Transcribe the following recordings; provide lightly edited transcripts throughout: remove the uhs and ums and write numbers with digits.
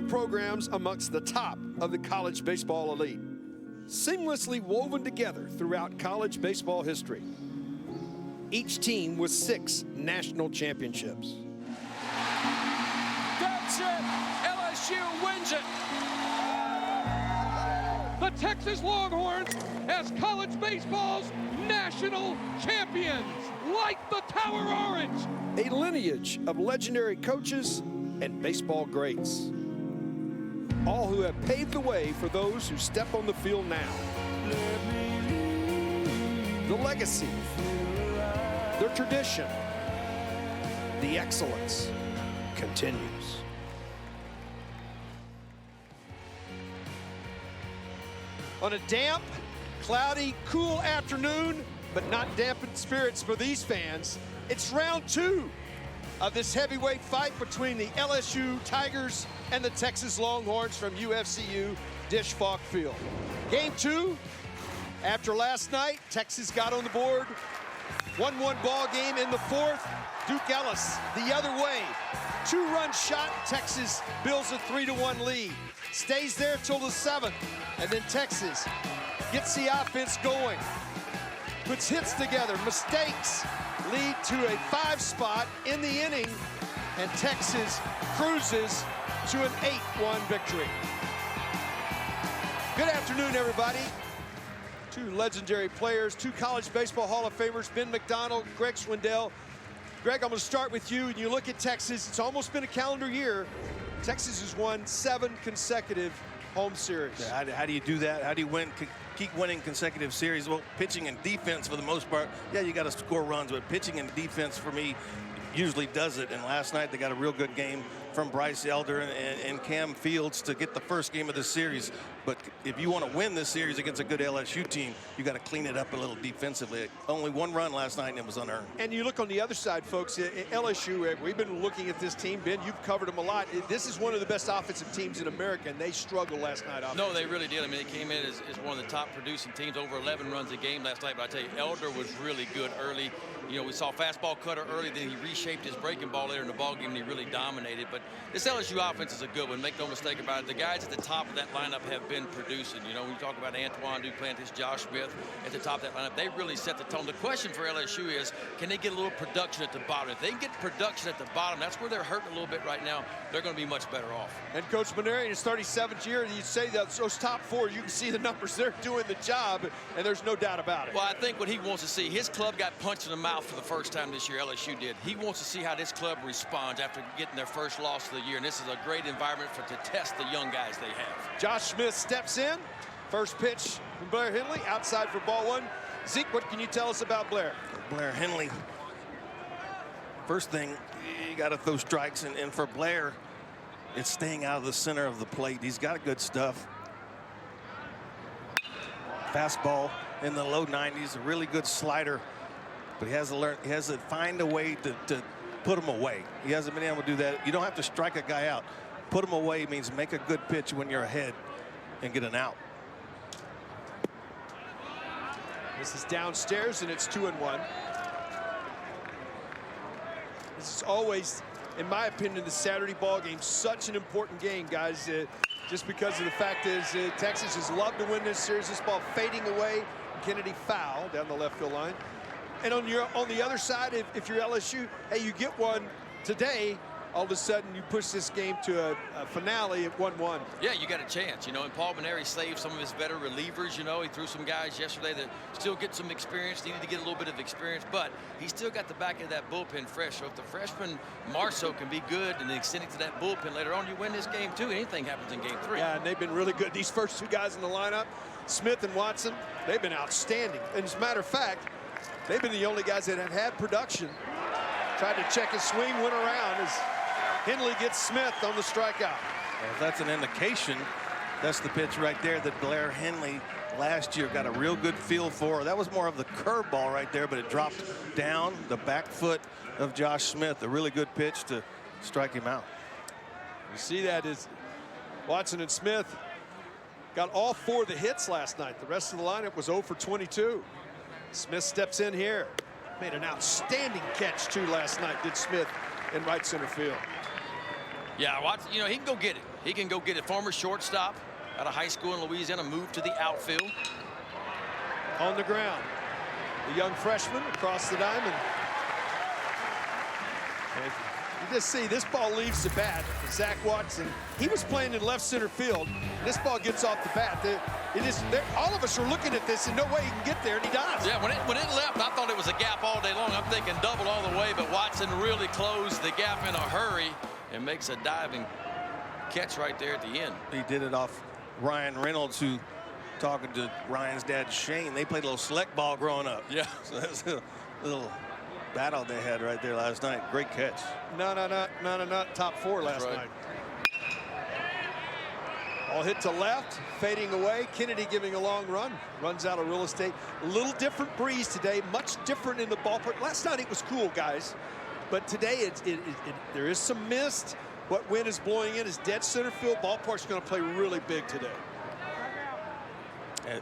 programs amongst the top of the college baseball elite, seamlessly woven together throughout college baseball history. Each team with 6 national championships. That's it! LSU wins it! The Texas Longhorns as college baseball's national champions! Light the Tower Orange! A lineage of legendary coaches and baseball greats, all who have paved the way for those who step on the field now. The legacy, the tradition, the excellence continues. On a damp, cloudy, cool afternoon, but not dampened spirits for these fans, it's round 2 of this heavyweight fight between the LSU Tigers and the Texas Longhorns from UFCU Disch-Falk Field. Game 2, after last night, Texas got on the board. 1-1 ball game in the 4th. Duke Ellis the other way. 2-run shot, Texas builds a 3-1 lead. Stays there till the 7th, and then Texas gets the offense going. Puts hits together, mistakes lead to a 5 spot in the inning, and Texas cruises to an 8-1 victory. Good afternoon, everybody. 2 legendary players, 2 college baseball Hall of Famers, Ben McDonald, Greg Swindell. Greg, I'm going to start with you. And you look at Texas, it's almost been a calendar year. Texas has won 7 consecutive home series. Yeah, how do you do that? How do you keep winning consecutive series? Well, pitching and defense for the most part. Yeah, you got to score runs, but pitching and defense for me usually does it. And last night they got a real good game from Bryce Elder and Cam Fields to get the first game of the series. But if you want to win this series against a good LSU team, you got to clean it up a little defensively. Only 1 run last night, and it was unearned. And you look on the other side, folks, LSU, we've been looking at this team. Ben, you've covered them a lot. This is one of the best offensive teams in America, and they struggled last night. No, they really did. I mean, they came in as one of the top producing teams, over 11 runs a game last night. But I tell you, Elder was really good early. You know, we saw fastball cutter early, then he reshaped his breaking ball later in the ballgame, and he really dominated. But this LSU offense is a good one. Make no mistake about it. The guys at the top of that lineup have been producing. You know, we talk about Antoine Duplantis, Josh Smith at the top of that lineup. They really set the tone. The question for LSU is, can they get a little production at the bottom? If they can get production at the bottom, that's where they're hurting a little bit right now. They're going to be much better off. And Coach Maneri in his 37th year, you say that those top 4, you can see the numbers. They're doing the job, and there's no doubt about it. Well, I think what he wants to see, his club got punched in the mouth for the first time this year, LSU did. He wants to see how this club responds after getting their first loss of the year, and this is a great environment to test the young guys they have. Josh Smith steps in. First pitch from Blair Henley, outside for ball 1. Zeke, what can you tell us about Blair? Blair Henley, first thing, you got to throw strikes, and for Blair, it's staying out of the center of the plate. He's got good stuff. Fastball in the low 90s, a really good slider, but he has to find a way to put him away. He hasn't been able to do that. You don't have to strike a guy out. Put him away means make a good pitch when you're ahead and get an out. This is downstairs, and it's 2-1. This is always, in my opinion, the Saturday ball game, such an important game, guys. Just because of the fact is Texas has loved to win this series. This ball fading away. Kennedy foul down the left field line. And on the other side, if you're LSU, hey, you get one today, all of a sudden you push this game to a finale at 1-1. Yeah, you got a chance, you know, and Paul Maneri saved some of his better relievers. You know, he threw some guys yesterday that still get some experience, needed to get a little bit of experience, but he still got the back of that bullpen fresh. So if the freshman Marceau can be good and extend it to that bullpen later on, you win this game too. Anything happens in game 3. Yeah, and they've been really good. These first 2 guys in the lineup, Smith and Watson, they've been outstanding. And as a matter of fact, they've been the only guys that have had production. Tried to check his swing, went around as Henley gets Smith on the strikeout. Well, if that's an indication, that's the pitch right there that Blair Henley last year got a real good feel for. That was more of the curveball right there, but it dropped down the back foot of Josh Smith. A really good pitch to strike him out. You see that is Watson and Smith got all 4 of the hits last night. The rest of the lineup was 0 for 22. Smith steps in here. Made an outstanding catch too last night, did Smith in right center field. Yeah, watch. You know, he can go get it. He can go get it. Former shortstop out of high school in Louisiana, moved to the outfield. On the ground, the young freshman across the diamond. And you just see this ball leaves the bat. Zach Watson, he was playing in left center field. This ball gets off the bat. All of us are looking at this and no way he can get there, and he does. Yeah, when it left, I thought it was a gap all day long. I'm thinking double all the way, but Watson really closed the gap in a hurry and makes a diving catch right there at the end. He did it off Ryan Reynolds, who, talking to Ryan's dad Shane, they played a little select ball growing up. Yeah. So that's a little battle they had right there last night. Great catch. No, top 4 last night. All hit to left, fading away. Kennedy giving a long run. Runs out of real estate. A little different breeze today. Much different in the ballpark. Last night it was cool, guys. But today there is some mist. What wind is blowing in is dead center field. Ballpark's going to play really big today.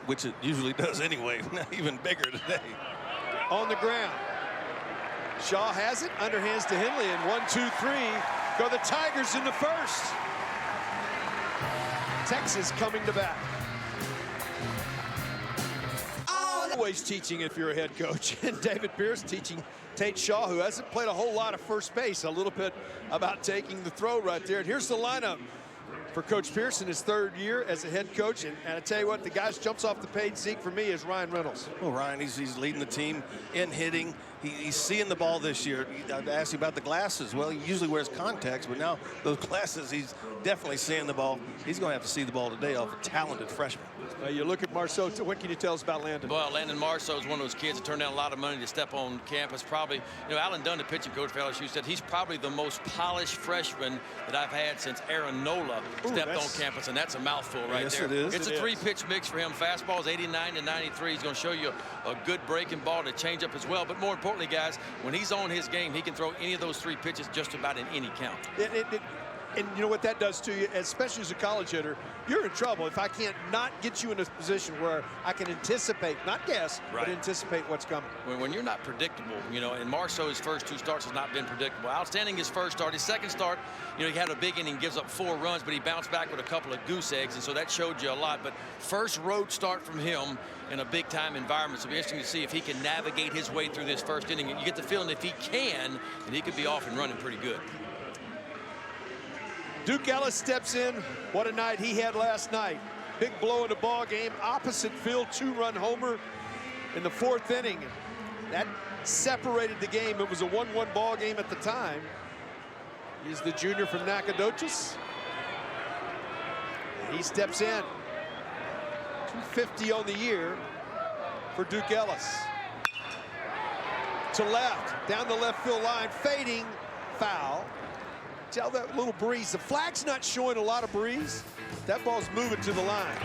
Which it usually does anyway. Even bigger today. On the ground. Shaw has it. Underhands to Henley. And 1, 2, 3. Go the Tigers in the first. Texas coming to bat. Always teaching if you're a head coach. And David Pierce teaching Tate Shaw, who hasn't played a whole lot of first base, a little bit about taking the throw right there. And here's the lineup for Coach Pierce in his 3rd year as a head coach. And I tell you what, the guy who jumps off the page, Zeke, for me, is Ryan Reynolds. Well, Ryan, he's leading the team in hitting. He's seeing the ball this year. I asked you about the glasses. Well, he usually wears contacts, but now those glasses, he's definitely seeing the ball. He's going to have to see the ball today off a talented freshman. You look at Marceau. What can you tell us about Landon? Well, Landon Marceau is one of those kids that turned down a lot of money to step on campus. Probably, you know, Alan Dunn, the pitching coach for LSU, said he's probably the most polished freshman that I've had since Aaron Nola stepped on campus, and that's a mouthful right there. It is. It's a 3-pitch mix for him. Fastball's 89 to 93. He's going to show you a good breaking ball and a changeup as well. But more importantly, guys, when he's on his game, he can throw any of those 3 pitches just about in any count. And you know what that does to you, especially as a college hitter, you're in trouble if I can't not get you in a position where I can anticipate, not guess, but anticipate what's coming. When you're not predictable, you know, and Marceau, his first 2 starts has not been predictable. Outstanding his first start. His second start, you know, he had a big inning, gives up 4 runs, but he bounced back with a couple of goose eggs, and so that showed you a lot. But first road start from him in a big-time environment. So it'll be interesting to see if he can navigate his way through this first inning. And you get the feeling if he can, then he could be off and running pretty good. Duke Ellis steps in. What a night he had last night. Big blow in the ball game. Opposite field, 2-run homer in the 4th inning. That separated the game. It was a 1-1 ball game at the time. He's the junior from Nacogdoches. He steps in. 250 on the year for Duke Ellis. To left, down the left field line, fading, foul. Tell that little breeze. The flag's not showing a lot of breeze. That ball's moving to the line.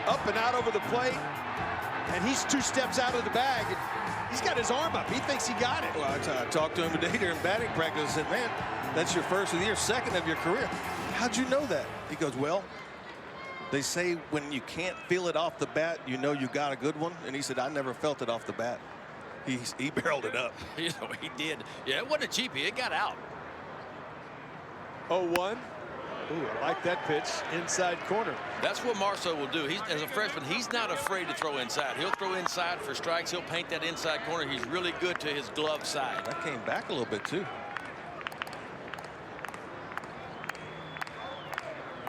Up and out over the plate. And he's 2 steps out of the bag. And he's got his arm up. He thinks he got it. Well, I talked to him today during batting practice and said, man, that's your first of the year, second of your career. How'd you know that? He goes, well, they say when you can't feel it off the bat, you know you got a good one. And he said, I never felt it off the bat. He barreled it up. You know, he did. Yeah, it wasn't a cheapie. It got out. 0-1. Ooh, I like that pitch. Inside corner. That's what Marceau will do. As a freshman, he's not afraid to throw inside. He'll throw inside for strikes. He'll paint that inside corner. He's really good to his glove side. That came back a little bit, too.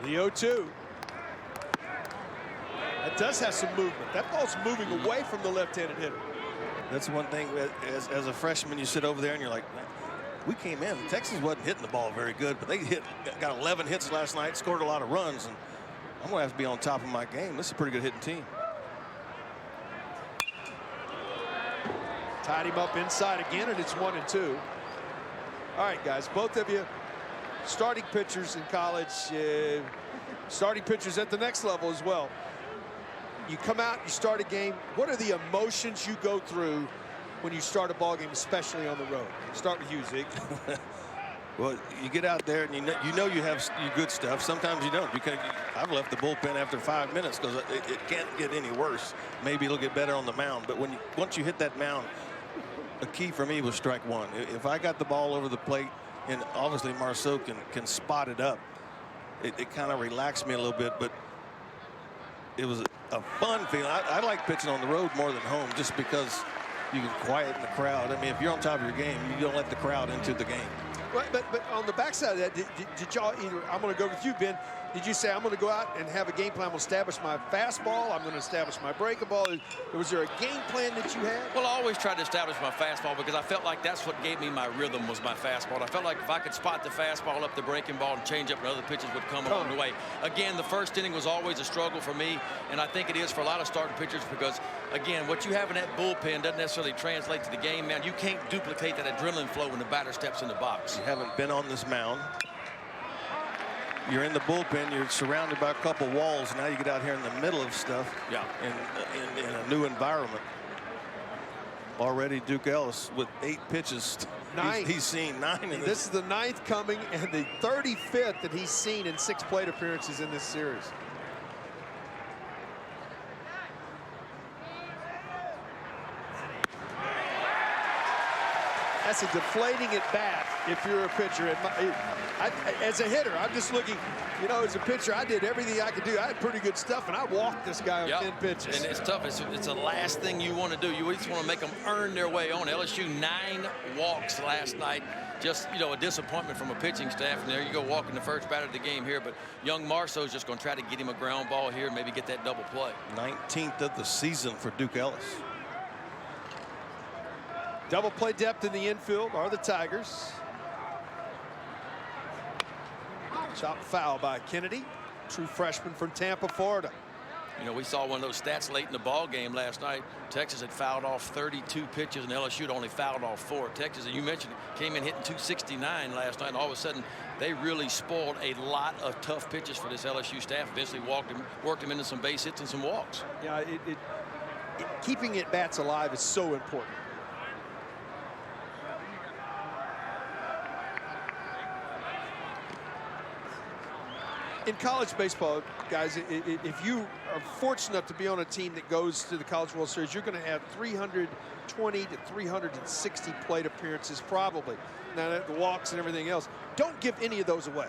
The 0-2. That does have some movement. That ball's moving away from the left-handed hitter. That's one thing, as a freshman, you sit over there and you're like, man, we came in. Texas wasn't hitting the ball very good, but they got 11 hits last night, scored a lot of runs, and I'm going to have to be on top of my game. This is a pretty good hitting team. Tied him up inside again, and it's 1-2. All right, guys, both of you starting pitchers in college, starting pitchers at the next level as well. You come out, you start a game. What are the emotions you go through when you start a ball game, especially on the road? Start with you, Zeke. Well, you get out there and you know you have your good stuff. Sometimes you don't. I've left the bullpen after 5 minutes because it can't get any worse. Maybe it'll get better on the mound. But once you hit that mound, a key for me was strike 1. If I got the ball over the plate, and obviously Marceau can spot it up. It kind of relaxed me a little bit, but it was a fun feeling. I like pitching on the road more than home just because you can quieten the crowd. I mean, if you're on top of your game, you don't let the crowd into the game. Right, but on the backside of that, did y'all either, I'm going to go with you, Ben, did you say I'm going to go out and have a game plan? I'm going to establish my fastball. I'm going to establish my breaking ball. Was there a game plan that you had? Well, I always tried to establish my fastball because I felt like that's what gave me my rhythm was my fastball. And I felt like if I could spot the fastball up the breaking ball and change up and other pitches would come along the way. Again, the first inning was always a struggle for me, and I think it is for a lot of starting pitchers because, again, what you have in that bullpen doesn't necessarily translate to the game, man. You can't duplicate that adrenaline flow when the batter steps in the box. You haven't been on this mound. You're in the bullpen. You're surrounded by a couple walls. Now you get out here in the middle of stuff. Yeah. In a new environment. Already Duke Ellis with 8 pitches. He's seen 9 in this is the 9th coming and the 35th that he's seen in 6 plate appearances in this series. That's a deflating at bat if you're a pitcher. As a hitter, I'm just looking, you know, as a pitcher, I did everything I could do. I had pretty good stuff, and I walked this guy on 10 pitches. And it's tough. It's the last thing you want to do. You just want to make them earn their way on. LSU 9 walks last night. Just, you know, a disappointment from a pitching staff. And there you go, walking the first batter of the game here. But young Marceau is just going to try to get him a ground ball here and maybe get that double play. 19th of the season for Duke Ellis. Double play depth in the infield are the Tigers. Chopped foul by Kennedy, true freshman from Tampa, Florida. You know, we saw one of those stats late in the ball game last night. Texas had fouled off 32 pitches, and LSU had only fouled off 4. Texas, and you mentioned, came in hitting 269 last night, and all of a sudden they really spoiled a lot of tough pitches for this LSU staff. Eventually worked him into some base hits and some walks. Yeah, keeping at bats alive is so important. In college baseball, guys, if you are fortunate enough to be on a team that goes to the College World Series, you're going to have 320 to 360 plate appearances probably. Now, the walks and everything else, don't give any of those away.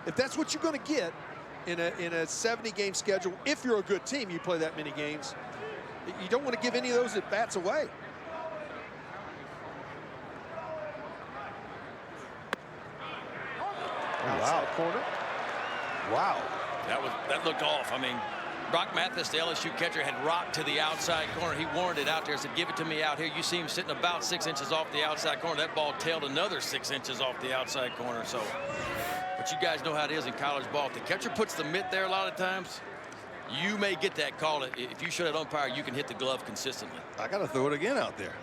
If that's what you're going to get in a 70-game schedule, if you're a good team, you play that many games, you don't want to give any of those at bats away. Outside corner. Wow. That looked off. I mean, Brock Mathis, the LSU catcher, had rocked to the outside corner. He warned it out there, said, give it to me out here. You see him sitting about 6 inches off the outside corner. That ball tailed another 6 inches off the outside corner. So, but you guys know how it is in college ball. If the catcher puts the mitt there a lot of times, you may get that call. If you show that umpire, you can hit the glove consistently. I got to throw it again out there.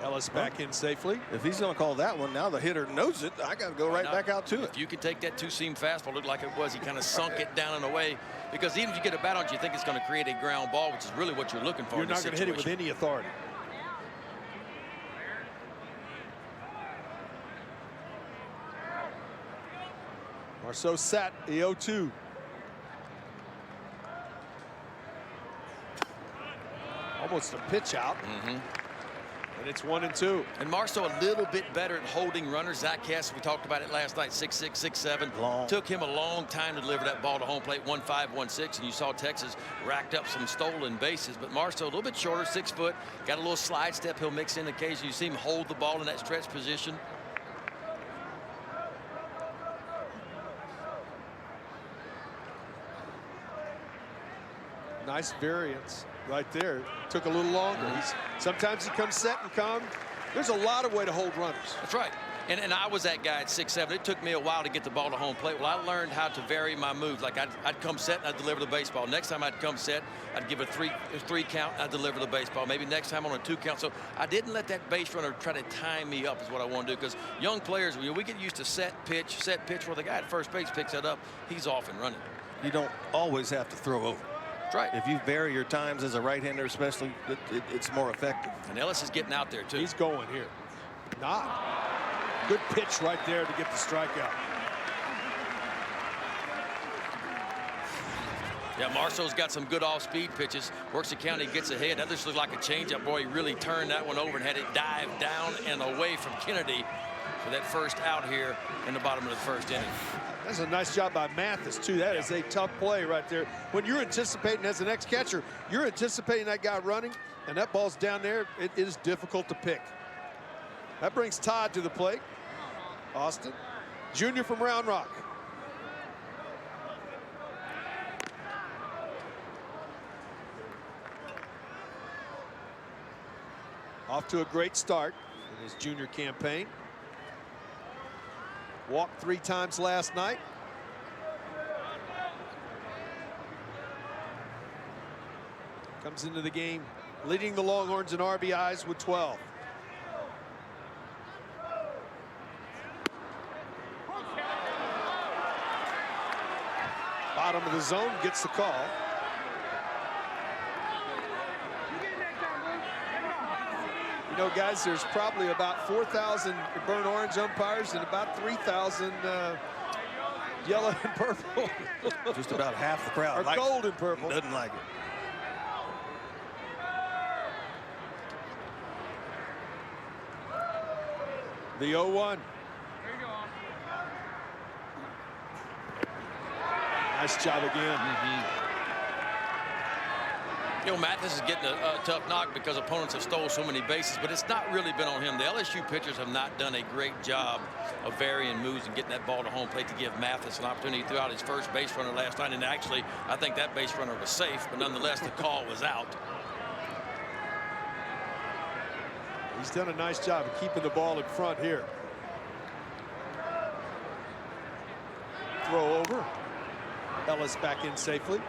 Ellis back in safely. If he's going to call that one, now the hitter knows it. I got to go right back out to it. If you could take that 2-seam fastball, looked like it was, he kind of sunk it down and away. Because even if you get a bat on it, you think it's going to create a ground ball, which is really what you're looking for. You're not going to hit it with any authority. Marceau set the 0-2. Almost a pitch out. And it's 1-2. And Marceau a little bit better at holding runners. Zach Cass, we talked about it last night, 6'6", 6'7". Long. Took him a long time to deliver that ball to home plate, 1-5, 1-6. And you saw Texas racked up some stolen bases. But Marceau a little bit shorter, 6 foot, got a little slide step he'll mix in occasionally. You see him hold the ball in that stretch position. Nice variance right there. Took a little longer. Sometimes he comes set and calm. There's a lot of way to hold runners. That's right. And I was that guy at 6'7". It took me a while to get the ball to home plate. Well, I learned how to vary my moves. Like I'd come set and I'd deliver the baseball. Next time I'd come set, I'd give a three count, I'd deliver the baseball. Maybe next time on a 2 count. So I didn't let that base runner try to time me up is what I want to do. Because young players, we get used to set pitch, where the guy at first base picks that up, he's off and running. You don't always have to throw over. Right. If you vary your times as a right-hander, especially, it's more effective. And Ellis is getting out there, too. He's going here. Good pitch right there to get the strikeout. Yeah, Marceau's got some good off-speed pitches. Works the count, he gets ahead. That just looked like a changeup. Boy, he really turned that one over and had it dive down and away from Kennedy for that first out here in the bottom of the first inning. That's a nice job by Mathis, too. That is a tough play right there. When you're anticipating as an ex-catcher, you're anticipating that guy running, and that ball's down there, it is difficult to pick. That brings Todd to the plate. Austin, junior from Round Rock. Off to a great start in his junior campaign. Walked 3 times last night. Comes into the game leading the Longhorns in RBIs with 12. Bottom of the zone, gets the call. You know, guys, there's probably about 4,000 burnt orange umpires and about 3,000 yellow and purple. Just about half the crowd. Or gold and purple. Doesn't like it. The 0-1. Nice job again. You know, Mathis is getting a tough knock because opponents have stole so many bases, but it's not really been on him. The LSU pitchers have not done a great job of varying moves and getting that ball to home plate to give Mathis an opportunity. He threw out his first base runner last night, and actually, I think that base runner was safe, but nonetheless, the call was out. He's done a nice job of keeping the ball in front here. Throw over. Ellis back in safely.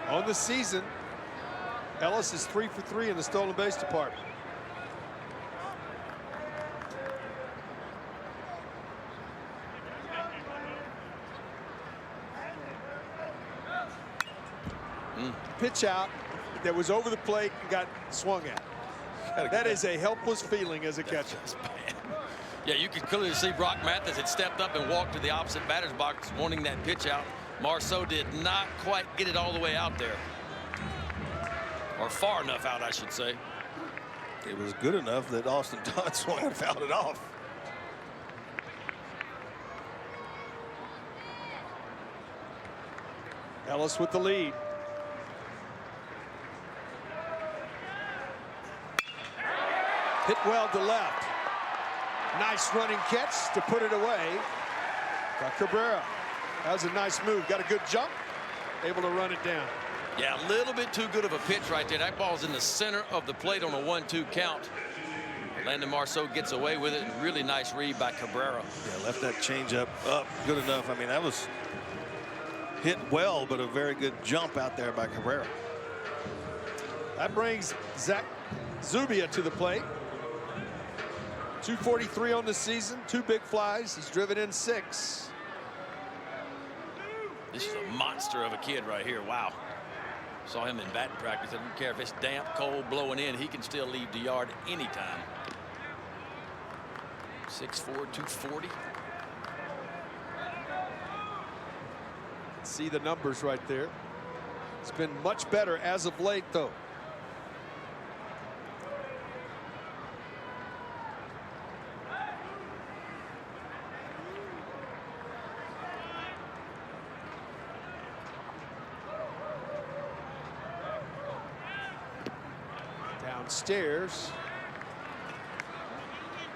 On the season, Ellis is 3 for 3 in the stolen base department. Pitch out that was over the plate and got swung at. That is a helpless feeling as a catcher. Yeah, you can clearly see Brock Mathis had stepped up and walked to the opposite batter's box wanting that pitch out. Marceau did not quite get it all the way out there. Or far enough out, I should say. It was good enough that Austin Todd swung and fouled it off. Ellis with the lead. Hit well to left. Nice running catch to put it away by Cabrera. That was a nice move. Got a good jump. Able to run it down. Yeah, a little bit too good of a pitch right there. That ball's in the center of the plate on a 1-2 count. Landon Marceau gets away with it, and really nice read by Cabrera. Yeah, left that changeup up good enough. I mean, that was hit well, but a very good jump out there by Cabrera. That brings Zach Zubia to the plate. 243 on the season, 2 big flies. He's driven in 6. This is a monster of a kid right here. Wow. Saw him in batting practice. I don't care if it's damp, cold, blowing in. He can still leave the yard anytime. 6'4", 240. See the numbers right there. It's been much better as of late, though. Downstairs.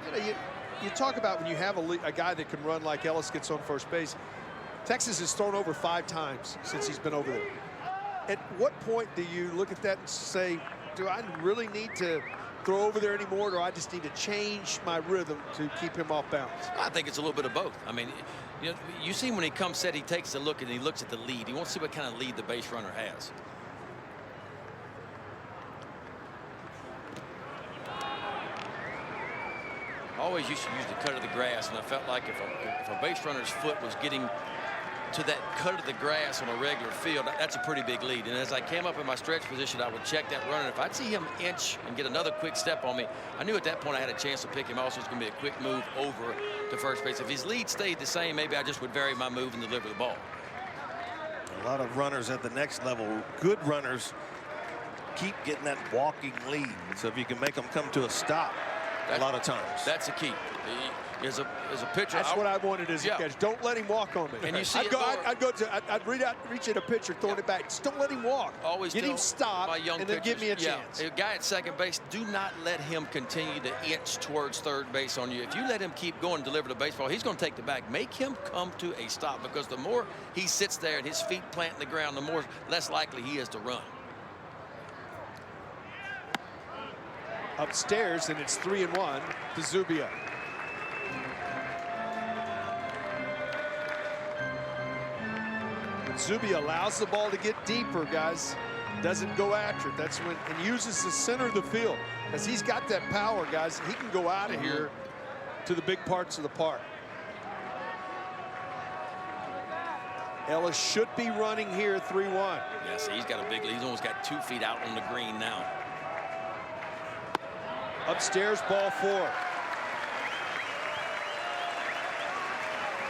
You know, you talk about when you have a guy that can run like Ellis gets on first base. Texas has thrown over 5 times since he's been over there. At what point do you look at that and say, do I really need to throw over there anymore, or do I just need to change my rhythm to keep him off balance? I think it's a little bit of both. I mean, you know, you see when he comes set, he takes a look and he looks at the lead. He wants to see what kind of lead the base runner has. Always used to use the cut of the grass, and I felt like if a base runner's foot was getting to that cut of the grass on a regular field, that's a pretty big lead. And as I came up in my stretch position, I would check that runner. If I'd see him inch and get another quick step on me, I knew at that point I had a chance to pick him. Also, it's going to be a quick move over to first base. If his lead stayed the same, maybe I just would vary my move and deliver the ball. A lot of runners at the next level, good runners, keep getting that walking lead. So if you can make them come to a stop, a lot of times. That's the key. As a pitcher, that's what I wanted as a catch. Don't let him walk on me. And you see, I'd reach at a pitcher, throwing it back. Just don't let him walk. Always get him stopped, and then give me a chance. A guy at second base, do not let him continue to inch towards third base on you. If you let him keep going and deliver the baseball, he's going to take the bag. Make him come to a stop, because the more he sits there and his feet plant in the ground, the less likely he is to run. Upstairs, and it's 3-1 to Zubia. Zubia allows the ball to get deeper, guys. Doesn't go after it. That's when, and uses the center of the field, as he's got that power, guys. He can go out of here to the big parts of the park. Ellis should be running here 3-1. Yeah, see, he's got a big lead. He's almost got 2 feet out on the green now. Upstairs, ball 4.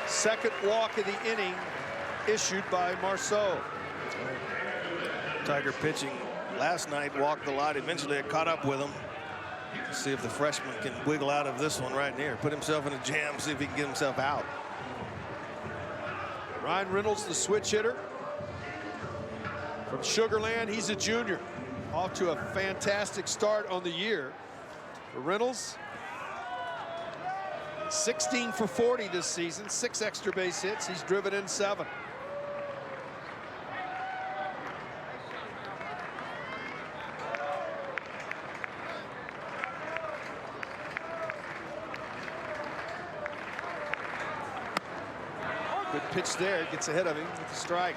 Second walk of the inning issued by Marceau. Tiger pitching last night, walked a lot. Eventually it caught up with him. Let's see if the freshman can wiggle out of this one right here. Put himself in a jam, see if he can get himself out. Ryan Reynolds, the switch hitter from Sugar Land. He's a junior. Off to a fantastic start on the year for Reynolds. 16 for 40 this season, 6 extra base hits. He's driven in 7. Good pitch there, gets ahead of him with a strike.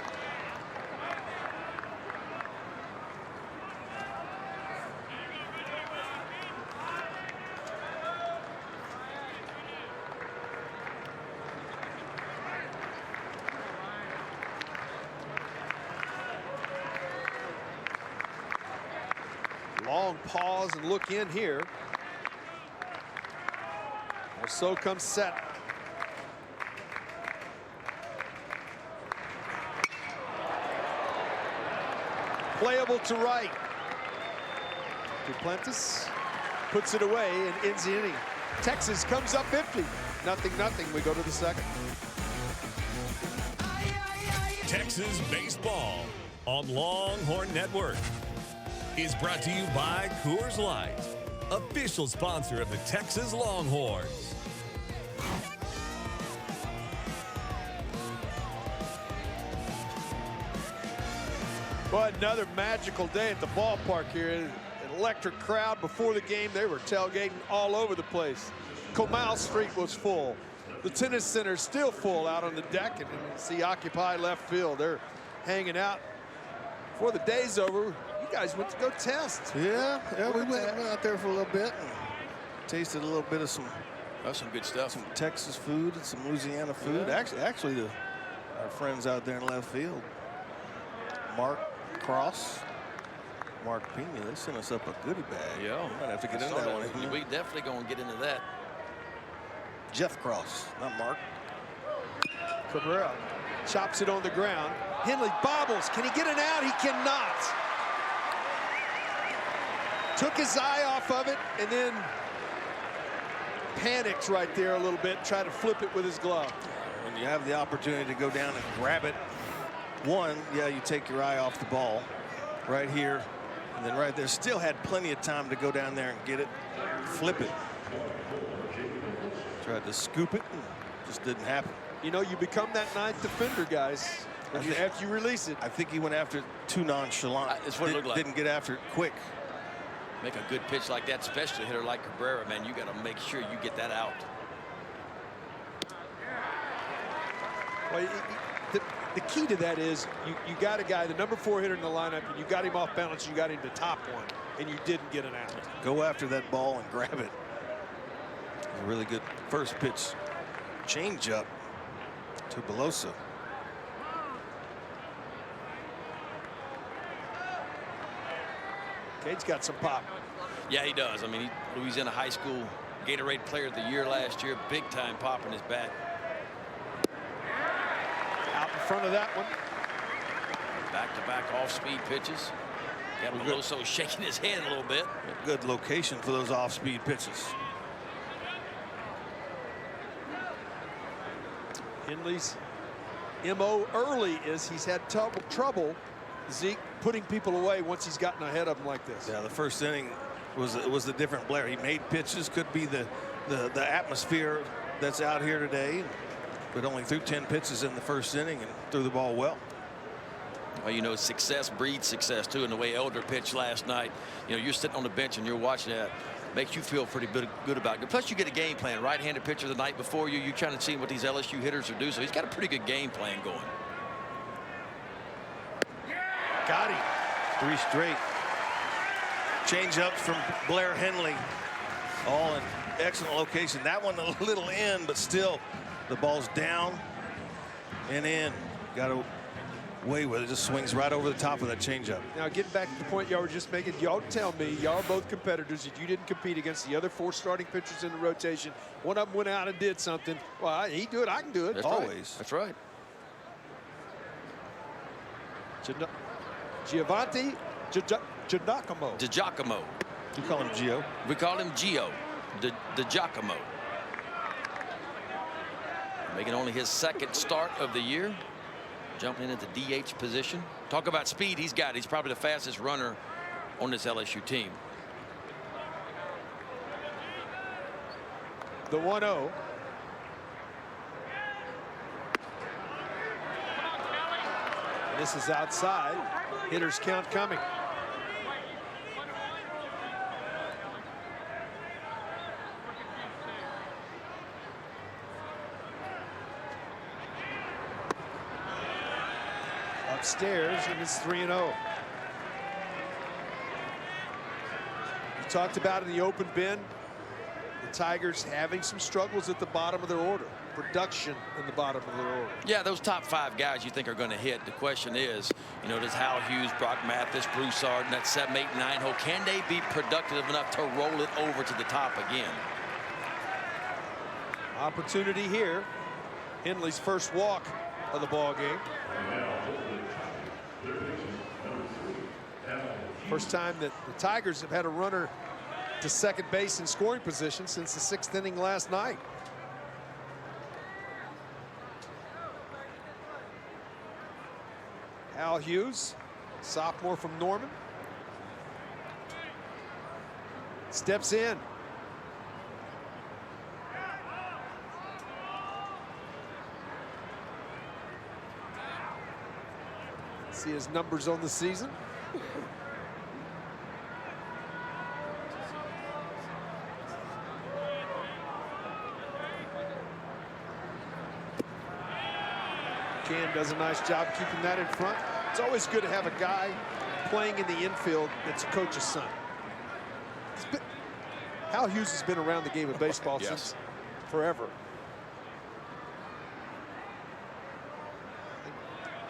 Long pause and look in here. So comes set. Playable to right. Duplantis puts it away and ends the inning. Texas comes up 50. 0-0. We go to the second. Texas Baseball on Longhorn Network is brought to you by Coors Light, official sponsor of the Texas Longhorns. Well, another magical day at the ballpark here. An electric crowd before the game. They were tailgating all over the place. Comal Street was full. The tennis center still full out on the deck, and you see occupied left field. They're hanging out. Before the day's over, you guys went to go test. Yeah, we went out there for a little bit and tasted a little bit of some good stuff. Some Texas food and some Louisiana food. Yeah. Actually, our friends out there in left field, Mark Cross, Mark Pena, they sent us up a goodie bag. Yeah, we might have to get into that one. We definitely gonna get into that. Jeff Cross, not Mark. Cabrera chops it on the ground. Henley bobbles. Can he get it out? He cannot. Took his eye off of it and then panicked right there a little bit, tried to flip it with his glove. When you have the opportunity to go down and grab it, one, yeah, you take your eye off the ball right here, and then right there. Still had plenty of time to go down there and get it, flip it. Tried to scoop it, and just didn't happen. You know, you become that ninth defender, guys, after you release it. I think he went after it too nonchalant. That's what it looked like. Didn't get after it quick. Make a good pitch like that, especially a hitter like Cabrera, man. You got to make sure you get that out. Well, the key to that is you got a guy, the number 4 hitter in the lineup, and you got him off balance. You got him to top one, and you didn't get an out. Go after that ball and grab it. A really good first pitch change up to Beloso. Cade's got some pop. Yeah, he does. I mean, Louisiana High School Gatorade Player of the Year last year. Big time pop in his bat. Out in front of that one. Back-to-back off-speed pitches. Beloso shaking his head a little bit. Good location for those off-speed pitches. Henley's MO early is he's had trouble, Zeke, putting people away once he's gotten ahead of them like this. Yeah, the first inning was the different Blair. He made pitches. Could be the atmosphere that's out here today, but only threw 10 pitches in the first inning and threw the ball well. Well, you know, success breeds success too. And the way Elder pitched last night, you know, you're sitting on the bench and you're watching that, makes you feel pretty good about it. Plus, you get a game plan. Right-handed pitcher the night before you. You're trying to see what these LSU hitters are doing. So he's got a pretty good game plan going. Got him. 3 straight. Change up from Blair Henley. All in excellent location. That one a little in, but still the ball's down and in. Got away with it. Just swings right over the top of that changeup. Now, getting back to the point y'all were just making, y'all tell me, y'all are both competitors, that you didn't compete against the other 4 starting pitchers in the rotation. One of them went out and did something. Well, he do it, I can do it. That's Always. Right. That's right. Giovanni Giacomo. DiGiacomo. You call him Gio. We call him Gio. DiGiacomo. Making only his 2nd start of the year. Jumping into DH position. Talk about speed he's got. He's probably the fastest runner on this LSU team. The 1-0. This is outside. Hitters count coming. Upstairs, and it's 3-0. You talked about in the open bin, the Tigers having some struggles at the bottom of their order. Production in the bottom of their order. Yeah, those top 5 guys you think are going to hit. The question is, you know, does Hal Hughes, Brock Mathis, Broussard, and that 7, 8, 9 hole, can they be productive enough to roll it over to the top again? Opportunity here. Henley's first walk of the ball game. First time that the Tigers have had a runner to second base in scoring position since the 6th inning last night. Hal Hughes, sophomore from Norman, steps in. See his numbers on the season. Ken does a nice job keeping that in front. It's always good to have a guy playing in the infield that's a coach's son. Hal Hughes has been around the game of baseball since forever.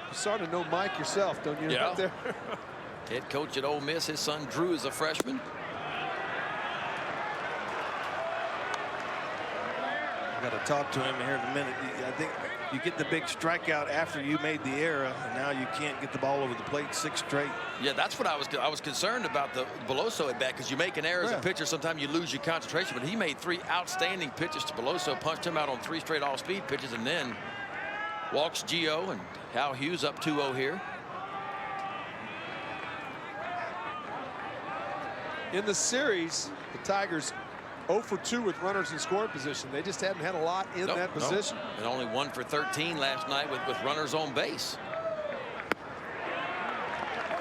You sort of know Mike yourself, don't you? Yeah. Right there. Head coach at Ole Miss. His son Drew is a freshman. Got to talk to him here in a minute. I think you get the big strikeout after you made the error, and now you can't get the ball over the plate 6 straight. Yeah, that's what I was concerned about the Beloso at bat, because you make an error as a pitcher, sometimes you lose your concentration. But he made 3 outstanding pitches to Beloso, punched him out on 3 straight off-speed pitches, and then walks Gio, and Hal Hughes up 2-0 here. In the series, the Tigers 0 for 2 with runners in scoring position. They just hadn't had a lot in that position. And only 1 for 13 last night with runners on base.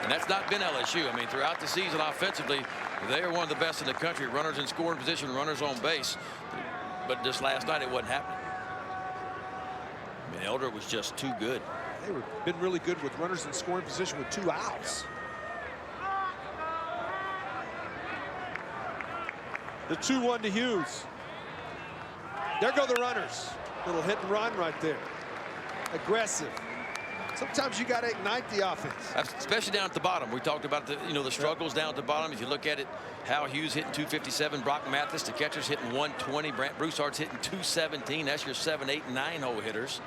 And that's not been LSU. I mean, throughout the season offensively, they are one of the best in the country. Runners in scoring position, runners on base. But just last night, it wasn't happening. I mean, Elder was just too good. They've been really good with runners in scoring position with 2 outs. The 2-1 to Hughes. There go the runners. Little hit and run right there. Aggressive. Sometimes you got to ignite the offense. Especially down at the bottom. We talked about the struggles down at the bottom. If you look at it, Hal Hughes hitting 257, Brock Mathis, the catcher's hitting 120, Brant Broussard's hitting 217. That's your 7, 8, and 9 hole hitters.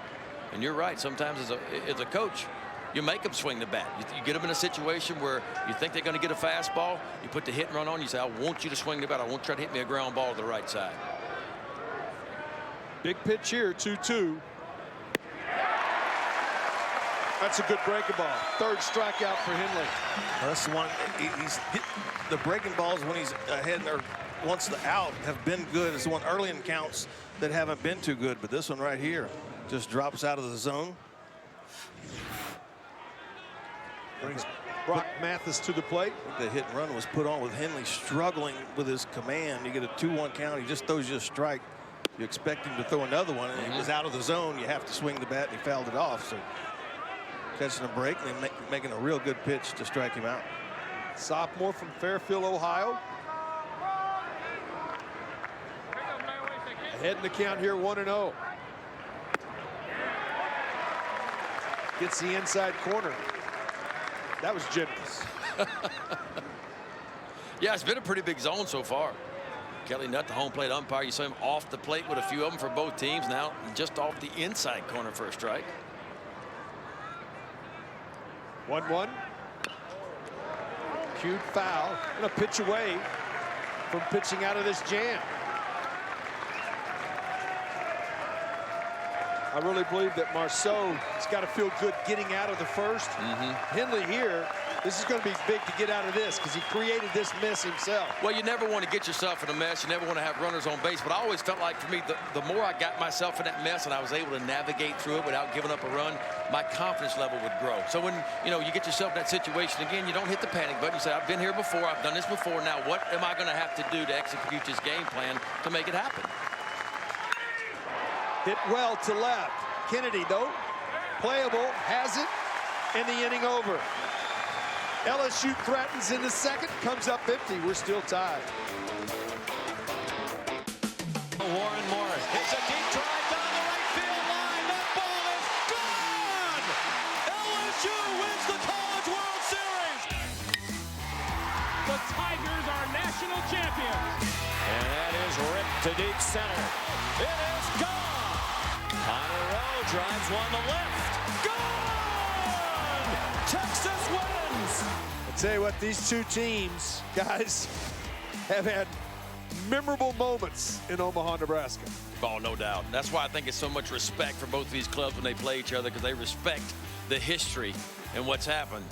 And you're right. Sometimes as a coach, you make them swing the bat. You get them in a situation where you think they're going to get a fastball. You put the hit and run on. You say, I want you to swing the bat. I want you to try to hit me a ground ball to the right side. Big pitch here, 2-2. That's a good breaking ball. Third strikeout for Henley. That's the one. He's the breaking balls when he's ahead or once the out have been good. It's the one early in counts that haven't been too good. But this one right here just drops out of the zone. Brings Brock Mathis to the plate. The hit and run was put on with Henley struggling with his command. You get a 2-1 count. He just throws you a strike. You expect him to throw another one, and he was out of the zone. You have to swing the bat, and he fouled it off. So catching a break and then making a real good pitch to strike him out. Sophomore from Fairfield, Ohio. Ahead in the count here, 1-0. Gets the inside corner. That was generous. Yeah, it's been a pretty big zone so far. Kelly Nutt, the home plate umpire, you saw him off the plate with a few of them for both teams. Now just off the inside corner for a strike. 1-1. Cued foul. And a pitch away from pitching out of this jam. I really believe that Marceau has got to feel good getting out of the first. Henley here, this is going to be big to get out of this because he created this mess himself. Well, you never want to get yourself in a mess. You never want to have runners on base. But I always felt like, for me, the more I got myself in that mess and I was able to navigate through it without giving up a run, my confidence level would grow. So when you get yourself in that situation again, you don't hit the panic button. You say, I've been here before. I've done this before. Now what am I going to have to do to execute this game plan to make it happen? Hit well to left. Kennedy, though, playable, has it, and the inning over. LSU threatens in the second, comes up empty. We're still tied. Warren Morris hits a deep drive down the right field line. That ball is gone! LSU wins the College World Series! The Tigers are national champions. And that is ripped to deep center. It is gone! Connor Rowe drives one to left. Gone! Texas wins! I'll tell you what, these two teams, guys, have had memorable moments in Omaha, Nebraska. Oh, no doubt. That's why I think it's so much respect for both of these clubs when they play each other, because they respect the history and what's happened.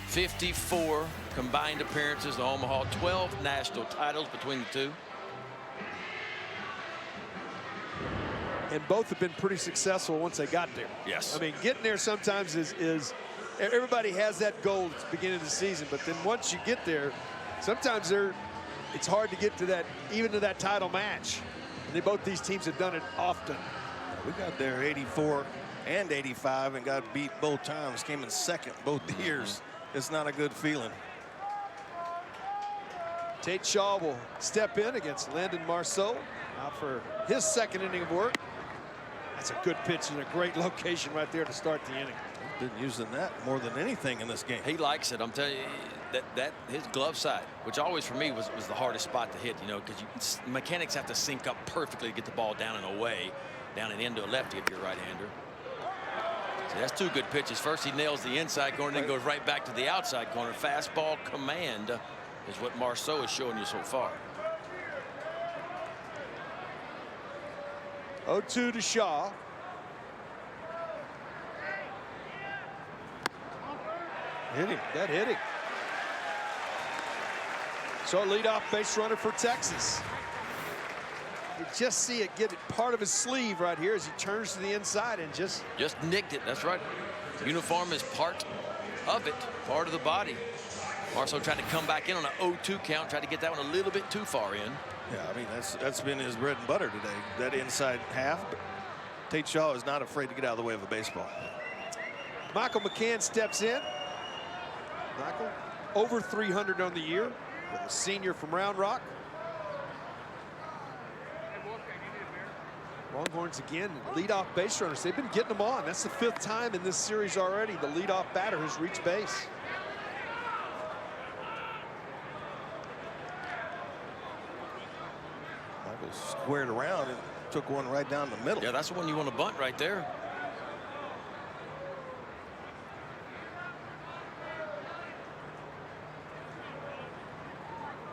54 combined appearances in Omaha, 12 national titles between the two. And both have been pretty successful once they got there. Yes. I mean, getting there sometimes is everybody has that goal at the beginning of the season, but then once you get there, sometimes it's hard to get to that, even to that title match. And both these teams have done it often. We got there 84 and 85 and got beat both times. Came in second both years. It's not a good feeling. Tate Shaw will step in against Landon Marceau now for his second inning of work. That's a good pitch in a great location right there to start the inning. Been using that more than anything in this game. He likes it. I'm telling you, that his glove side, which always for me was the hardest spot to hit, because mechanics have to sync up perfectly to get the ball down and away, down and into a lefty if you're a right-hander. So that's two good pitches. First he nails the inside corner, then goes right back to the outside corner. Fastball command is what Marceau is showing you so far. 0-2 to Shaw. Hit him. That hit him. So leadoff base runner for Texas. You just see it get part of his sleeve right here as he turns to the inside and just nicked it. That's right. Uniform is part of it, part of the body. Marceau tried to come back in on an 0-2 count, tried to get that one a little bit too far in. Yeah, I mean, that's been his bread and butter today, that inside half. But Tate Shaw is not afraid to get out of the way of a baseball. Michael McCann steps in. Michael, over 300 on the year, with a senior from Round Rock. Longhorns again, leadoff base runners. They've been getting them on. That's the 5th time in this series already the leadoff batter has reached base. Michael squared around and took one right down the middle. Yeah, that's the one you want to bunt right there.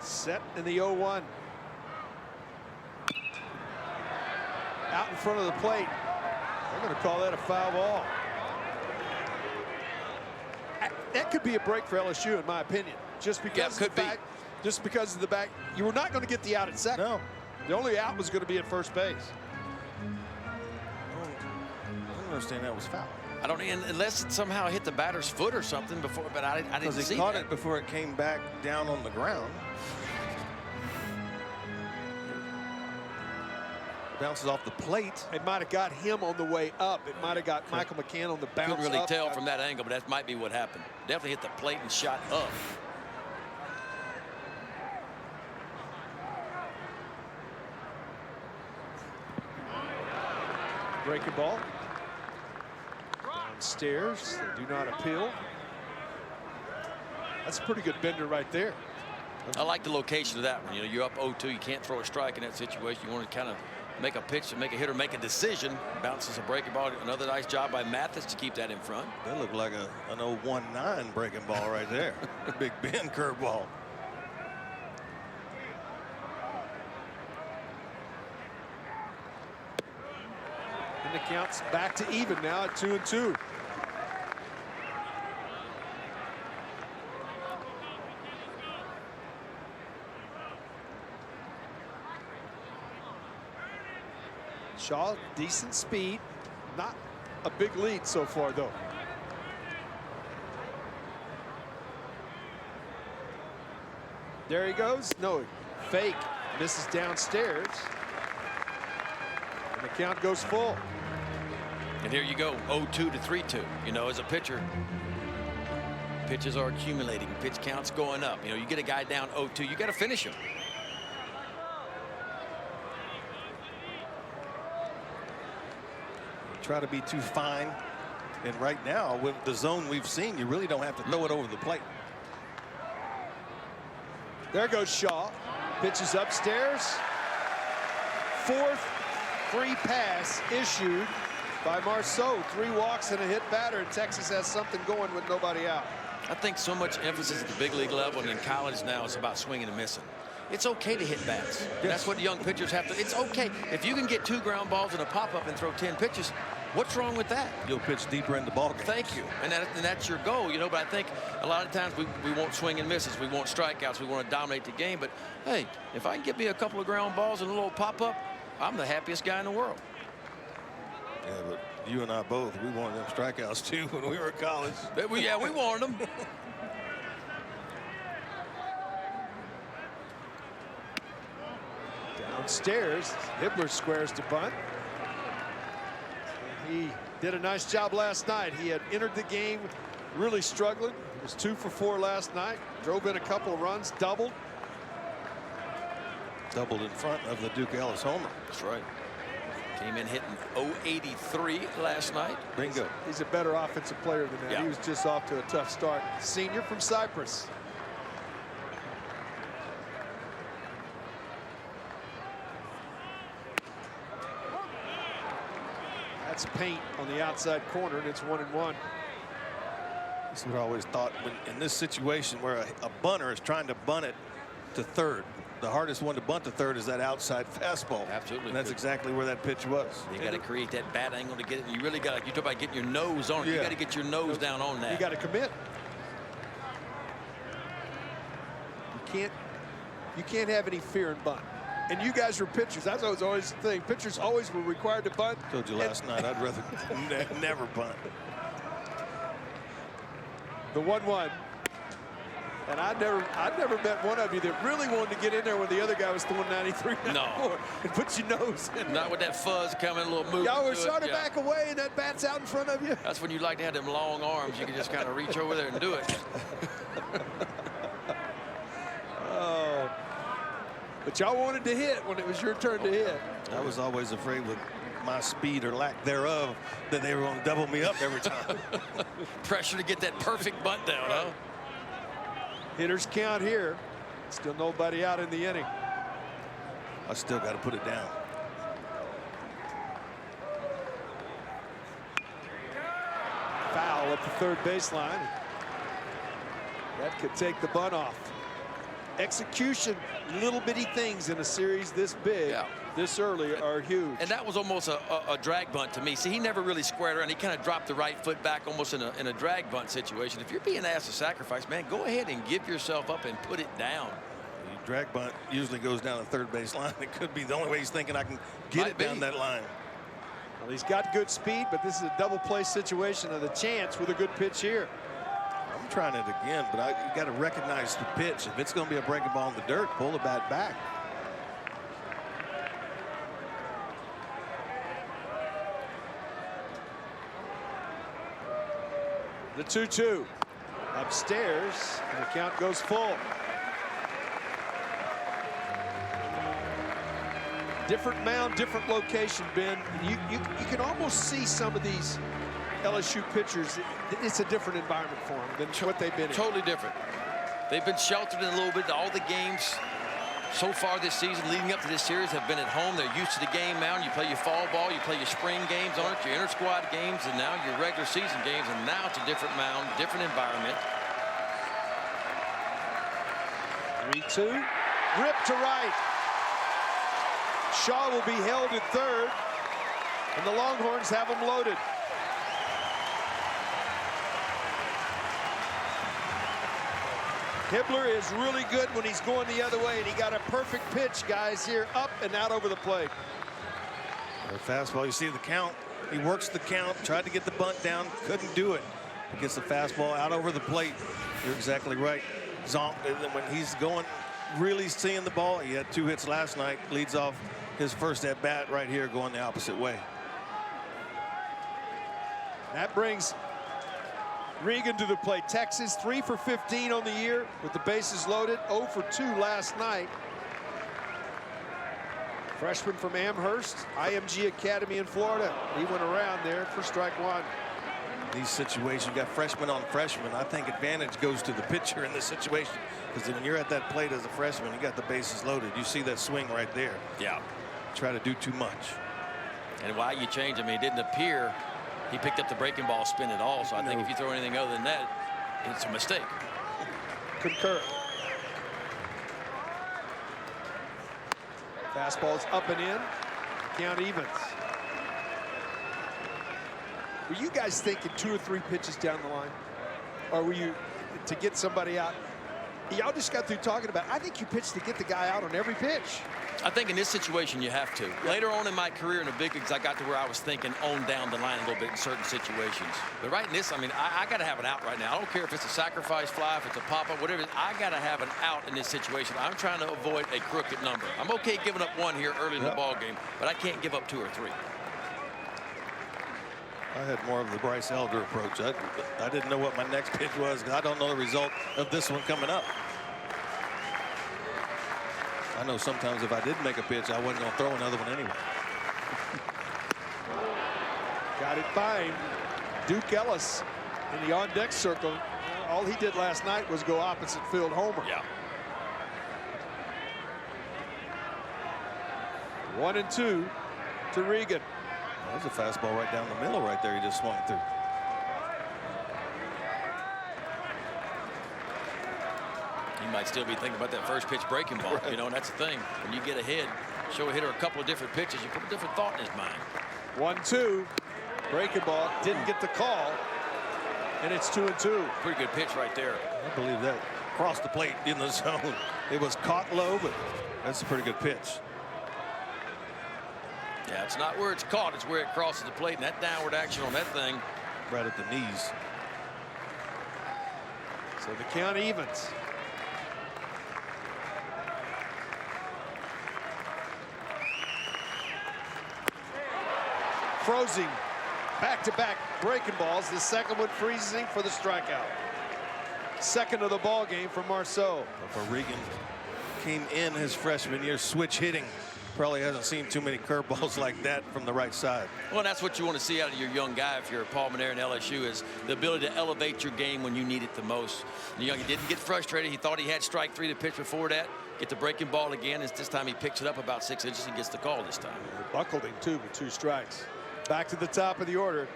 Set in the 0-1. Out in front of the plate. They're going to call that a foul ball. That could be a break for LSU, in my opinion. Just because of the fact you were not going to get the out at second. No. The only out was going to be at first base. I don't understand that was foul. I don't, unless it somehow hit the batter's foot or something before, but I didn't Because see he caught that. it before it came back down on the ground. It bounces off the plate. It might have got him on the way up. It might have got Michael McCann on the bounce Couldn't really up. tell from that angle, but that might be what happened. Definitely hit the plate and shot up. Breaking ball. Downstairs. They do not appeal. That's a pretty good bender right there. I like the location of that one. You know, you're up 0-2. You can't throw a strike in that situation. You want to kind of make a pitch and make a hitter make a decision. Bounces a breaking ball. Another nice job by Mathis to keep that in front. That looked like an 0-1-9 breaking ball right there. Big bend curveball. And the count's back to even now at 2-2. Shaw, decent speed. Not a big lead so far, though. There he goes. No, fake. Misses downstairs. And the count goes full. And here you go, 0-2 to 3-2. You know, as a pitcher, pitches are accumulating. Pitch count's going up. You know, you get a guy down 0-2, you got to finish him. Try to be too fine. And right now, with the zone we've seen, you really don't have to throw it over the plate. There goes Shaw. Pitches upstairs. 4th free pass issued by Marceau. 3 walks and a hit batter, and Texas has something going with nobody out. I think so much emphasis at the big league level and in college now is about swinging and missing. It's okay to hit bats. Yes. That's what the young pitchers have to. It's okay. If you can get 2 ground balls and a pop-up and throw 10 pitches, what's wrong with that? You'll pitch deeper in the ball game. Thank you. And that's your goal, you know. But I think a lot of times we want swing and misses. We want strikeouts. We want to dominate the game. But, hey, if I can get me a couple of ground balls and a little pop-up, I'm the happiest guy in the world. Yeah, but you and I both, we wanted them strikeouts, too, when we were in college. Yeah, we wanted them. Downstairs, Hibbler squares to bunt. He did a nice job last night. He had entered the game really struggling. He was 2 for 4 last night. Drove in a couple of runs, doubled. Doubled in front of the Duke Ellis homer. That's right. Came in hitting 083 last night. Bingo. He's a better offensive player than that. Yeah. He was just off to a tough start. Senior from Cyprus. That's paint on the outside corner, and it's 1-1. That's what I always thought in this situation where a bunter is trying to bunt it to third. The hardest one to bunt to third is that outside fastball. Absolutely. And that's exactly where that pitch was. You got to create that bat angle to get it. You really got to. You talk about getting your nose on it. Yeah. You got to get your nose down on that. You got to commit. You can't have any fear in bunt. And you guys were pitchers. That's always the thing. Pitchers always were required to bunt. Told you last night I'd rather never bunt. The 1-1. And I never met one of you that really wanted to get in there when the other guy was throwing 93. No. And put your nose in. Not with that fuzz coming, a little move. Y'all were starting to back away, and that bat's out in front of you. That's when you like to have them long arms. You can just kind of reach over there and do it. Oh. But y'all wanted to hit when it was your turn to hit. I was always afraid with my speed or lack thereof, that they were going to double me up every time. Pressure to get that perfect bunt down, huh? Hitters count here. Still nobody out in the inning. I still got to put it down. Foul at the third baseline. That could take the bunt off. Execution, little bitty things in a series this big, this early, are huge. And that was almost a drag bunt to me. See, he never really squared around. He kind of dropped the right foot back almost in a drag bunt situation. If you're being asked to sacrifice, man, go ahead and give yourself up and put it down. The drag bunt usually goes down the third base line. It could be the only way he's thinking I can get it down that line. Well, he's got good speed, but this is a double play situation of the chance with a good pitch here. I'm trying it again, but you got to recognize the pitch. If it's going to be a breaking ball in the dirt, pull the bat back. The 2-2 upstairs, and the count goes full. Different mound, different location, Ben. You can almost see some of these LSU pitchers. It's a different environment for them than what they've been in. Totally different. They've been sheltered in a little bit. All the games so far this season leading up to this series have been at home. They're used to the game mound. You play your fall ball, you play your spring games on it, your inter-squad games, and now your regular season games, and now it's a different mound, different environment. 3-2. Rip to right. Shaw will be held at third, and the Longhorns have him loaded. Hibbler is really good when he's going the other way, and he got a perfect pitch, guys, here, up and out over the plate. The fastball, you see the count. He works the count, tried to get the bunt down, couldn't do it. He gets the fastball out over the plate. You're exactly right. Zonk, when he's going, really seeing the ball, he had 2 hits last night, leads off his first at bat right here, going the opposite way. That brings Regan to the plate. Texas 3 for 15 on the year with the bases loaded. 0 for 2 last night. Freshman from Amherst, IMG Academy in Florida. He went around there for strike one. These situations, you got freshman on freshman. I think advantage goes to the pitcher in this situation, because when you're at that plate as a freshman, you got the bases loaded. You see that swing right there. Yeah. Try to do too much. And why you change him, it didn't appear he picked up the breaking ball spin at all. So I think if you throw anything other than that, it's a mistake. Concur. Fastball's up and in. Count evens. Were you guys thinking 2 or 3 pitches down the line? Or were you to get somebody out? Y'all just got through talking about, I think you pitch to get the guy out on every pitch. I think in this situation you have to. Later on in my career in the big leagues, I got to where I was thinking on down the line a little bit in certain situations. But right in this, I mean, I got to have an out right now. I don't care if it's a sacrifice fly, if it's a pop-up, whatever it is. I got to have an out in this situation. I'm trying to avoid a crooked number. I'm okay giving up 1 here early in the ball game, but I can't give up 2 or 3. I had more of the Bryce Elder approach. I didn't know what my next pitch was. I don't know the result of this one coming up. I know sometimes if I did make a pitch, I wasn't going to throw another one anyway. Got it by him. Duke Ellis in the on-deck circle. All he did last night was go opposite field homer. Yeah. 1-2 to Regan. There's a fastball right down the middle right there. He just swung through. He might still be thinking about that first pitch breaking ball, you know, and that's the thing. When you get ahead, show a hitter a couple of different pitches, you put a different thought in his mind. 1-2. Breaking ball. Didn't get the call. And it's 2-2. Pretty good pitch right there. I believe that. Across the plate in the zone. It was caught low, but that's a pretty good pitch. Yeah, it's not where it's caught, it's where it crosses the plate, and that downward action on that thing. Right at the knees. So the count evens. Frozing back-to-back breaking balls. The second one freezing for the strikeout. Second of the ball game for Marceau. For Regan, came in his freshman year switch hitting. Probably hasn't seen too many curveballs like that from the right side. Well, that's what you want to see out of your young guy if you're a Paul Manera in LSU, is the ability to elevate your game when you need it the most. The young, he didn't get frustrated. He thought he had strike 3 to pitch before that. Get the breaking ball again. And this time he picks it up about 6 inches and gets the call this time. Buckled him, too, with 2 strikes. Back to the top of the order.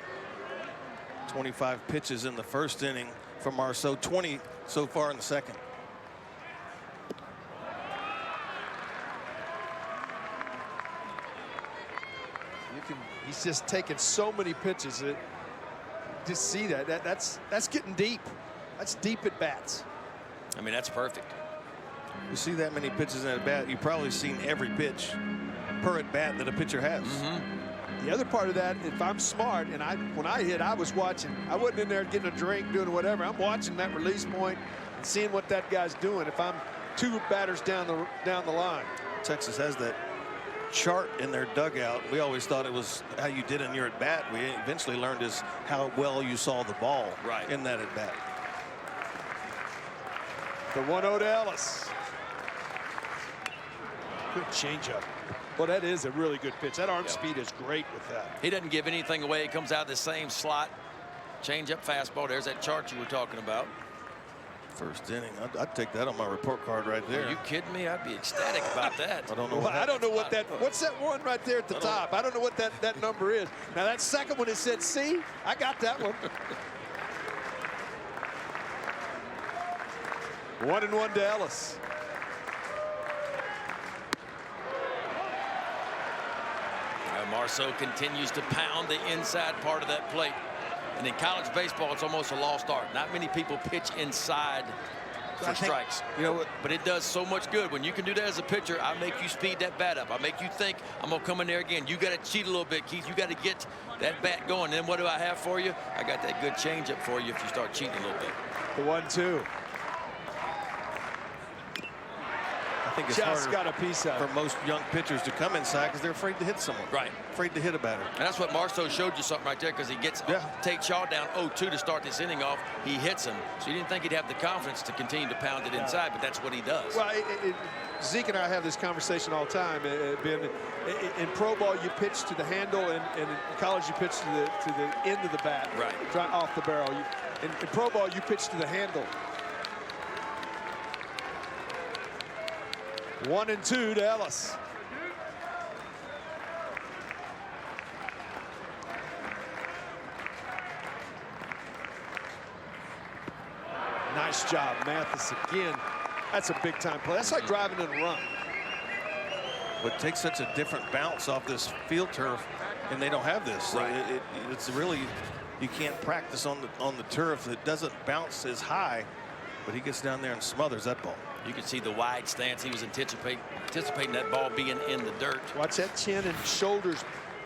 25 pitches in the first inning from Marceau, 20 so far in the second. He's just taking so many pitches. Just see that's getting deep. That's deep at bats. I mean, that's perfect. You see that many pitches in at bat, you've probably seen every pitch per at bat that a pitcher has. The other part of that, if I'm smart, and when I hit, I was watching. I wasn't in there getting a drink, doing whatever. I'm watching that release point and seeing what that guy's doing. If I'm 2 batters down the line. Texas has that chart in their dugout. We always thought it was how you did in your at bat. We eventually learned is how well you saw the ball in that at bat. The 1-0 to Ellis. Good changeup. Well, that is a really good pitch. That arm speed is great with that. He doesn't give anything away. It comes out of the same slot. Changeup, fastball. There's that chart you were talking about. First inning. I'd take that on my report card right there. Are you kidding me? I'd be ecstatic about that. I don't know. Well, I don't know what that. What's that one right there at the top? I don't know what that number is. Now that second one, it said C. I got that one. 1-1 to Ellis. Marceau continues to pound the inside part of that plate. And in college baseball, it's almost a lost art. Not many people pitch inside for strikes. You know what? But it does so much good. When you can do that as a pitcher, I make you speed that bat up. I make you think I'm going to come in there again. You got to cheat a little bit, Keith. You got to get that bat going. And then what do I have for you? I got that good changeup for you if you start cheating a little bit. The 1-2. I think it's Just harder got a piece of for most young pitchers to come inside because they're afraid to hit someone. Right. Afraid to hit a batter. And that's what Marceau showed you something right there, because he gets Tate Shaw down 0-2 to start this inning off. He hits him. So you didn't think he'd have the confidence to continue to pound it inside, but that's what he does. Well, Zeke and I have this conversation all the time. Ben, in pro ball, you pitch to the handle, and in college, you pitch to the end of the bat. Right. Off the barrel. In pro ball, you pitch to the handle. 1-2 to Ellis. Nice job, Mathis again. That's a big time play. That's like driving in a run. But it takes such a different bounce off this field turf, and they don't have this. Right. So it's really, you can't practice on the turf. It doesn't bounce as high, but he gets down there and smothers that ball. You can see the wide stance. He was anticipating that ball being in the dirt. Watch that chin and shoulders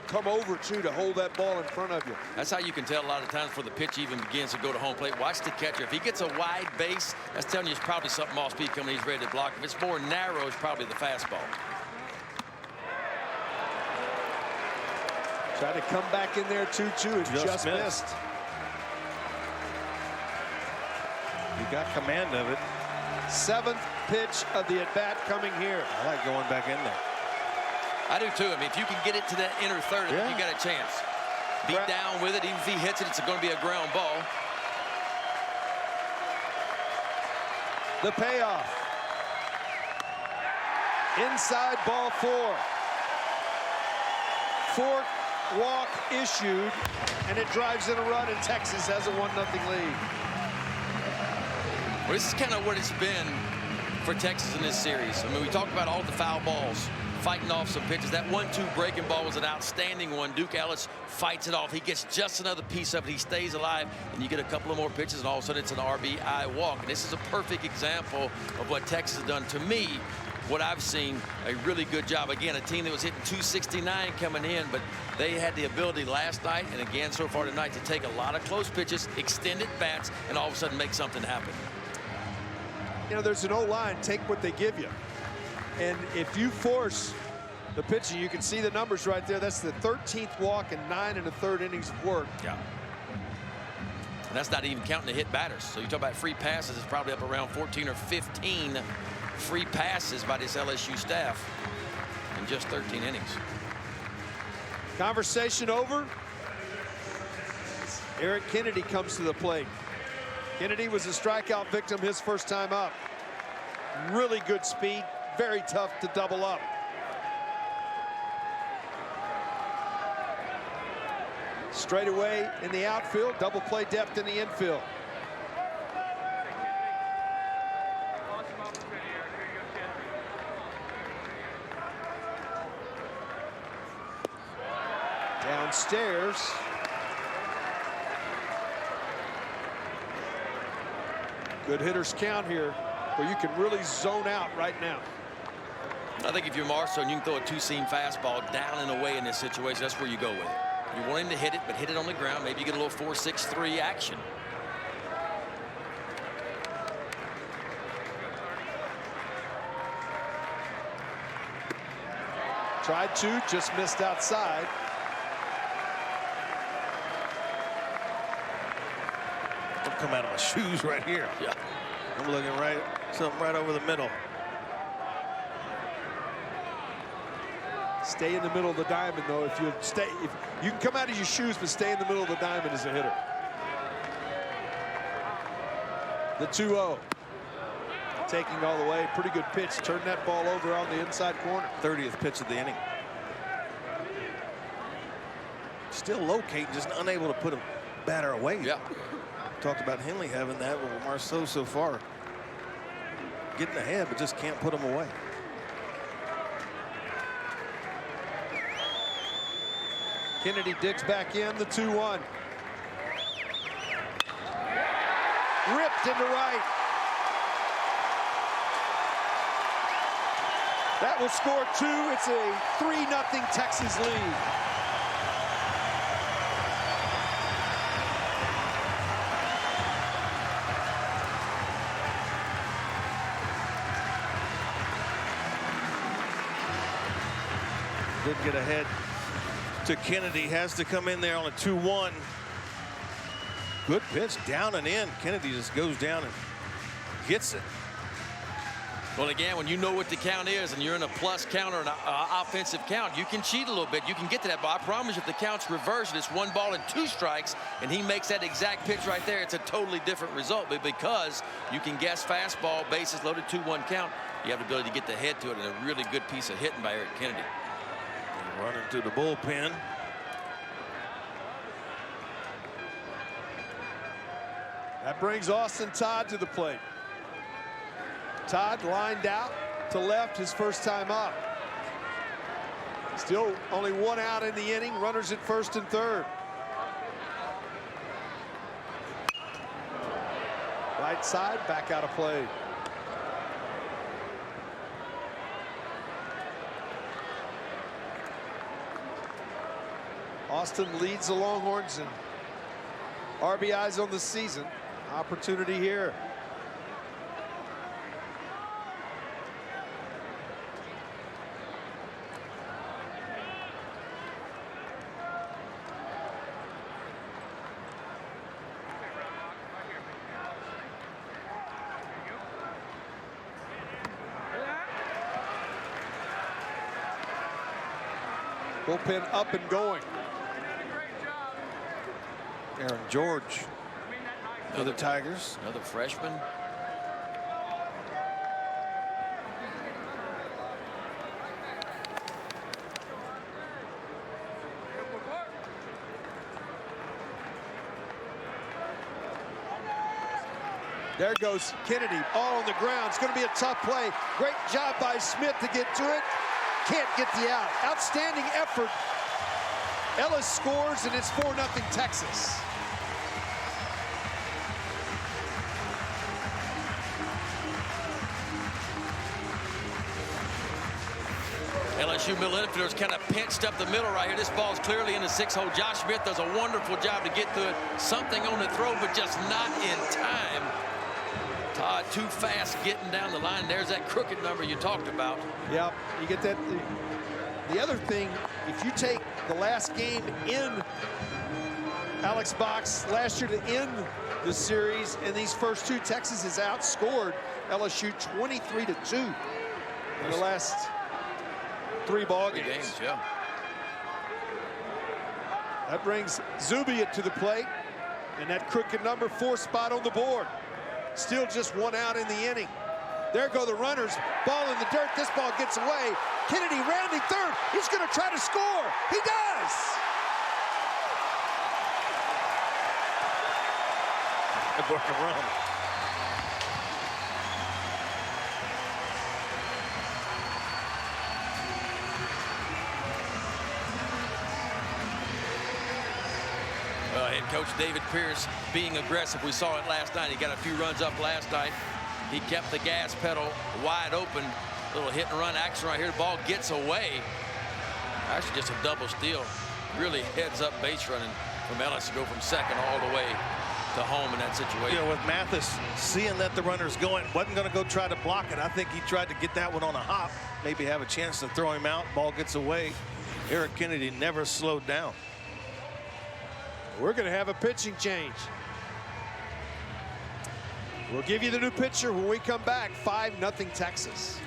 come over too to hold that ball in front of you. That's how you can tell a lot of times before the pitch even begins to go to home plate. Watch the catcher. If he gets a wide base, that's telling you it's probably something off speed coming. He's ready to block. If it's more narrow, it's probably the fastball. Tried to come back in there 2-2 and just missed. He got command of it. 7th pitch of the at-bat coming here. I like going back in there. I do too. I mean, if you can get it to that inner third, you got a chance. Beat down with it. Even if he hits it, it's going to be a ground ball. The payoff. Inside ball 4. Fork walk issued, and it drives in a run, and Texas has a 1-0 lead. Well, this is kind of what it's been for Texas in this series. I mean, we talked about all the foul balls, fighting off some pitches. That 1-2 breaking ball was an outstanding one. Duke Ellis fights it off. He gets just another piece of it. He stays alive, and you get a couple of more pitches, and all of a sudden it's an RBI walk. And this is a perfect example of what Texas has done. To me, what I've seen, a really good job. Again, a team that was hitting 269 coming in, but they had the ability last night and again so far tonight to take a lot of close pitches, extended bats, and all of a sudden make something happen. You know, there's an old line, take what they give you. And if you force the pitching, you can see the numbers right there. That's the 13th walk and 9 1/3 innings of work. Yeah. And that's not even counting the hit batters. So you talk about free passes, it's probably up around 14 or 15 free passes by this LSU staff. in just 13 innings. Conversation over. Eric Kennedy comes to the plate. Kennedy was a strikeout victim his first time up. Really good speed, very tough to double up. Straight away in the outfield, double play depth in the infield. Downstairs. Good hitters count here, where you can really zone out right now. I think if you're Marshall and you can throw a two-seam fastball down and away in this situation, that's where you go with it. You want him to hit it, but hit it on the ground. Maybe you get a little 4-6-3 action. Tried to, just missed outside. I'll come out of my shoes right here. Yeah. I'm looking something right over the middle. Stay in the middle of the diamond, though. If you can come out of your shoes, but stay in the middle of the diamond as a hitter. The 2-0. Taking all the way. Pretty good pitch. Turn that ball over on the inside corner. 30th pitch of the inning. Still locating, just unable to put a batter away. Yeah. Talked about Henley having that, but Marceau so far getting ahead, but just can't put him away. Kennedy digs back in, the 2-1. Ripped into right. That will score 2. It's a 3-0 Texas lead. Didn't get ahead to Kennedy. Has to come in there on a 2-1. Good pitch, down and in. Kennedy just goes down and gets it. Well, again, when you know what the count is and you're in a plus count or an offensive count, you can cheat a little bit. You can get to that. But I promise you, if the count's reversed, it's 1 ball and 2 strikes, and he makes that exact pitch right there, it's a totally different result. But because you can guess fastball, bases loaded, 2-1 count, you have the ability to get the head to it, and a really good piece of hitting by Eric Kennedy. Running to the bullpen. That brings Austin Todd to the plate. Todd lined out to left his first time up. Still only 1 out in the inning. Runners at first and third. Right side, back out of play. Austin leads the Longhorns in RBIs on the season. Opportunity here. Bullpen up and going. Aaron George for the Tigers. Another freshman. There goes Kennedy, all on the ground. It's going to be a tough play. Great job by Smith to get to it. Can't get the out. Outstanding effort. Ellis scores, and it's 4-0 Texas. LSU middle infielders kind of pinched up the middle right here. This ball's clearly in the 6-hole. Josh Smith does a wonderful job to get to it. Something on the throw, but just not in time. Todd too fast getting down the line. There's that crooked number you talked about. Yep, you get that. The other thing, if you take the last game in Alex Box last year to end the series, and these first 2, Texas has outscored LSU 23-2 in the last 3 ball games. Yeah. That brings Zubia to the plate, and that crooked number 4 spot on the board. Still just 1 out in the inning. There go the runners. Ball in the dirt. This ball gets away. Kennedy rounding third. He's going to try to score. He does. Good work and run. Well, head coach David Pierce being aggressive. We saw it last night. He got a few runs up last night. He kept the gas pedal wide open. Little hit and run action right here. The ball gets away. Actually, just a double steal. Really heads up base running from Ellis to go from second all the way to home in that situation. You know, with Mathis seeing that the runner's going, wasn't going to go try to block it. I think he tried to get that one on a hop, maybe have a chance to throw him out. Ball gets away. Eric Kennedy never slowed down. We're going to have a pitching change. We'll give you the new pitcher when we come back. 5-0 Texas.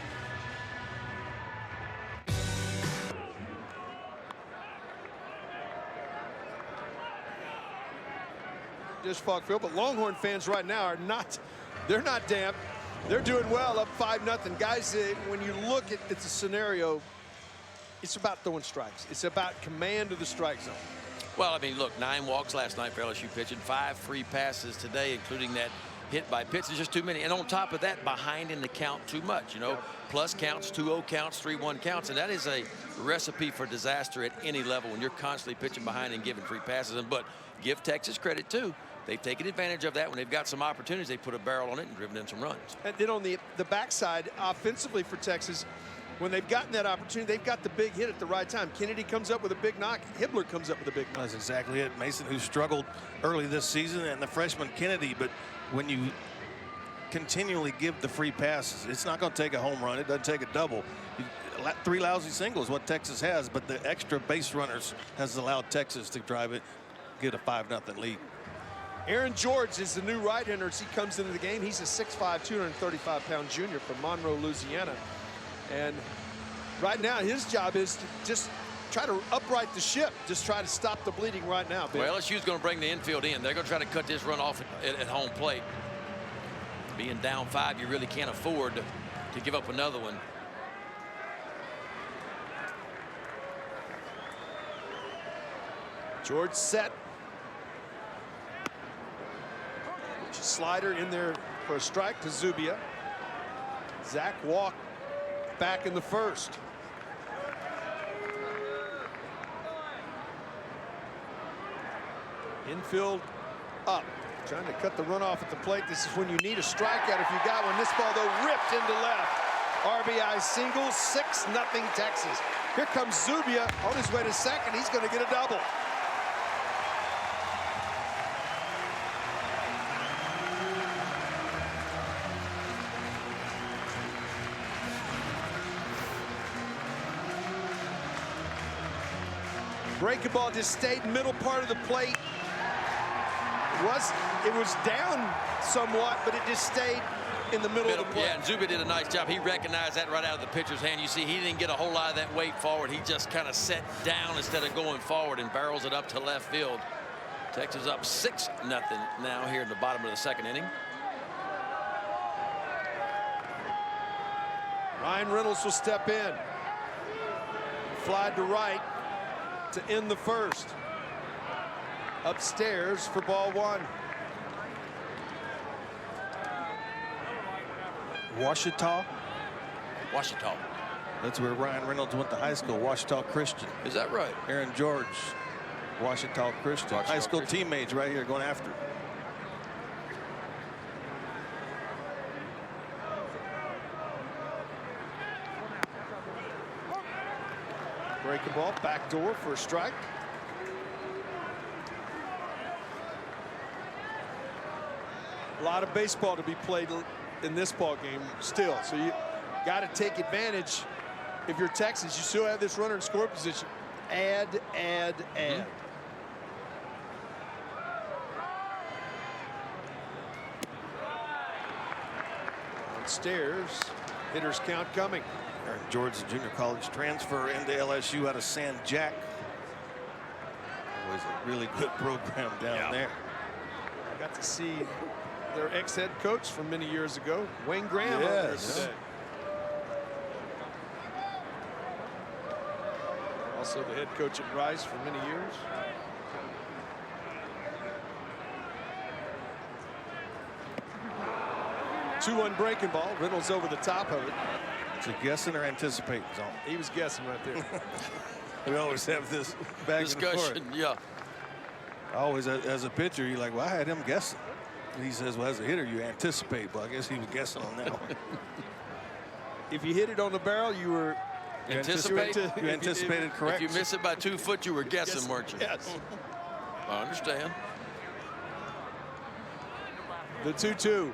Disch-Falk field, but Longhorn fans right now are not, they're not damp. They're doing well, up 5-0. Guys, when you look at it's a scenario, it's about throwing strikes. It's about command of the strike zone. Well, I mean, look, 9 walks last night for LSU pitching, 5 free passes today, including that hit by pitch. It's just too many. And on top of that, behind in the count too much, you know. Yep. Plus counts, 2-0 counts, 3-1 counts. And that is a recipe for disaster at any level when you're constantly pitching behind and giving free passes. But give Texas credit, too. They've taken advantage of that. When they've got some opportunities, they put a barrel on it and driven in some runs. And then on the backside, offensively for Texas, when they've gotten that opportunity, they've got the big hit at the right time. Kennedy comes up with a big knock. Hibbler comes up with a big knock. That's exactly it. Mason, who struggled early this season, and the freshman Kennedy. But when you continually give the free passes, it's not going to take a home run. It doesn't take a double. 3 lousy singles, what Texas has, but the extra base runners has allowed Texas to drive it, get a 5-0 lead. Aaron George is the new right-hander as he comes into the game. He's a 6'5", 235-pound junior from Monroe, Louisiana. And right now, his job is to just try to upright the ship, just try to stop the bleeding right now. Ben. Well, LSU's going to bring the infield in. They're going to try to cut this run off at home plate. Being down 5, you really can't afford to give up another one. George set. Slider in there for a strike to Zubia. Zach walked back in the first. Infield up. Trying to cut the run off at the plate. This is when you need a strikeout if you got one. This ball, though, ripped into left. RBI single, 6-0 Texas. Here comes Zubia on his way to second. He's going to get a double. Breaking ball just stayed middle part of the plate. It was down somewhat, but it just stayed in the middle of the plate. Yeah, and Zubia did a nice job. He recognized that right out of the pitcher's hand. You see, he didn't get a whole lot of that weight forward. He just kind of set down instead of going forward and barrels it up to left field. Texas up 6-0 now here in the bottom of the second inning. Ryan Reynolds will step in. Fly to right to end the first. Upstairs for ball 1. Washita. Washita. That's where Ryan Reynolds went to high school, Washita Christian. Is that right? Aaron George, Washita Christian. High school teammates right here going after it. Breaking ball, back door for a strike. A lot of baseball to be played in this ball game still, so you got to take advantage. If you're Texas, you still have this runner in score position. Add. Downstairs, hitter's count coming. Georgia junior college transfer into LSU out of San Jac. Was a really good program down there. I got to see their ex-head coach from many years ago, Wayne Graham, over there today. Also the head coach at Rice for many years. Two-one breaking ball. Reynolds over the top of it. Is it guessing or anticipating zone? He was guessing right there. We always have this back discussion. and forth. Yeah. Always as a pitcher, you're like, well, I had him guessing. And he says, well, as a hitter, you anticipate. Well, I guess he was guessing on that one. If you hit it on the barrel, you were You anticipated correct. If you miss it by 2 foot, you were guessing, weren't you? Yes. I understand. The 2-2.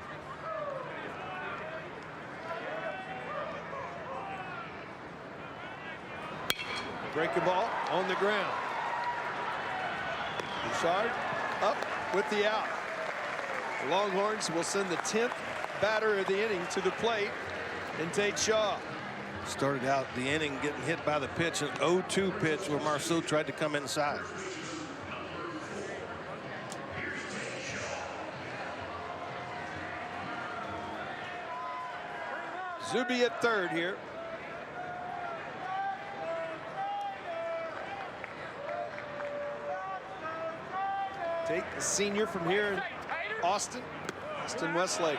Breaking ball on the ground. Bouchard up with the out. The Longhorns will send the 10th batter of the inning to the plate, and Tate Shaw. Started out the inning getting hit by the pitch, an 0-2 pitch where Marceau tried to come inside. Zuby at third here. Tate, the senior from here in Austin Westlake.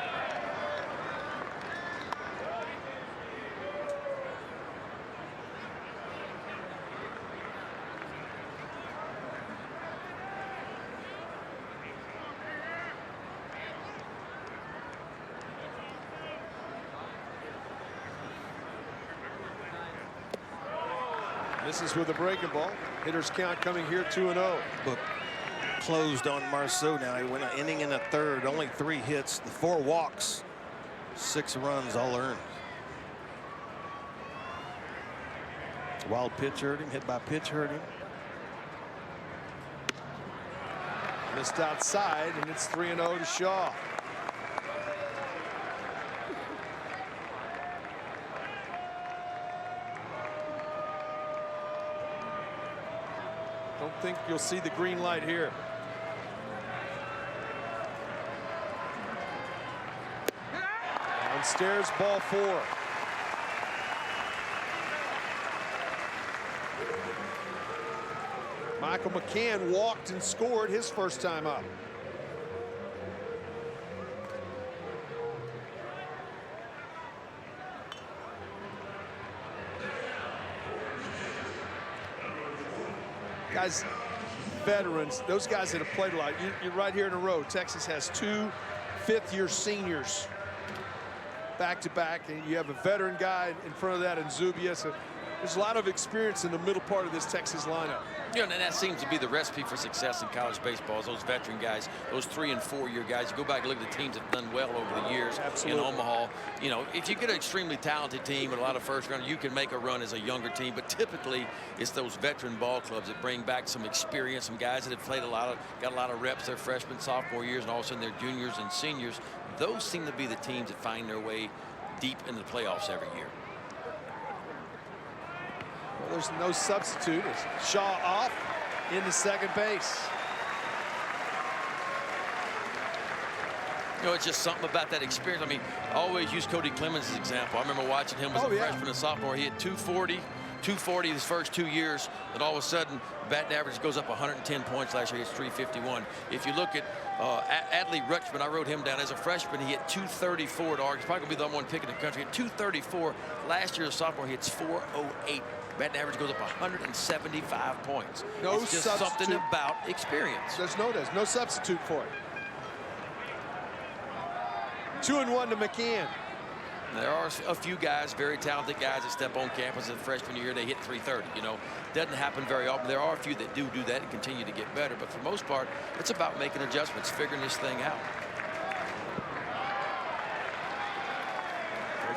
Misses with a breaking ball. Hitters count coming here 2-0. But closed on Marceau now. He went an inning and a third, only 3 hits, the 4 walks, 6 runs all earned. Wild pitch hurt him, hit by pitch hurt him. Missed outside, and it's 3-0 to Shaw. Don't think you'll see the green light here. Downstairs, ball 4. Michael McCann walked and scored his first time up. Guys, veterans, those guys that have played a lot. You're right here in a row. Texas has 2 fifth-year seniors back-to-back, and you have a veteran guy in front of that in Zubia. So there's a lot of experience in the middle part of this Texas lineup. Yeah, and that seems to be the recipe for success in college baseball is those veteran guys, those 3- and 4-year guys. You go back and look at the teams that have done well over the years. Absolutely. In Omaha. You know, if you get an extremely talented team with a lot of first rounders, you can make a run as a younger team. But typically, it's those veteran ball clubs that bring back some experience, some guys that have played got a lot of reps their freshman, sophomore years, and all of a sudden they're juniors and seniors. Those seem to be the teams that find their way deep into the playoffs every year. Well, there's no substitute. It's Shaw off into second base. You know, it's just something about that experience. I mean, I always use Cody Clemens as an example. I remember watching him as a freshman and sophomore. He had 240 his first 2 years. Then all of a sudden, batting average goes up 110 points last year. It's 351. If you look at Adley Rutschman, I wrote him down as a freshman. He hit 234 at Oregon. He's probably going to be the number 1 pick in the country. At 234 last year as a sophomore, he hits 408. Batting average goes up 175 points. No it's just substitute. something about experience. There's no substitute for it. 2-1 to McCann. There are a few guys, very talented guys, that step on campus in freshman year. They hit 330. You know, doesn't happen very often. There are a few that do that and continue to get better. But for the most part, it's about making adjustments, figuring this thing out.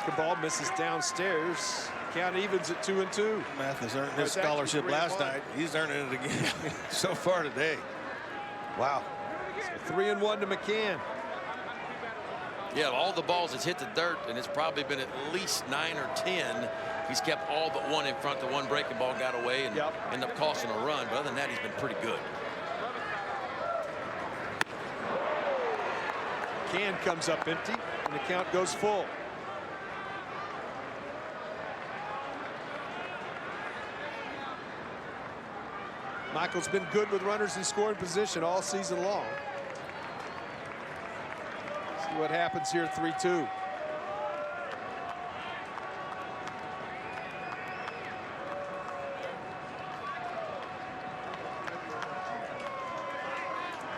The ball misses downstairs. Count evens at 2-2. Mathis earned his scholarship last night. He's earning it again so far today. Wow. So 3-1 to McCann. Yeah, all the balls that's hit the dirt, and it's probably been at least 9 or 10. He's kept all but one in front. The one breaking ball got away and ended up costing a run. But other than that, he's been pretty good. Can comes up empty, and the count goes full. Michael's been good with runners in scoring position all season long. See what happens here, 3-2.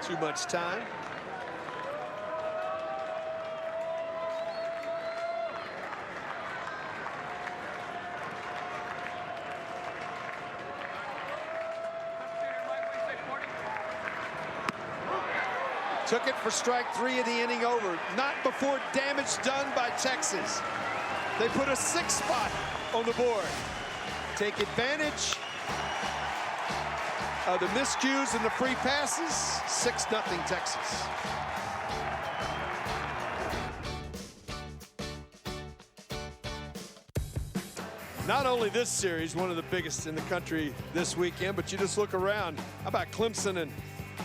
Too much time. Took it for strike 3 of the inning over. Not before damage done by Texas. They put a 6 spot on the board. Take advantage of the miscues and the free passes. 6-0 Texas. Not only this series, one of the biggest in the country this weekend, but you just look around. How about Clemson and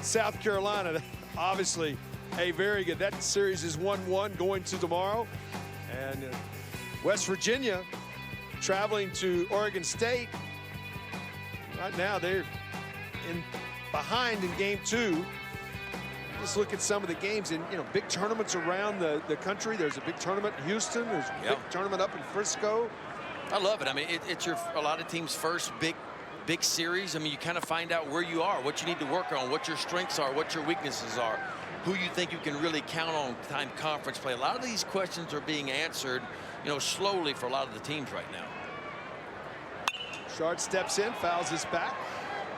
South Carolina? Obviously, a very good. That series is 1-1 going to tomorrow. And West Virginia traveling to Oregon State. Right now, they're behind in game 2. Just look at some of the games in, big tournaments around the country. There's a big tournament in Houston. There's a big tournament up in Frisco. I love it. I mean, it's a lot of teams' first big series. I mean, you kind of find out where you are, what you need to work on, what your strengths are, what your weaknesses are, who you think you can really count on time conference play. A lot of these questions are being answered, slowly for a lot of the teams right now. Short steps in, fouls his back,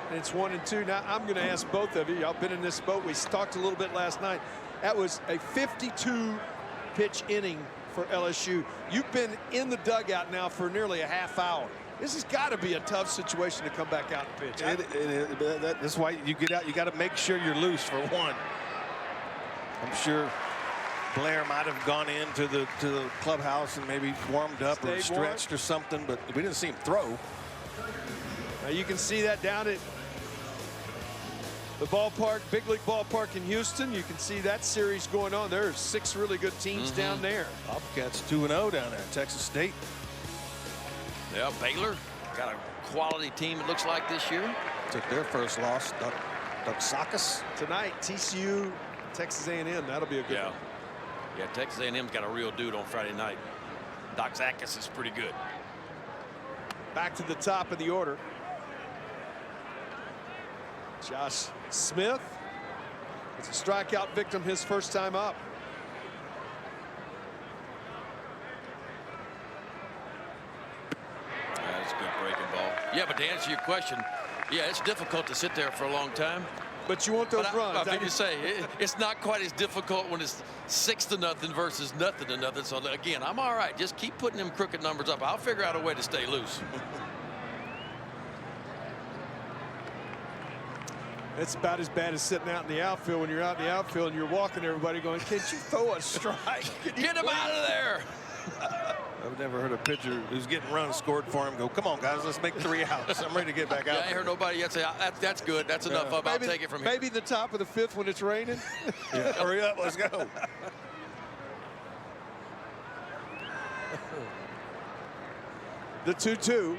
and it's 1-2. Now, I'm going to ask both of you. Y'all been in this boat. We talked a little bit last night. That was a 52-pitch inning for LSU. You've been in the dugout now for nearly a half hour. This has got to be a tough situation to come back out and pitch. That's why you get out. You got to make sure you're loose for one. I'm sure Blair might have gone into the clubhouse and maybe warmed up or stretched or something, but we didn't see him throw. Now you can see that down at the ballpark, big league ballpark in Houston. You can see that series going on. There's 6 really good teams down there. Bobcats 2-0 down there. Texas State. Yeah, Baylor got a quality team, it looks like, this year. Took their first loss. Duxakis. Tonight, TCU, Texas A&M. That'll be a good one. Yeah, Texas A&M's got a real dude on Friday night. Duxakis is pretty good. Back to the top of the order. Josh Smith. It's a strikeout victim his first time up. That's a good breaking ball. Yeah, but to answer your question, yeah, it's difficult to sit there for a long time. But you want those runs. I think you say it's not quite as difficult when it's 6-0 versus 0-0. So again, I'm all right. Just keep putting them crooked numbers up. I'll figure out a way to stay loose. It's about as bad as sitting out in the outfield when you're out in the outfield and you're walking everybody going, can't you throw a strike? Get him out of there. I've never heard a pitcher who's getting runs scored for him go, come on, guys, let's make 3 outs. I'm ready to get back out. Yeah, I ain't heard nobody yet say, that's good. That's enough of. I'll take it from here. Maybe the top of the 5th when it's raining. Yeah, hurry up, let's go. The 2-2.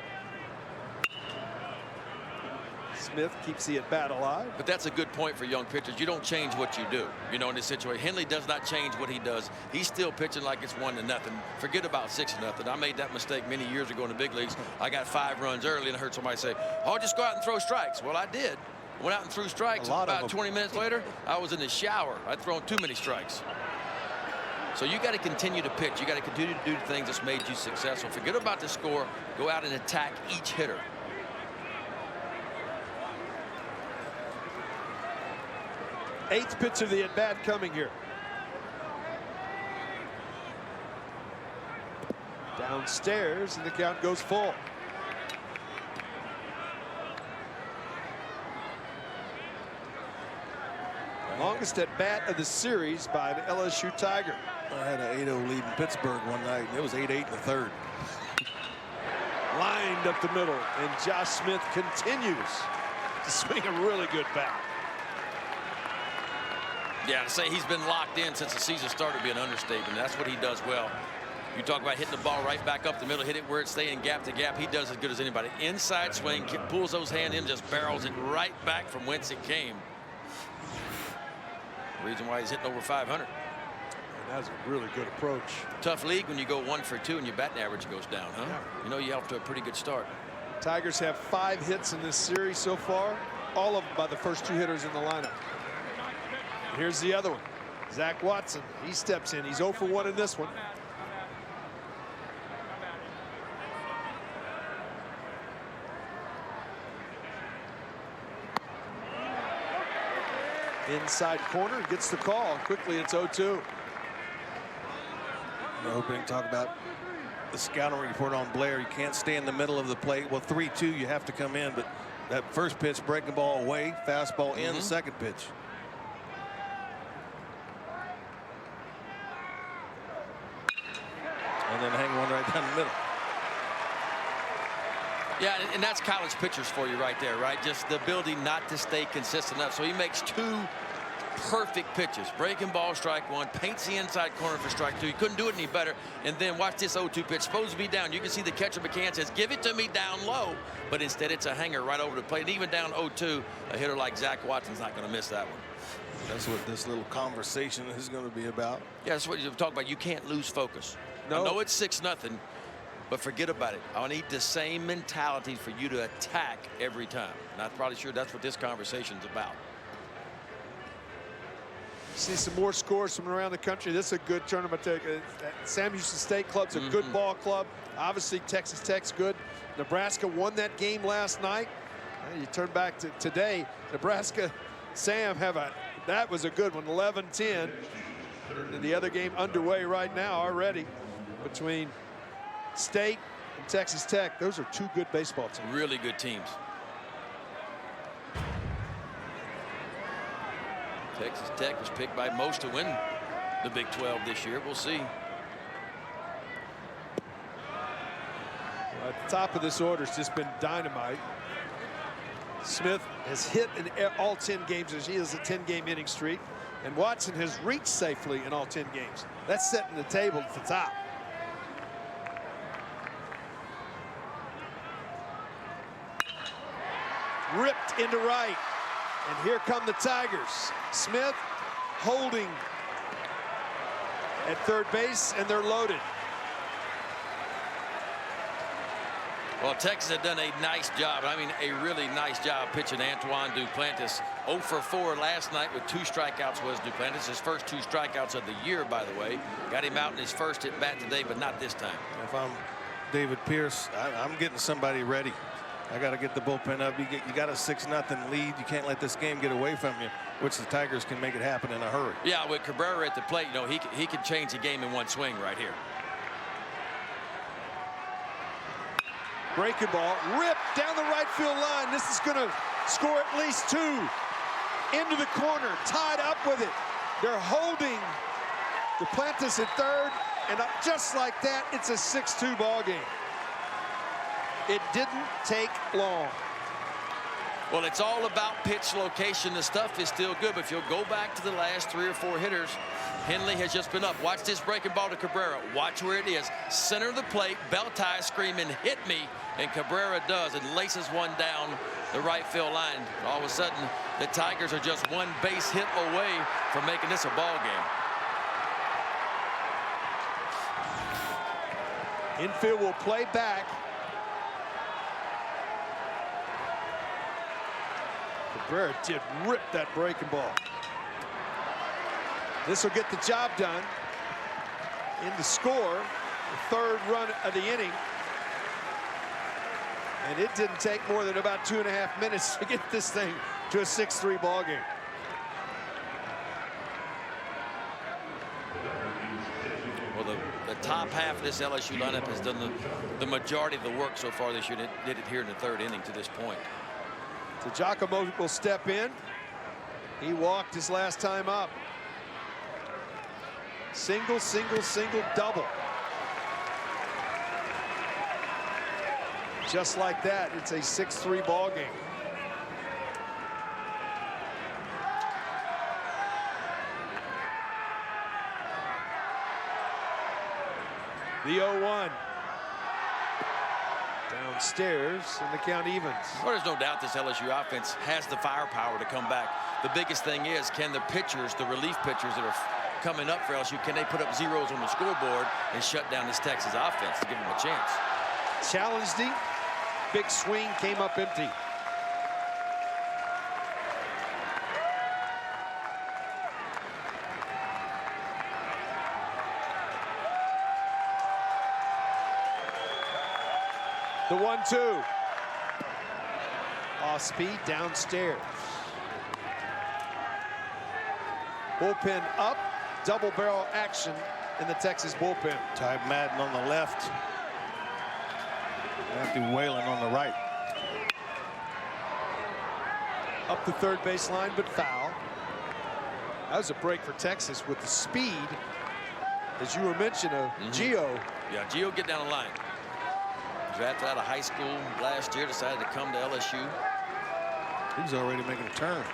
Smith keeps the at-bat alive. But that's a good point for young pitchers. You don't change what you do, in this situation. Henley does not change what he does. He's still pitching like it's 1-0. Forget about 6-0. I made that mistake many years ago in the big leagues. I got 5 runs early, and I heard somebody say, oh, just go out and throw strikes. Well, I did. Went out and threw strikes. About 20 minutes later, I was in the shower. I'd thrown too many strikes. So you got to continue to pitch. You got to continue to do the things that's made you successful. Forget about the score. Go out and attack each hitter. Eighth pitch of the at-bat coming here. Downstairs, and the count goes full. Longest at bat of the series by an LSU Tiger. I had an 8-0 lead in Pittsburgh one night, and it was 8-8 in the third. Lined up the middle, and Josh Smith continues to swing a really good bat. Yeah, to say he's been locked in since the season started would be an understatement. That's what he does well. You talk about hitting the ball right back up the middle, hit it where it's staying gap to gap. He does as good as anybody. Inside swing, pulls those hands in, just barrels it right back from whence it came. Reason why he's hitting over 500. And that's a really good approach. Tough league when you go 1 for 2 and your batting average goes down, huh? Yeah. You know you're off to a pretty good start. Tigers have 5 hits in this series so far, all of them by the first 2 hitters in the lineup. And here's the other one, Zach Watson. He steps in. He's 0 for 1 in this one. Inside corner, gets the call. Quickly, it's 0-2. The opening talk about the scouting report on Blair. You can't stay in the middle of the plate. Well, 3-2, you have to come in, but that first pitch, breaking ball away, fastball in, second pitch. And then hang one right down the middle. Yeah, and that's college pitchers for you right there, right? Just the ability not to stay consistent enough. So he makes 2 perfect pitches. Breaking ball, strike 1, paints the inside corner for strike 2. He couldn't do it any better. And then watch this 0-2 pitch. Supposed to be down. You can see the catcher McCann says, give it to me down low. But instead, it's a hanger right over the plate. And even down 0-2, a hitter like Zach Watson's not going to miss that one. That's what this little conversation is going to be about. Yeah, that's what you talk about. You can't lose focus. No. I know it's 6-0, but forget about it. I need the same mentality for you to attack every time. And I'm probably sure that's what this conversation's about. See some more scores from around the country. This is a good tournament. Sam Houston State Club's a good ball club. Obviously, Texas Tech's good. Nebraska won that game last night. You turn back to today, Nebraska, Sam that was a good one, 11-10. And the other game underway right now already between State and Texas Tech. Those are 2 good baseball teams. Really good teams. Texas Tech was picked by most to win the Big 12 this year. We'll see. At the top of this order has just been dynamite. Smith has hit in all 10 games as he is a 10-game inning streak. And Watson has reached safely in all 10 games. That's setting the table at the top. Ripped into right. And here come the Tigers. Smith holding at third base, and they're loaded. Well, Texas had done a nice job. I mean, a really nice job pitching Antoine Duplantis. 0 for 4 last night with 2 strikeouts was Duplantis. His first 2 strikeouts of the year, by the way. Got him out in his first at bat today, but not this time. If I'm David Pierce, I'm getting somebody ready. I got to get the bullpen up. You got a 6-0 lead. You can't let this game get away from you, which the Tigers can make it happen in a hurry. Yeah, with Cabrera at the plate, you know, he can change the game in one swing right here. Breaking ball, ripped down the right field line. This is going to score at least 2. Into the corner, tied up with it. They're holding Duplantis at third, and just like that, it's a 6-2 ball game. It didn't take long. Well, it's all about pitch location. The stuff is still good, but if you'll go back to the last 3 or 4 hitters, Henley has just been up. Watch this breaking ball to Cabrera. Watch where it is. Center of the plate, belt tie screaming, hit me, and Cabrera does and laces one down the right field line. All of a sudden, the Tigers are just 1 base hit away from making this a ball game. Infield will play back. Cabrera did rip that breaking ball. This will get the job done. In the score, the 3rd run of the inning. And it didn't take more than about 2.5 minutes to get this thing to a 6-3 ball game. Well, the top half of this LSU lineup has done the majority of the work so far this year. Did it here in the 3rd inning to this point. So Giacomo will step in. He walked his last time up. Single, single, single, double. Just like that, it's a 6-3 ball game. The 0-1. Downstairs, and the count evens. Well, there's no doubt this LSU offense has the firepower to come back. The biggest thing is, can the pitchers, the relief pitchers that are coming up for LSU, can they put up zeros on the scoreboard and shut down this Texas offense to give them a chance? Challenged him. Big swing, came up empty. The 1-2. Off speed, downstairs. Bullpen up, double barrel action in the Texas bullpen. Ty Madden on the left. Matthew Whalen on the right. Up the third baseline, but foul. That was a break for Texas with the speed, as you were mentioning, Gio. Yeah, Gio get down the line. Drafted out of high school last year, decided to come to LSU. He's already making a turn.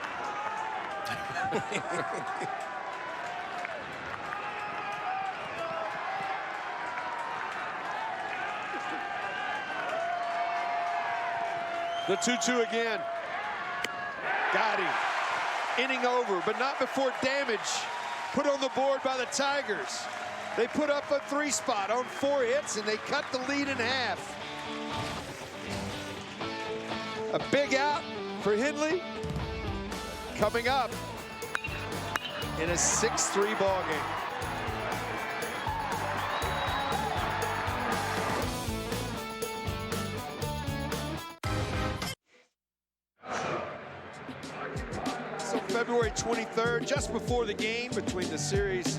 The 2-2 again. Got him. Inning over, but not before damage put on the board by the Tigers. They put up a 3 spot on 4 hits, and they cut the lead in half. A big out for Henley. Coming up in a 6-3 ball game. So February 23rd, just before the game between the series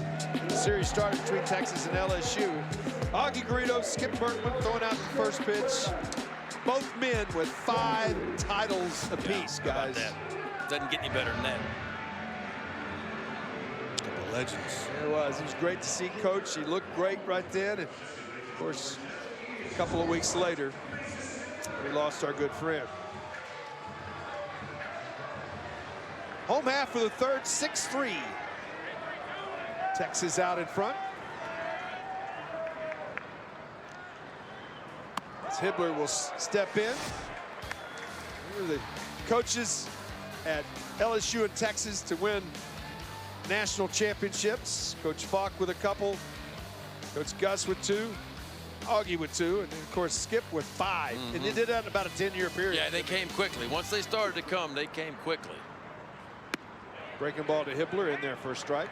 started between Texas and LSU. Augie Garrido, Skip Berkman throwing out the first pitch. Both men with 5 titles apiece, guys. Doesn't get any better than that. Couple legends. It was. It was great to see Coach. He looked great right then. And of course, a couple of weeks later, we lost our good friend. Home half for the third, 6-3. Texas out in front. As Hibbler will step in. Here are the coaches at LSU and Texas to win national championships. Coach Falk with a couple, Coach Gus with 2, Augie with 2, and then of course Skip with 5. And they did that in about a 10-year period. Yeah, they came quickly. Once they started to come, they came quickly. Breaking ball to Hibbler in there for a strike.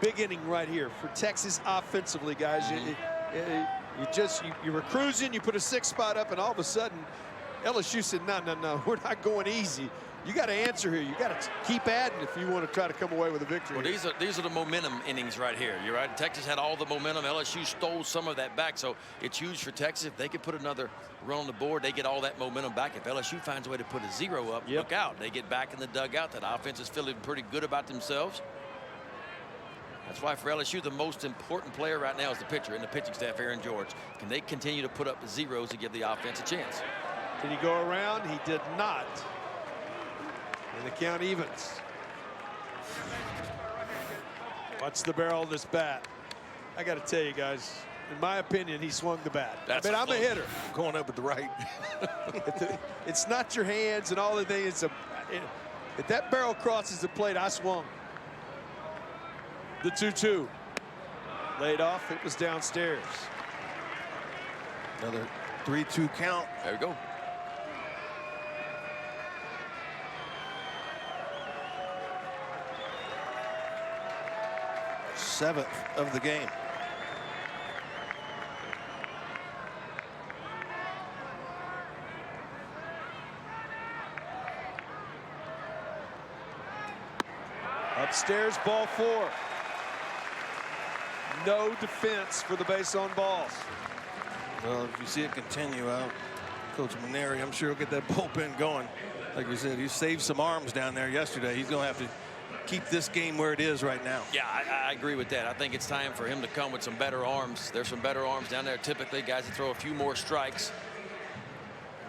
Big inning right here for Texas offensively, guys. You were cruising, you put a 6 spot up, and all of a sudden LSU said, no, we're not going easy. You got to answer here. You got to keep adding if you want to try to come away with a victory. Well, these are the momentum innings right here. You're right. Texas had all the momentum. LSU stole some of that back, so it's huge for Texas. If they could put another run on the board, they get all that momentum back. If LSU finds a way to put a 0 up, look out. They get back in the dugout. That offense is feeling pretty good about themselves. That's why for LSU, the most important player right now is the pitcher and the pitching staff, Aaron George. Can they continue to put up the zeros to give the offense a chance? Did he go around? He did not. And the count evens. Watch the barrel of this bat. I got to tell you guys, in my opinion, he swung the bat. I'm a hitter. Going up at the right. It's not your hands and all the things. If that barrel crosses the plate, I swung. The 2-2. Laid off, it was downstairs. Another 3-2 count. There we go. Seventh of the game. Upstairs, ball 4. No defense for the base on balls. Well, if you see it continue out, Coach Maneri, I'm sure, will get that bullpen going. Like we said, he saved some arms down there yesterday. He's going to have to keep this game where it is right now. Yeah, I agree with that. I think it's time for him to come with some better arms. There's some better arms down there. Typically, guys that throw a few more strikes.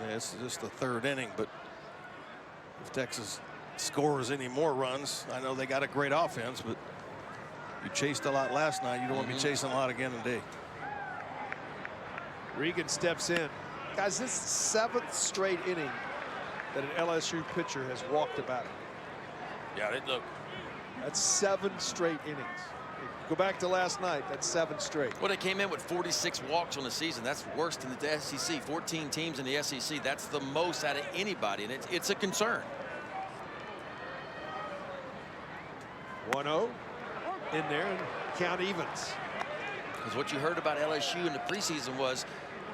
Yeah, it's just the third inning, but if Texas scores any more runs, I know they got a great offense, but you chased a lot last night. You don't want to be chasing a lot again today. Regan steps in. Guys, this is the 7th straight inning that an LSU pitcher has walked about it. Yeah, look. That's 7 straight innings. Go back to last night, that's 7 straight. Well, they came in with 46 walks on the season. That's worse than the SEC. 14 teams in the SEC. That's the most out of anybody, and it's a concern. 1-0 in there, and count evens. Because what you heard about LSU in the preseason was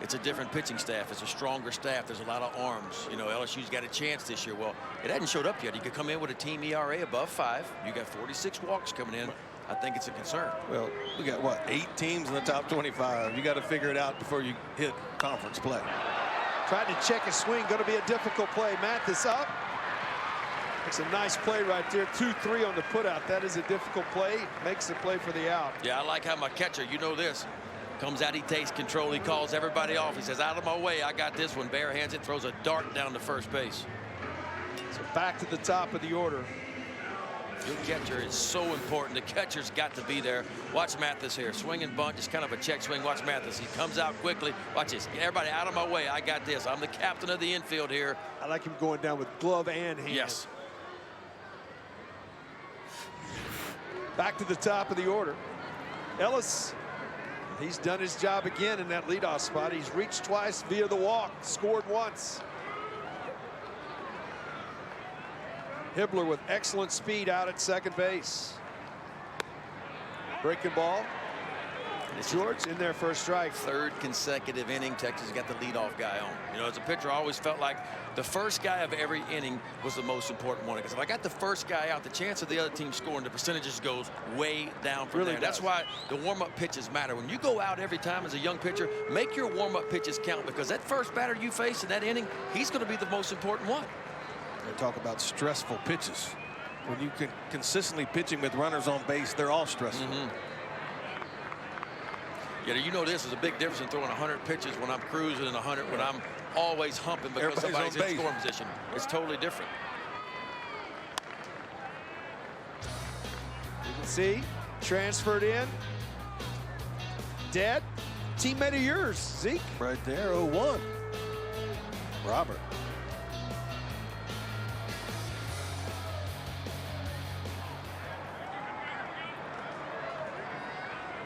it's a different pitching staff. It's a stronger staff. There's a lot of arms. You know, LSU's got a chance this year. Well, it hadn't showed up yet. You could come in with a team ERA above 5. You got 46 walks coming in. I think it's a concern. Well, we got, what, 8 teams in the top 25. You got to figure it out before you hit conference play. Trying to check his swing. Going to be a difficult play. Mathis up. It's a nice play right there. 2-3 on the putout. That is a difficult play. Makes the play for the out. Yeah, I like how my catcher, you know this, comes out, he takes control, he calls everybody off. He says, out of my way, I got this one. Bare hands it, throws a dart down to first base. So back to the top of the order. Your catcher is so important. The catcher's got to be there. Watch Mathis here. Swing and bunt, just kind of a check swing. Watch Mathis. He comes out quickly. Watch this. Get everybody out of my way. I got this. I'm the captain of the infield here. I like him going down with glove and hand. Yes. Back to the top of the order. Ellis, he's done his job again in that leadoff spot. He's reached twice via the walk, scored once. Hibbler with excellent speed out at second base. Breaking ball. George in there for a strike. 3rd consecutive inning, Texas got the leadoff guy on. You know, as a pitcher, I always felt like the first guy of every inning was the most important one. Because if I got the first guy out, the chance of the other team scoring, the percentages goes way down from there. That's why the warm-up pitches matter. When you go out every time as a young pitcher, make your warm-up pitches count, because that first batter you face in that inning, he's going to be the most important one. They talk about stressful pitches. When you can consistently pitching with runners on base, they're all stressful. Yeah, you know this is a big difference in throwing 100 pitches when I'm cruising and 100 when I'm always humping because somebody's in scoring position. It's totally different. You can see, transferred in. Dead. Teammate of yours, Zeke. Right there, 0-1. Robert.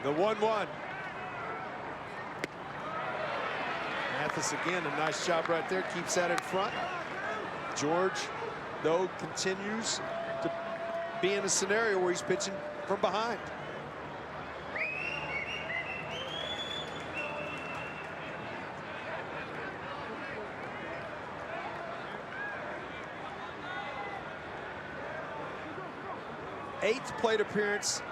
The 1-1. Mathis again, a nice job right there, keeps that in front. George, though, continues to be in a scenario where he's pitching from behind. Eighth plate appearance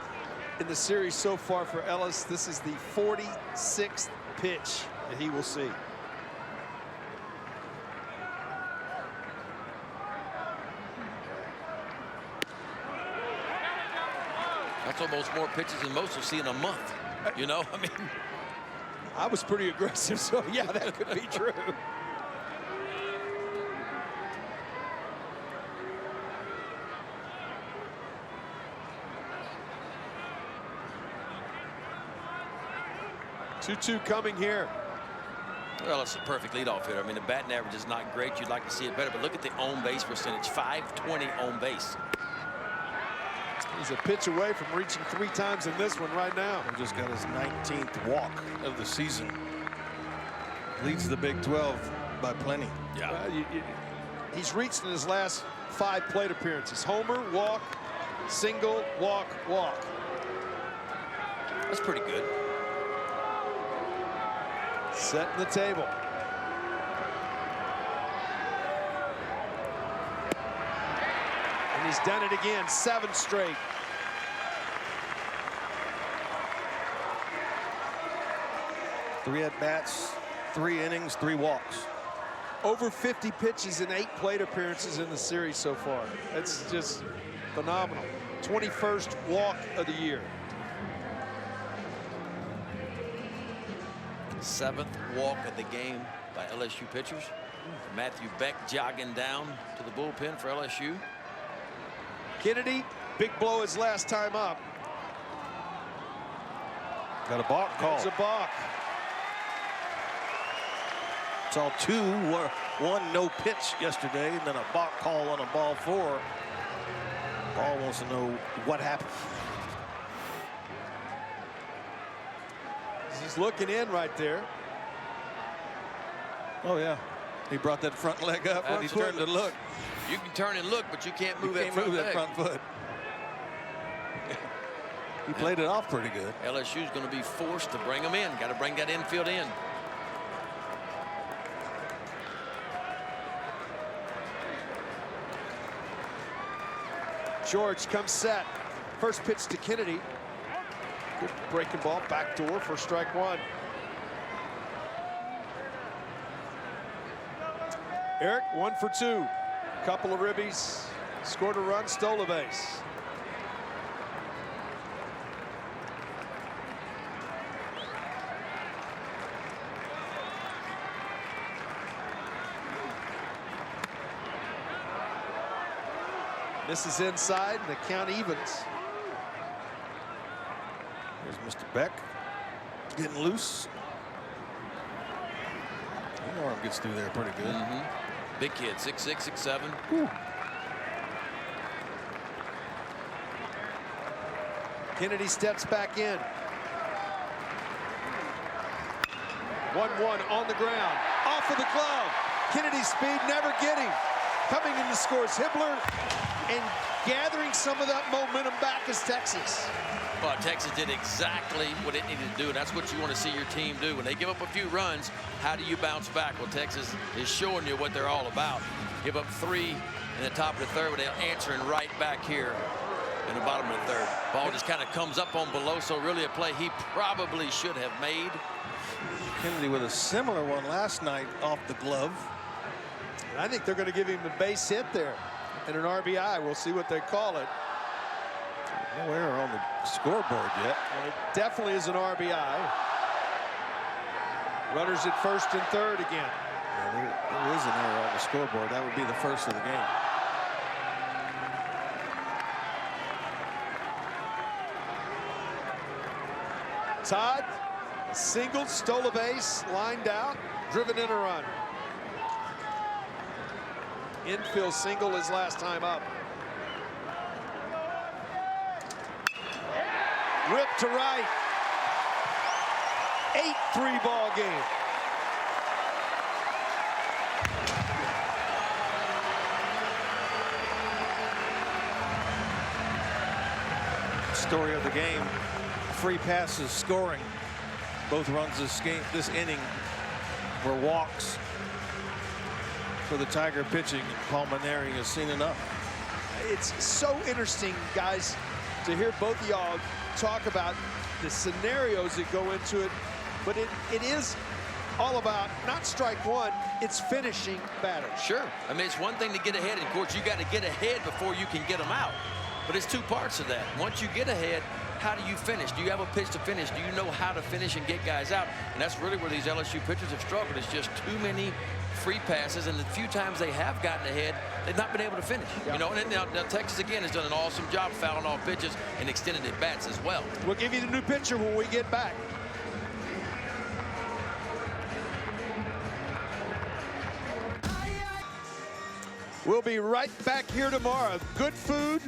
in the series so far for Ellis. This is the 46th pitch that he will see. That's almost more pitches than most will see in a month. You know, I mean. I was pretty aggressive, so yeah, that could be true. Two-two coming here. Well, it's a perfect leadoff hitter. I mean, the batting average is not great. You'd like to see it better, but look at the on base percentage, 520 on base. He's a pitch away from reaching 3 times in this one right now. He just got his 19th walk of the season. Leads the Big 12 by plenty. Yeah. He's reached in his last 5 plate appearances. Homer, walk, single, walk, walk. That's pretty good. Setting the table. And he's done it again, 7 straight. Three at-bats, 3 innings, 3 walks. over 50 pitches and 8 plate appearances in the series so far. That's just phenomenal. 21st walk of the year. 7th walk of the game by LSU pitchers. Matthew Beck jogging down to the bullpen for LSU. Kennedy, big blow his last time up. Got a balk call. It's a balk. Saw 2, 1 no pitch yesterday, and then a balk call on a ball 4. Paul wants to know what happened. He's looking in right there. Oh yeah, he brought that front leg up and he turned to look. You can turn and look, but you can't move that front foot. He played it off pretty good. LSU's going to be forced to bring him in. Got to bring that infield in. George comes set. First pitch to Kennedy. Good breaking ball, backdoor for strike 1. Eric, 1 for 2. Couple of ribbies, scored a run, stole a base. This is inside, and the count evens. Here's Mr. Beck getting loose. The arm gets through there pretty good. Big kid, 6'6", 6'7". Kennedy steps back in. 1-1 on the ground. Off of the glove. Kennedy's speed never getting. Coming in to scores Hibbler, and gathering some of that momentum back is Texas. Well, Texas did exactly what it needed to do, and that's what you want to see your team do. When they give up a few runs, how do you bounce back? Well, Texas is showing you what they're all about. Give up 3 in the top of the 3rd, but they're answering right back here in the bottom of the 3rd. Ball just kind of comes up on below, so really a play he probably should have made. Kennedy with a similar one last night off the glove. I think they're going to give him the base hit there and an RBI. We'll see what they call it. No error on the scoreboard yet. Well, it definitely is an RBI. Runners at 1st and 3rd again. Yeah, there is an error on the scoreboard. That would be the first of the game. Todd, single, stole a base, lined out, driven in a run. Infield single his last time up. Whip to right. 8-3 ball game. Story of the game. Free passes, scoring. Both runs this inning were walks for the Tiger pitching. Paul Mainieri has seen enough. It's so interesting, guys, to hear both of y'all talk about the scenarios that go into it, but it is all about not strike 1, it's finishing batters. Sure. I mean, it's one thing to get ahead, and of course you got to get ahead before you can get them out. But it's 2 parts of that. Once you get ahead, how do you finish? Do you have a pitch to finish? Do you know how to finish and get guys out? And that's really where these LSU pitchers have struggled. It's just too many free passes, and the few times they have gotten ahead, they've not been able to finish. Yeah. You know, and now Texas again has done an awesome job fouling off pitches and extended at bats as well. We'll give you the new pitcher when we get back. We'll be right back here tomorrow. Good food,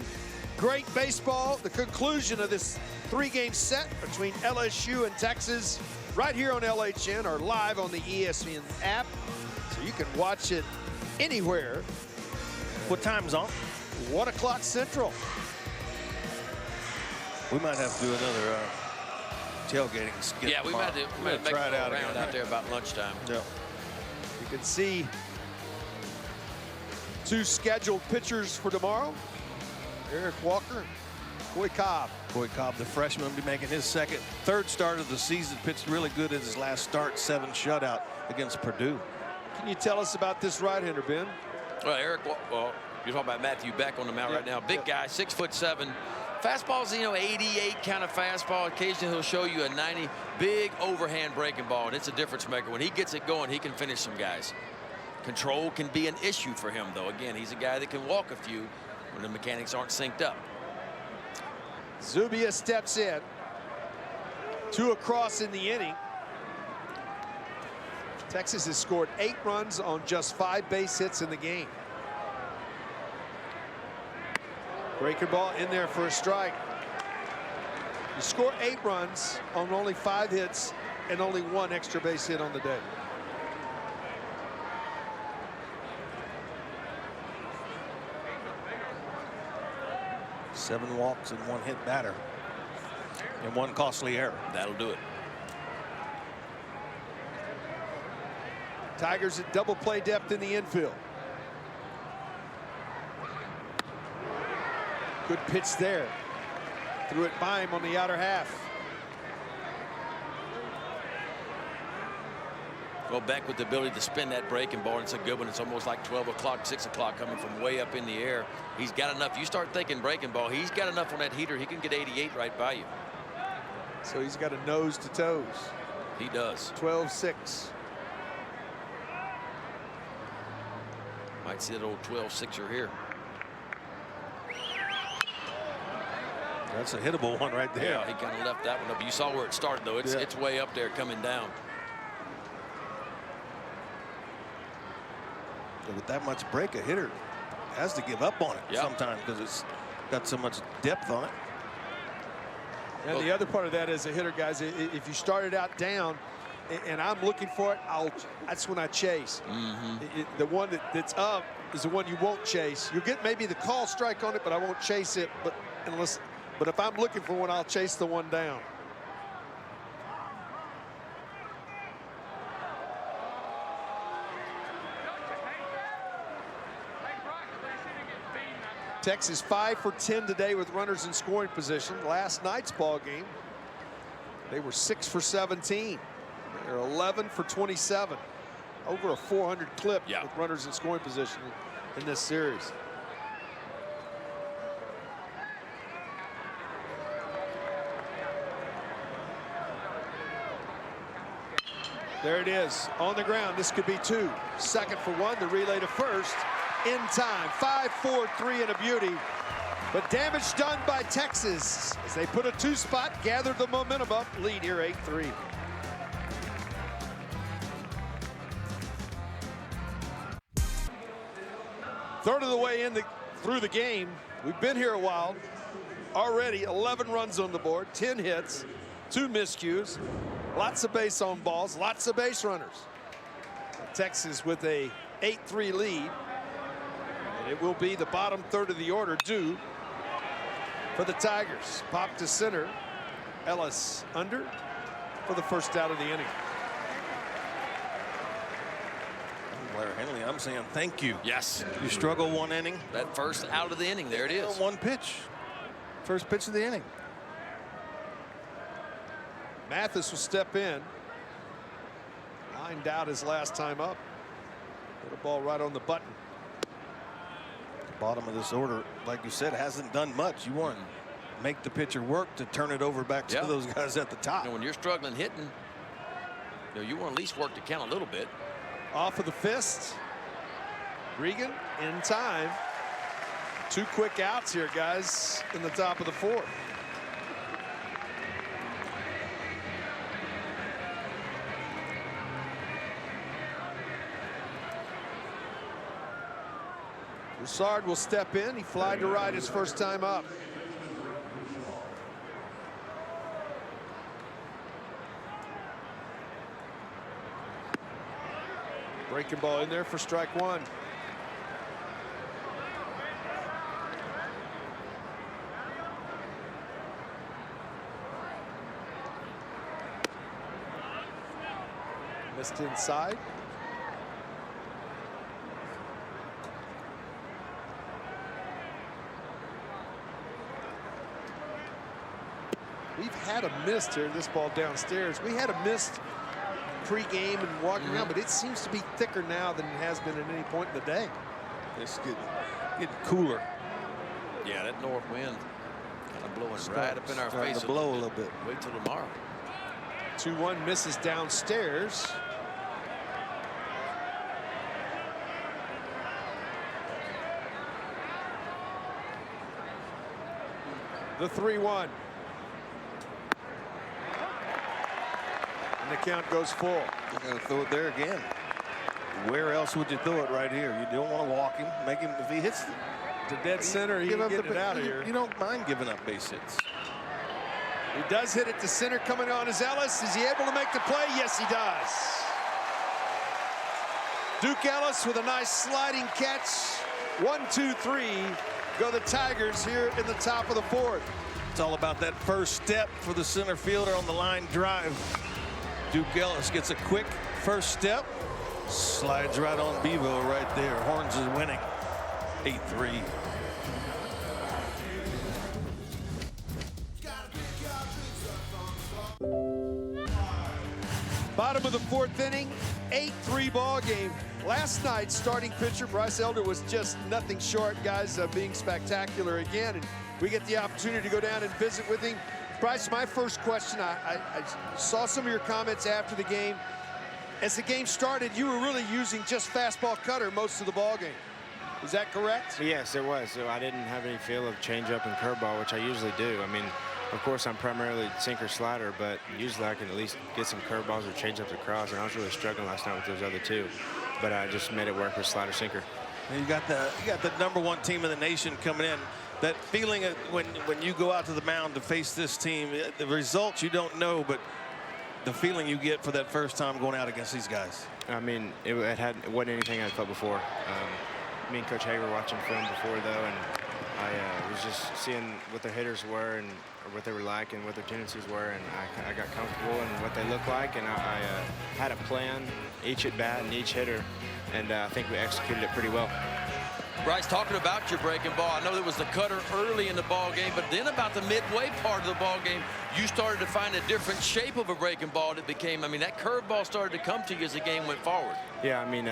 great baseball, the conclusion of this 3-game set between LSU and Texas right here on LHN or live on the ESPN app. So you can watch it anywhere. What time's on? 1 o'clock Central. We might have to do another tailgating skit. Yeah, we might make try it out around again. out there about lunchtime. Yeah. You can see 2 scheduled pitchers for tomorrow. Eric Walker, Coy Cobb. Coy Cobb, the freshman, will be making his 3rd start of the season. Pitched really good at his last start, 7 shutout against Purdue. can you tell us about this right-hander, Ben? Well, Eric, well, you're talking about Matthew Beck on the mound right now. Big guy, 6'7". Fastball's, 88 kind of fastball. Occasionally he'll show you a 90. Big overhand breaking ball, and it's a difference maker. When he gets it going, he can finish some guys. Control can be an issue for him, though. Again, he's a guy that can walk a few when the mechanics aren't synced up. Zubia steps in. 2 across in the inning. Texas has scored 8 runs on just 5 base hits in the game. Breaking ball in there for a strike. You score 8 runs on only 5 hits and only 1 extra base hit on the day. Seven walks and 1 hit batter and 1 costly error. That'll do it. Tigers at double play depth in the infield. Good pitch there. Threw it by him on the outer half. Well, Beck with the ability to spin that breaking ball, and it's a good one. It's almost like 12 o'clock, 6 o'clock coming from way up in the air. He's got enough. You start thinking breaking ball, he's got enough on that heater. He can get 88 right by you. So he's got a nose to toes. He does. 12-6. Might see that old 12-6er here. That's a hittable one right there. Yeah, he kind of left that one up. You saw where it started, though. It's way up there coming down. Yeah, with that much break, a hitter has to give up on it sometimes because it's got so much depth on it. And the other part of that as a hitter, guys, if you started out down and I'm looking for it, that's when I chase. The one that's up is the one you won't chase. You'll get maybe the call strike on it, but I won't chase it. But if I'm looking for one, I'll chase the one down. Texas 5 for 10 today with runners in scoring position. Last night's ball game, they were 6 for 17. They're 11 for 27. Over a 400 clip with runners in scoring position in this series. There it is on the ground. This could be 2. Second for 1. The relay to first. In time. 5-4-3 and a beauty. But damage done by Texas as they put a 2 spot, gathered the momentum up, lead here 8-3. Third of the way through the game. We've been here a while. Already 11 runs on the board, 10 hits, 2 miscues, lots of base on balls, lots of base runners. Texas with a 8-3 lead. And it will be the bottom third of the order due for the Tigers. Pop to center. Ellis under for the first out of the inning. Blair Henley, I'm saying thank you. Yes. You struggle 1 inning. That first out of the inning, there it is. 1 pitch. First pitch of the inning. Mathis will step in. Lined out his last time up. Put a ball right on the button. Bottom of this order, like you said, hasn't done much. You want to make the pitcher work to turn it over back to those guys at the top. When you're struggling hitting, you want to at least work to count a little bit. Off of the fist. Regan in time. 2 quick outs here, guys, in the top of the 4th. Broussard will step in. He flied to right his first time up. Breaking ball in there for strike 1. Missed inside. We've had a missed here, this ball downstairs. We had a missed pre-game and walking around, but it seems to be thicker now than it has been at any point in the day. It's getting cooler. Yeah, that north wind kind of blowing right up in our Starting face. to blow a little bit. Wait till tomorrow. 2-1 misses downstairs. The 3-1. And the count goes full. You're going to throw it there again. Where else would you throw it right here? You don't want to walk him. Make him, if he hits To dead center, he can get it out of here. You don't mind giving up base hits. He does hit it to center. Coming on is Ellis. Is he able to make the play? Yes, he does. Duke Ellis with a nice sliding catch. 1, 2, 3. Go the Tigers here in the top of the fourth. It's all about that first step for the center fielder on the line drive. Duke Ellis gets a quick first step. Slides right on Bevo right there. Horns is winning. 8-3. Bottom of the fourth inning, 8-3 ball game. Last night, starting pitcher Bryce Elder was just nothing short, guys, of being spectacular again. And we get the opportunity to go down and visit with him. Bryce, my first question, I saw some of your comments after the game. As the game started, you were really using just fastball cutter most of the ball game. Is that correct? Yes, it was. So I didn't have any feel of changeup and curveball, which I usually do. I mean, of course, I'm primarily sinker slider, but usually I can at least get some curveballs or changeups across. And I was really struggling last night with those other two, but I just made it work with slider sinker. And you got the #1 team in the nation coming in. That feeling of when you go out to the mound to face this team, the results you don't know, but the feeling you get for that first time going out against these guys. I mean, it wasn't anything I'd felt before. Me and Coach Hager watching film before, though, and I was just seeing what their hitters were and what they were like and what their tendencies were, and I got comfortable in what they looked like, and I had a plan, each at bat and each hitter, and I think we executed it pretty well. Bryce, talking about your breaking ball, I know there was the cutter early in the ball game, but then about the midway part of the ball game, you started to find a different shape of a breaking ball that became, I mean, that curveball started to come to you as the game went forward. Yeah, I mean,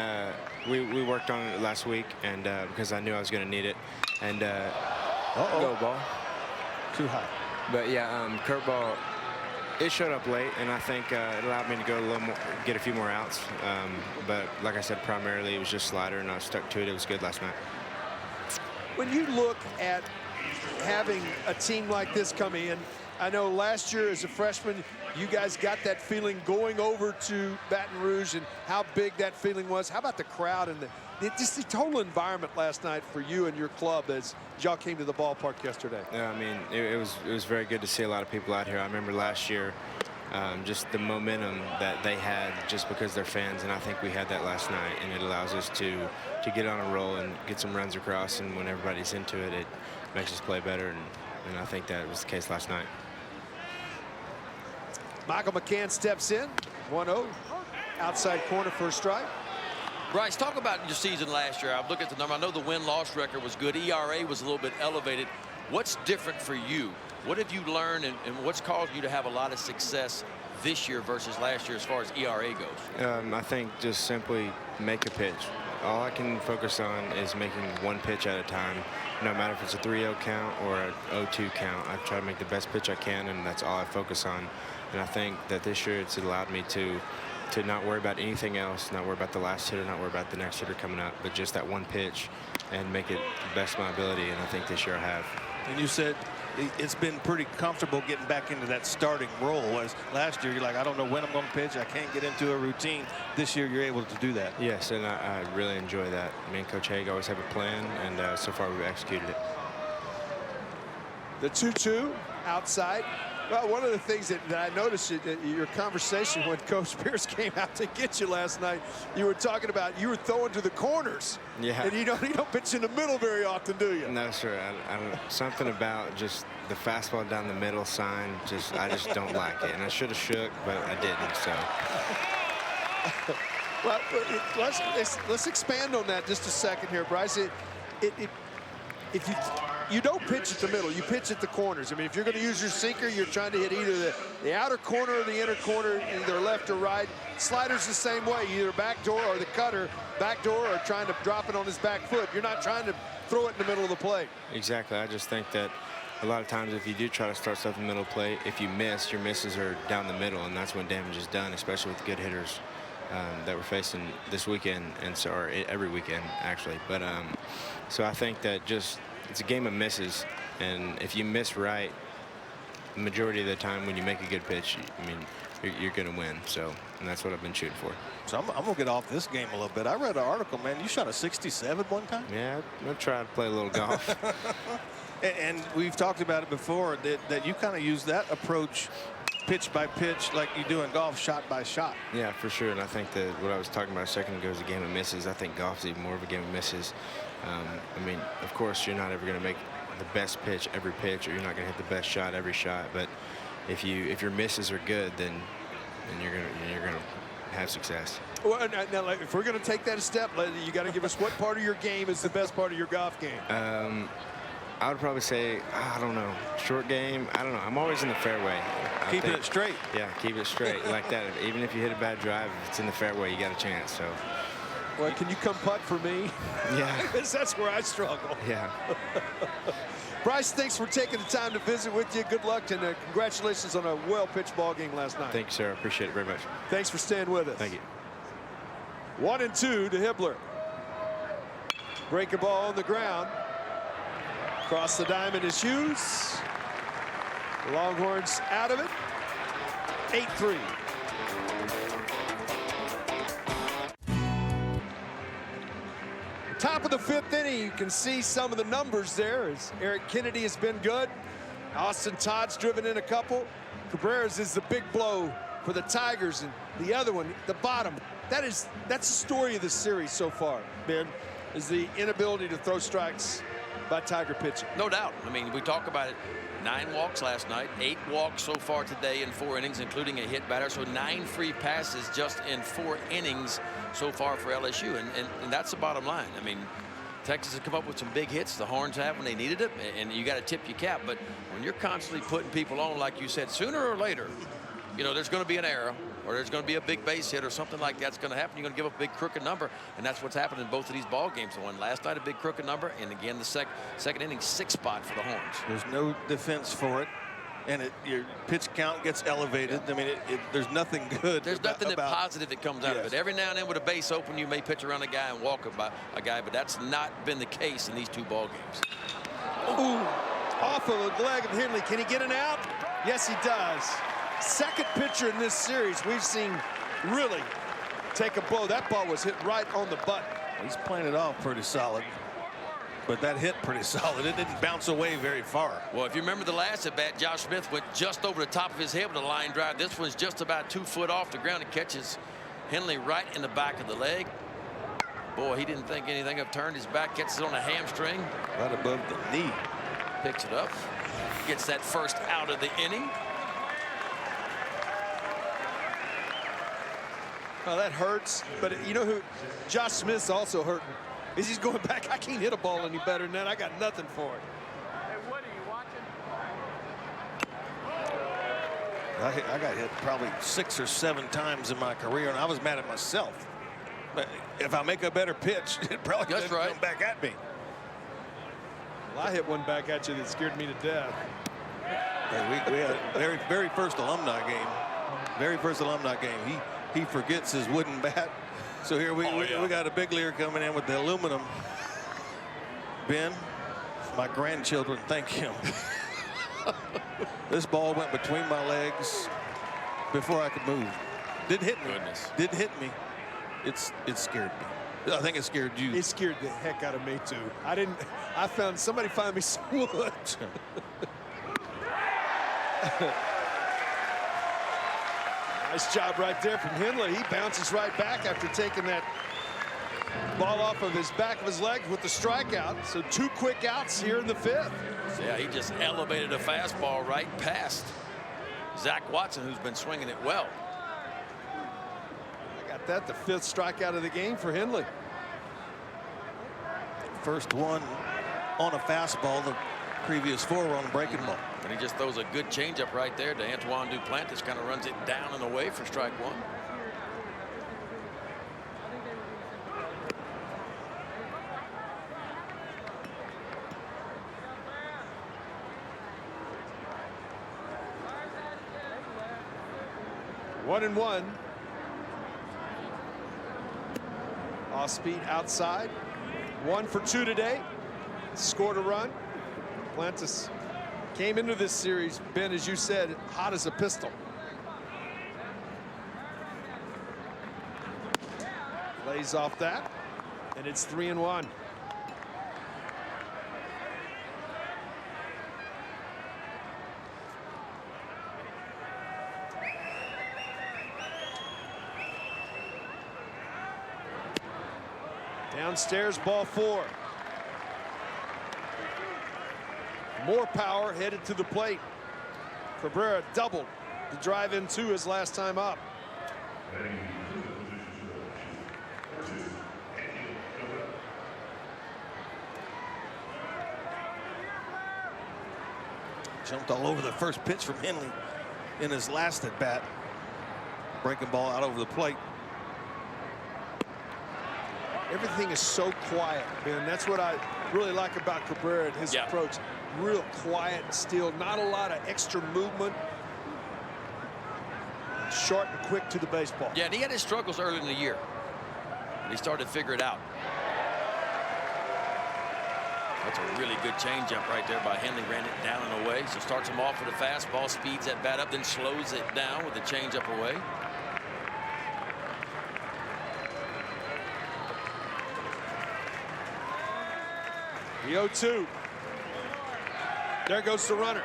we worked on it last week, and because I knew I was going to need it, and go ball. Too high. But yeah, curveball, it showed up late, and I think it allowed me to go a little more, get a few more outs. But like I said, primarily it was just slider, and I stuck to it. It was good last night. When you look at having a team like this come in, I know last year as a freshman, you guys got that feeling going over to Baton Rouge and how big that feeling was. How about the crowd and just the total environment last night for you and your club as y'all came to the ballpark yesterday? Yeah, I mean, it was very good to see a lot of people out here. I remember last year, just the momentum that they had just because they're fans, and I think we had that last night, and it allows us to get on a roll and get some runs across, and when everybody's into it, it makes us play better, and I think that was the case last night. Michael McCann steps in, 1-0, outside corner for a strike. Bryce, talk about your season last year. I've looked at the number. I know the win-loss record was good. ERA was a little bit elevated. What's different for you? What have you learned, and what's caused you to have a lot of success this year versus last year as far as ERA goes? I think just simply make a pitch. All I can focus on is making one pitch at a time, no matter if it's a 3-0 count or a 0-2 count. I try to make the best pitch I can, and that's all I focus on. And I think that this year it's allowed me to not worry about anything else, not worry about the last hitter, not worry about the next hitter coming up, but just that one pitch and make it the best of my ability, and I think this year I have. And you said it's been pretty comfortable getting back into that starting role. Whereas last year, you're like, I don't know when I'm going to pitch. I can't get into a routine. This year, you're able to do that. Yes, and I really enjoy that. Me and Coach Haig always have a plan, and so far we've executed it. The 2-2 outside. Well, one of the things that I noticed in your conversation when Coach Pierce came out to get you last night, you were talking about you were throwing to the corners. Yeah. And you don't pitch in the middle very often, do you? No, sir. I don't, something about just the fastball down the middle sign, I just don't like it. And I should have shook, but I didn't. So. Well, let's expand on that just a second here, Bryce. If you you don't pitch at the middle. You pitch at the corners. I mean, if you're going to use your sinker, you're trying to hit either the outer corner or the inner corner, either left or right. Slider's the same way, either back door or the cutter, back door or trying to drop it on his back foot. You're not trying to throw it in the middle of the plate. Exactly. I just think that a lot of times if you do try to start stuff in the middle of the plate, if you miss, your misses are down the middle, and that's when damage is done, especially with good hitters that we're facing this weekend, and so or every weekend actually. But so I think that just it's a game of misses, and if you miss right, the majority of the time when you make a good pitch, I mean, you're going to win. So, and that's what I've been shooting for. So I'm going to get off this game a little bit. I read an article, man. You shot a 67 one time? Yeah, I'm going to try to play a little golf. And we've talked about it before that you kind of use that approach pitch by pitch like you do in golf, shot by shot. Yeah, for sure. And I think that what I was talking about a second ago is a game of misses. I think golf's even more of a game of misses. I mean, of course, you're not ever going to make the best pitch every pitch, or you're not going to hit the best shot every shot. But if your misses are good, then you're going to have success. Well, now, like, if we're going to take that a step, you got to give us what part of your game is the best part of your golf game. I would probably say, I don't know, short game. I don't know. I'm always in the fairway. Keeping it straight. Yeah, keep it straight like that. Even if you hit a bad drive, if it's in the fairway, you got a chance. So. Well, can you come putt for me? Yeah. Because that's where I struggle. Yeah. Bryce, thanks for taking the time to visit with you. Good luck, and congratulations on a well-pitched ball game last night. Thank you, sir. I appreciate it very much. Thanks for staying with us. Thank you. 1-2 to Hibbler. Break a ball on the ground. Across the diamond is Hughes. The Longhorns out of it. 8-3. Top of the 5th inning, you can see some of the numbers there as Eric Kennedy has been good. Austin Todd's driven in a couple. Cabrera's is the big blow for the Tigers, and the other one, the bottom. That's the story of the series so far, Ben, is the inability to throw strikes by Tiger pitching. No doubt. I mean, we talk about it. 9 walks last night, 8 walks so far today in 4 innings, including a hit batter. So 9 free passes just in 4 innings so far for LSU. And that's the bottom line. I mean, Texas has come up with some big hits. The Horns have when they needed it, and you got to tip your cap. But when you're constantly putting people on, like you said, sooner or later, you know, there's going to be an error, or there's going to be a big base hit or something like that's going to happen. You're going to give up a big crooked number, and that's what's happened in both of these ball games. The one last night, a big crooked number, and again the second inning 6 spot for the Horns. There's no defense for it, and your pitch count gets elevated. I mean, there's nothing good. There's nothing positive that comes out of it. Every now and then with a base open, you may pitch around a guy and walk a guy, but that's not been the case in these 2 ball games. Ooh, off of the leg of Henley. Can he get an out? Yes, he does. Second pitcher in this series we've seen really take a blow. That ball was hit right on the button. He's playing it off pretty solid, but that hit pretty solid. It didn't bounce away very far. Well, if you remember the last at bat, Josh Smith went just over the top of his head with a line drive. This one's just about 2 foot off the ground and catches Henley right in the back of the leg. Boy, he didn't think anything of, turned his back, gets it on a hamstring. Right above the knee. Picks it up, gets that first out of the inning. Oh, that hurts, but you know who Josh Smith's also hurting is he's going back. I can't hit a ball any better than that. I got nothing for it. Hey, what are you watching? I got hit probably 6 or 7 times in my career, and I was mad at myself. But if I make a better pitch, it probably doesn't come back at me. Well, I hit one back at you that scared me to death. We had a very first alumni game. Very first alumni game. He forgets his wooden bat. So here we got a big leaguer coming in with the aluminum. Ben, my grandchildren thank him. This ball went between my legs before I could move. Didn't hit me. Didn't hit me. It scared me. I think it scared you. It scared the heck out of me too. I found somebody find me some wood. Nice job right there from Henley. He bounces right back after taking that ball off of his back of his leg with the strikeout. So 2 quick outs here in the 5th. Yeah, he just elevated a fastball right past Zach Watson, who's been swinging it well. I got that, the 5th strikeout of the game for Henley. First one on a fastball. Previous 4 were on breaking ball. And he just throws a good changeup right there to Antoine Duplantis. Kind of runs it down and away for strike 1. One and one. Off speed outside. 1 for 2 today. Scored a run. Duplantis came into this series, Ben, as you said, hot as a pistol. Lays off that, and it's 3-1. Downstairs, ball 4. More power headed to the plate. Cabrera doubled to drive in 2 his last time up. Jumped all over the first pitch from Henley in his last at bat. Breaking ball out over the plate. Everything is so quiet, Ben. That's what I really like about Cabrera and his approach. Real quiet and still, not a lot of extra movement. Short and quick to the baseball. Yeah, and he had his struggles early in the year. And he started to figure it out. That's a really good changeup right there by Henley. Ran it down and away. So starts him off with a fastball, speeds that bat up, then slows it down with the changeup away. The 0-2. There goes the runner.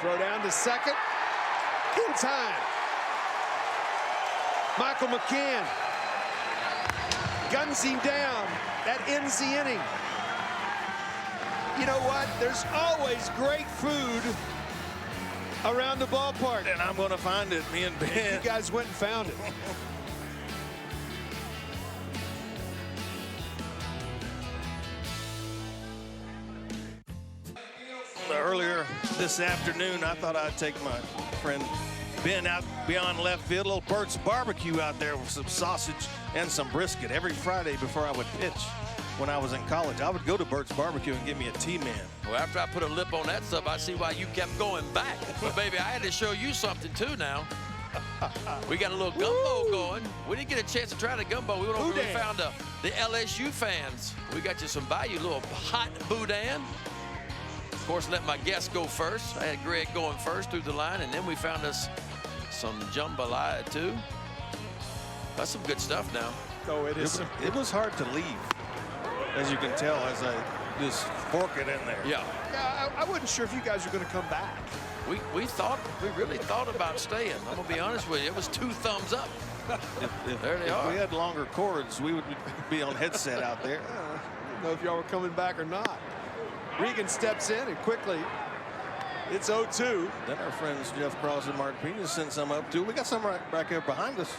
Throw down to second. In time. Michael McCann guns him down. That ends the inning. You know what? There's always great food around the ballpark. And I'm going to find it, me and Ben. And you guys went and found it. Earlier this afternoon, I thought I'd take my friend Ben out beyond left field. Little Bert's Barbecue out there with some sausage and some brisket. Every Friday before I would pitch when I was in college, I would go to Bert's Barbecue and get me a T-Man. Well, after I put a lip on that stuff, I see why you kept going back. But, baby, I had to show you something, too, now. We got a little gumbo going. We didn't get a chance to try the gumbo. We went over and found the LSU fans. We got you some value, little hot boudin. Of course, let my guests go first. I had Greg going first through the line, and then we found us some jambalaya, too. That's some good stuff now. Oh, it is. It was hard to leave, as you can tell, as I just fork it in there. Yeah. Yeah, I wasn't sure if you guys were going to come back. We really thought about staying. I'm going to be honest with you. It was 2 thumbs up. There they are. If we had longer cords, we would be on headset out there. I don't know if y'all were coming back or not. Regan steps in, and quickly, it's 0-2. Then our friends Jeff Cross and Mark Pena sent some up, too. We got some right back here behind us.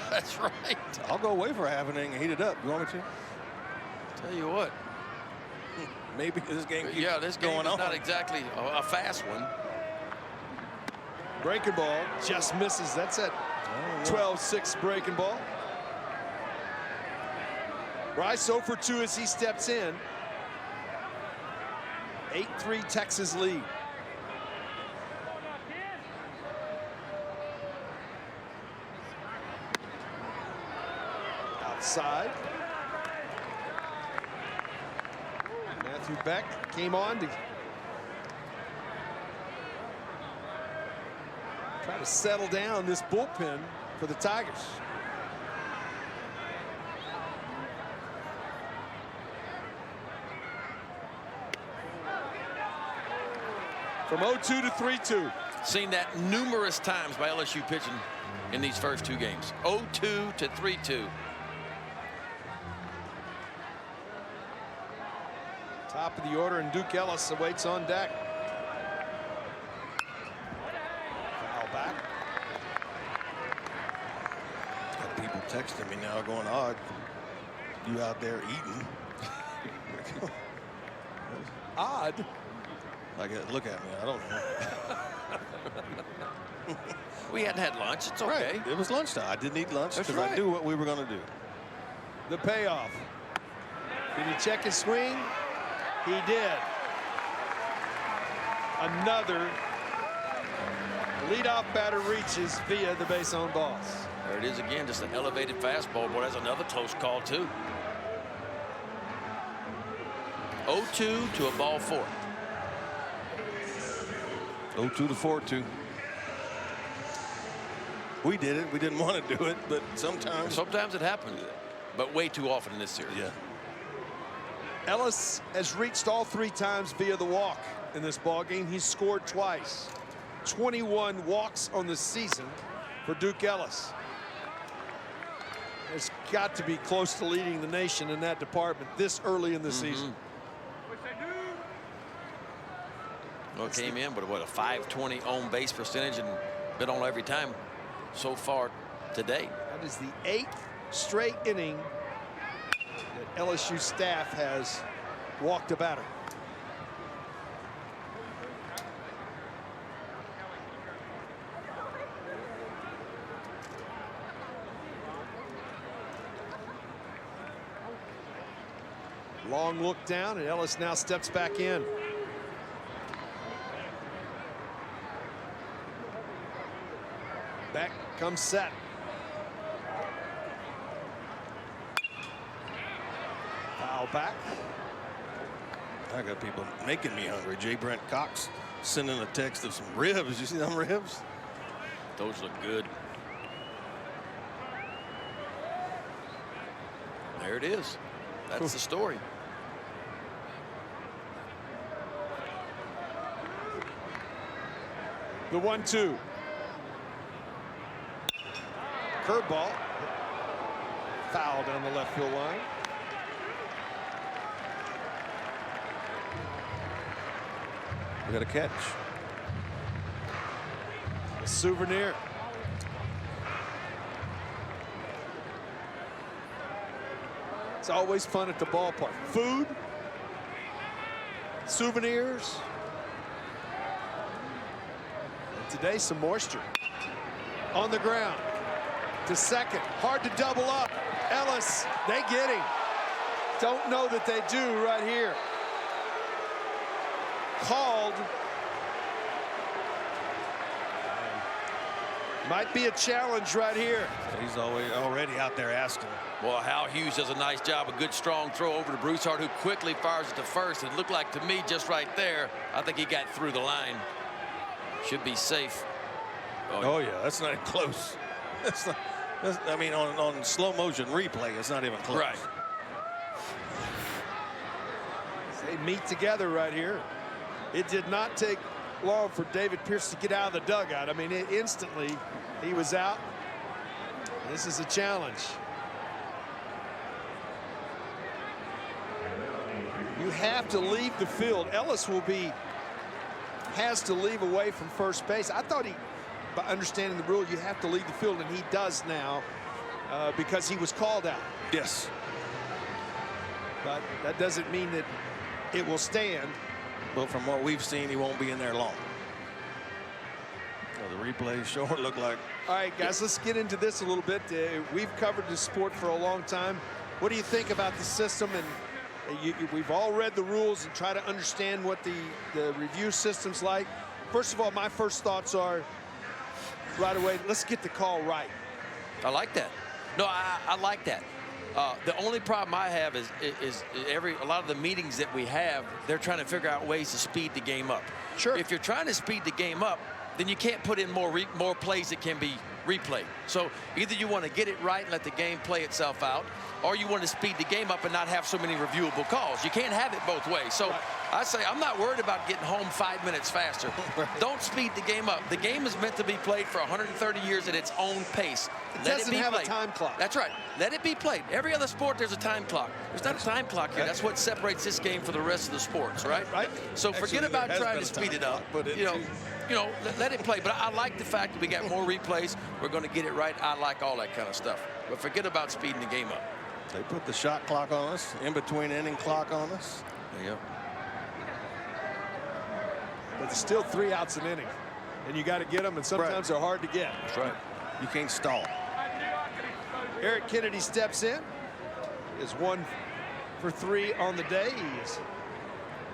That's right. I'll go away for half an inning and heat it up. You want me to? Tell you what. Maybe this game keeps this game going is on. not exactly a fast one. Breaking ball just misses. That's at 12-6 breaking ball. Bryce 0 for 2 as he steps in. 8-3 Texas lead. Outside. Matthew Beck came on to try to settle down this bullpen for the Tigers. From 0-2 to 3-2. Seen that numerous times by LSU pitching in these first 2 games. 0-2 to 3-2. Top of the order, and Duke Ellis awaits on deck. Foul back. Got people texting me now going, odd. You out there eating. Odd. Like, look at me. I don't know. We hadn't had lunch. It's okay. Right. It was lunchtime. I didn't eat lunch That's because right. I knew what we were going to do. The payoff. Did he check his swing? He did. Another leadoff batter reaches via the base on balls. There it is again, just an elevated fastball. Boy, that's another close call, too. 0-2 to a ball 4. 0-2 to 4-2. We did it. We didn't want to do it, but sometimes it happens, but way too often in this series. Yeah. Ellis has reached all 3 times via the walk in this ball game. He's scored twice. 21 walks on the season for Duke Ellis. Has got to be close to leading the nation in that department this early in the season. Well, it came in, but what, a .520 on base percentage and been on every time so far today. That is the 8th straight inning that LSU staff has walked a batter. Long look down, and Ellis now steps back in. Back comes set. Foul back. I got people making me hungry. J. Brent Cox sending a text of some ribs. You see them ribs? Those look good. There it is. That's the story. The 1-2. Curveball. Foul down the left field line. We got a catch. A souvenir. It's always fun at the ballpark. Food, souvenirs. And today, some moisture. On the ground. To second. Hard to double up. Ellis, they get him. Don't know that they do right here. Called. Might be a challenge right here. He's already out there asking. Well, Hal Hughes does a nice job. A good strong throw over to Broussard, who quickly fires it to first. It looked like to me just right there. I think he got through the line. Should be safe. Oh yeah, that's not even close. I mean, on slow motion replay, it's not even close. Right. They meet together right here. It did not take long for David Pierce to get out of the dugout. I mean, instantly he was out. This is a challenge. You have to leave the field. Ellis has to leave away from first base. I thought by understanding the rule, you have to leave the field, and he does now because he was called out. Yes. But that doesn't mean that it will stand. But from what we've seen, he won't be in there long. So the replay sure look like. All right, guys, let's get into this a little bit. We've covered the sport for a long time. What do you think about the system? And we've all read the rules and try to understand what the review system's like. First of all, my first thoughts are right away, let's get the call right. I like that. No, I like that. The only problem I have is a lot of the meetings that we have, they're trying to figure out ways to speed the game up. Sure. If you're trying to speed the game up, then you can't put in more plays that can be replayed. So either you want to get it right and let the game play itself out, or you want to speed the game up and not have so many reviewable calls. You can't have it both ways. So I say I'm not worried about getting home 5 minutes faster. Don't speed the game up. The game is meant to be played for 130 years at its own pace. It doesn't have a time clock. That's right. Let it be played. Every other sport, there's a time clock. There's not a time clock here. That's what separates this game from the rest of the sports, right? So forget about trying to speed it up. You know, let it play. But I like the fact that we got more replays. We're going to get it right. I like all that kind of stuff. But forget about speeding the game up. They put the shot clock on us, in between inning clock on us. There you go. But there's still 3 outs an inning. And you got to get them, and sometimes they're hard to get. That's right. You can't stall. Eric Kennedy steps in. Is 1 for 3 on the day. He's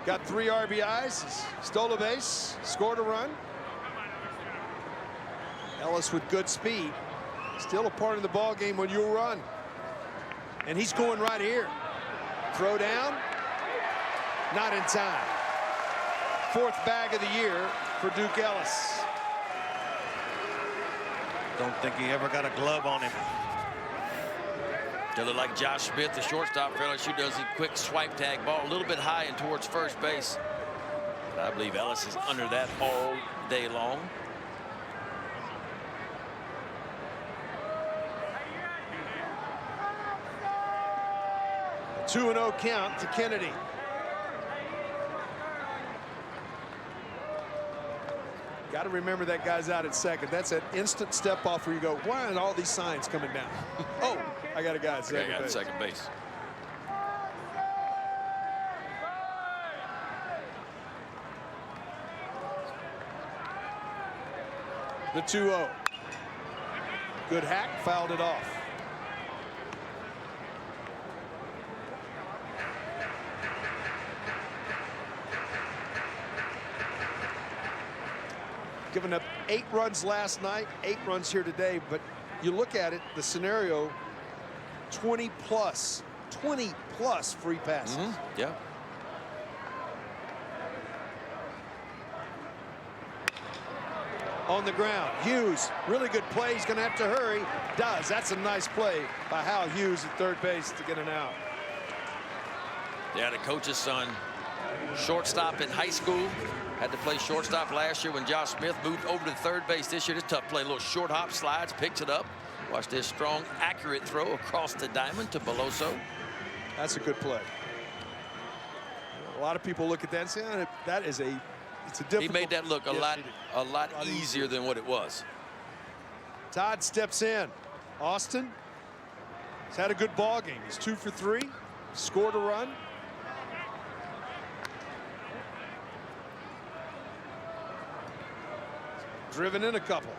got 3 RBIs. He's stole a base, scored a run. Ellis with good speed. Still a part of the ball game when you run. And he's going right here. Throw down. Not in time. 4th bag of the year for Duke Ellis. Don't think he ever got a glove on him. They look like Josh Smith, the shortstop for LSU, does a quick swipe tag ball a little bit high and towards first base. But I believe Ellis is under that all day long. A 2-0 count to Kennedy. Got to remember that guy's out at second. That's an instant step off where you go, why aren't all these signs coming down? Oh, I got a guy at second base. The 2-0. Good hack, fouled it off. Given up 8 runs last night, 8 runs here today, but you look at it, the scenario, 20 plus free passes. Yeah. On the ground, Hughes, really good play. He's going to have to hurry. Does. That's a nice play by Hal Hughes at third base to get an out. Yeah, the coach's son, shortstop in high school. Had to play shortstop last year when Josh Smith moved over to third base this year. This tough play, a little short hop, slides, picks it up. Watch this strong, accurate throw across the diamond to Beloso. That's a good play. A lot of people look at that and say, oh, that is it's a difficult. He made that look a lot easier than what it was. Todd steps in. Austin has had a good ball game. He's 2 for 3, scored a run. Driven in a couple.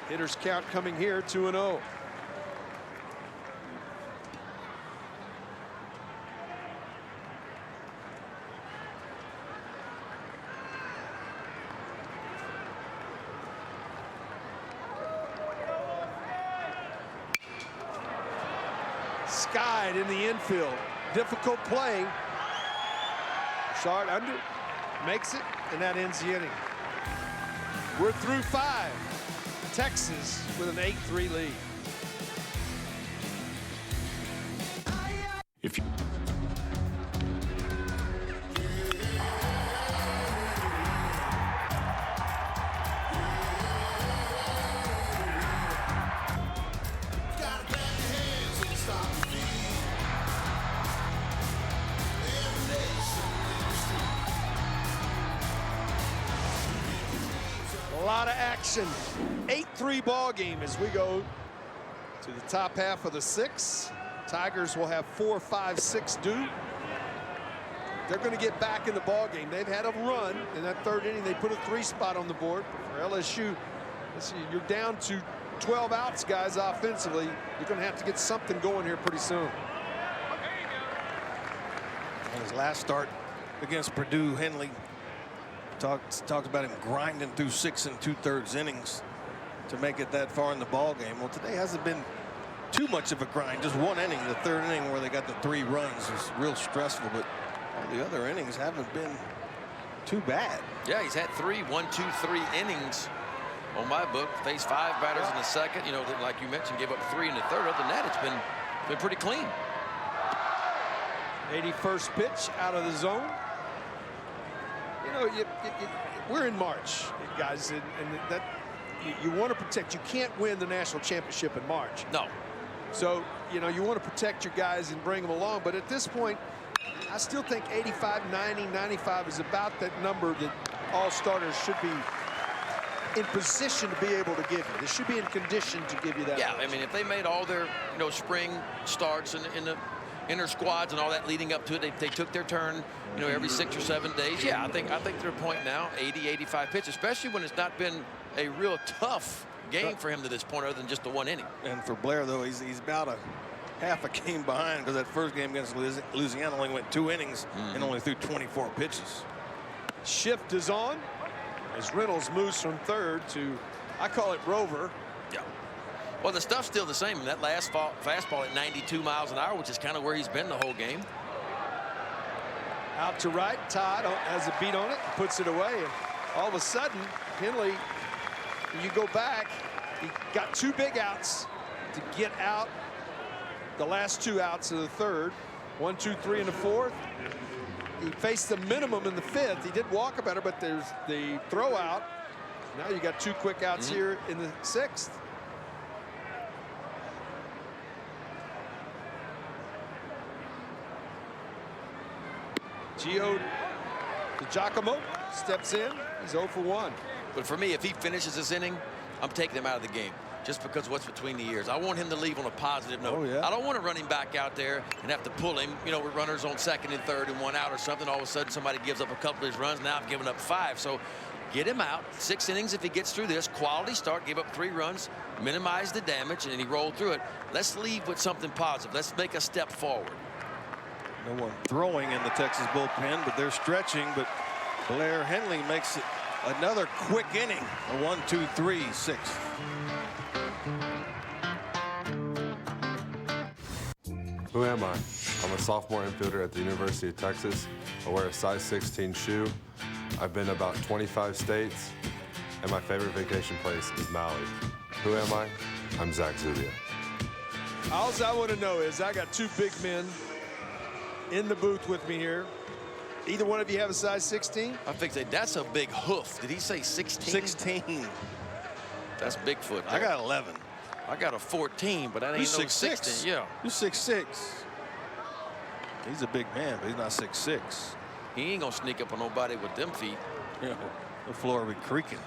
Hitters count coming here, 2-0. Skied in the infield. Difficult play. Shard under, makes it, and that ends the inning. We're through 5. Texas with an 8-3 lead. If you A lot of action. 8-3 ball game as we go to the top half of the 6th. Tigers will have 4, 5, 6 due. They're going to get back in the ball game. They've had a run in that 3rd inning. They put a 3 spot on the board. For LSU, let's see, you're down to 12 outs, guys, offensively. You're going to have to get something going here pretty soon. His last start against Purdue, Henley talks about him grinding through 6 2/3 innings to make it that far in the ball game. Well, today hasn't been too much of a grind. Just 1 inning, the 3rd inning where they got the 3 runs was real stressful, but all the other innings haven't been too bad. Yeah, he's had 3 1-2-3 innings on my book. Faced 5 batters in the 2nd. You know, like you mentioned, gave up 3 in the 3rd. Other than that, it's been pretty clean. 81st pitch out of the zone. You know, we're in March, guys, and that you want to protect. You can't win the national championship in March. No. So, you know, you want to protect your guys and bring them along. But at this point, I still think 85, 90, 95 is about that number that all starters should be in position to be able to give you. They should be in condition to give you that. Yeah, I mean, if they made all their spring starts in the inner squads and all that leading up to it, they took their turn, every 6 or 7 days. Yeah, I think they're at a point now, 80, 85 pitches, especially when it's not been a real tough game for him to this point, other than just the 1 inning. And for Blair, though, he's about a half a game behind, because that first game against Louisiana only went 2 innings and only threw 24 pitches. Shift is on as Reynolds moves from third to, I call it rover. Yeah. Well, the stuff's still the same. That last fastball at 92 miles an hour, which is kind of where he's been the whole game. Out to right, Todd has a beat on it, puts it away, and all of a sudden, Henley, you go back, he got 2 big outs to get out the last 2 outs of the third. 1, 2, 3 in the fourth. He faced the minimum in the 5th. He did walk a better, but there's the throw out. Now you got 2 quick outs here in the 6th. Gio DiGiacomo steps in. He's 0 for 1. But for me, if he finishes this inning, I'm taking him out of the game, just because of what's between the ears. I want him to leave on a positive note. Oh, yeah. I don't want to run him back out there and have to pull him, with runners on 2nd and 3rd and 1 out or something. All of a sudden, somebody gives up a couple of his runs. Now I've given up 5. So get him out. 6 innings if he gets through this. Quality start, give up 3 runs, minimize the damage, and he rolled through it. Let's leave with something positive. Let's make a step forward. No one throwing in the Texas bullpen, but they're stretching. But Blair Henley makes it another quick inning. A 1, 2, 3, 6. Who am I? I'm a sophomore infielder at the University of Texas. I wear a size 16 shoe. I've been to about 25 states, and my favorite vacation place is Maui. Who am I? I'm Zach Zubia. All I want to know is I got 2 big men in the booth with me here. Either one of you have a size 16? I think that's a big hoof. Did he say 16? 16. That's Bigfoot. I got 11. I got a 14, but that ain't You're no 6'6". 16. Yeah. You're 6'6". He's a big man, but he's not 6'6". He ain't gonna sneak up on nobody with them feet. The floor will be creaking.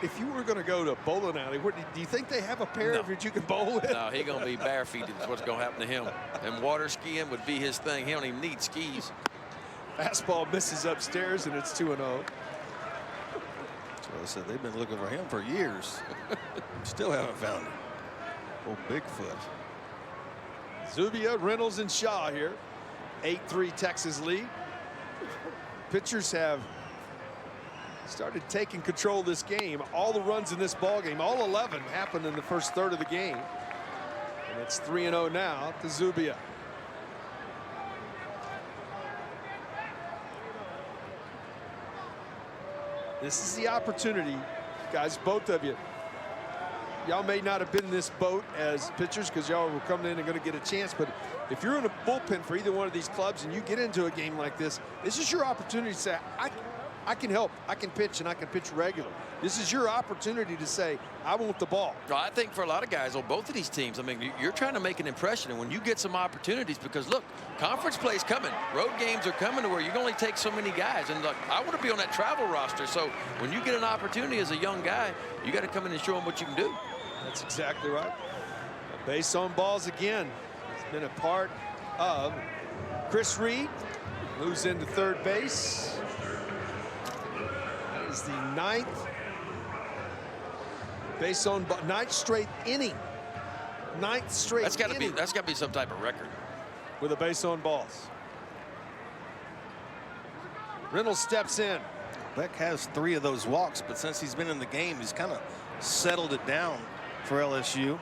If you were going to go to bowling alley, do you think they have a pair that you can bowl with? No, he gonna be bare feet. Is what's gonna happen to him. And water skiing would be his thing. He don't even need skis. Fastball misses upstairs, and it's 2-0. So I said they've been looking for him for years. Still haven't found him. Oh, Bigfoot. Zubia, Reynolds, and Shaw here. 8-3 Texas lead. Pitchers have started taking control of this game. All the runs in this ball game, all 11, happened in the first third of the game. And it's 3-0 now to Zubia. This is the opportunity, guys, both of you. Y'all may not have been in this boat as pitchers because y'all were coming in and going to get a chance, but if you're in a bullpen for either one of these clubs and you get into a game like this is your opportunity to say, I can help, I can pitch, and I can pitch regular. This is your opportunity to say, I want the ball. Well, I think for a lot of guys on both of these teams, I mean, you're trying to make an impression, and when you get some opportunities, because look, conference play's coming, road games are coming to where you can only take so many guys, and look, I want to be on that travel roster, so when you get an opportunity as a young guy, you got to come in and show them what you can do. That's exactly right. A base on balls again. It's been a part of Chris Reed, moves into third base. That is the 9th base on ball, 9th straight inning. 9th straight That's got inning. to be some type of record. With a base on balls. Reynolds steps in. Beck has 3 of those walks, but since he's been in the game, he's kind of settled it down for LSU.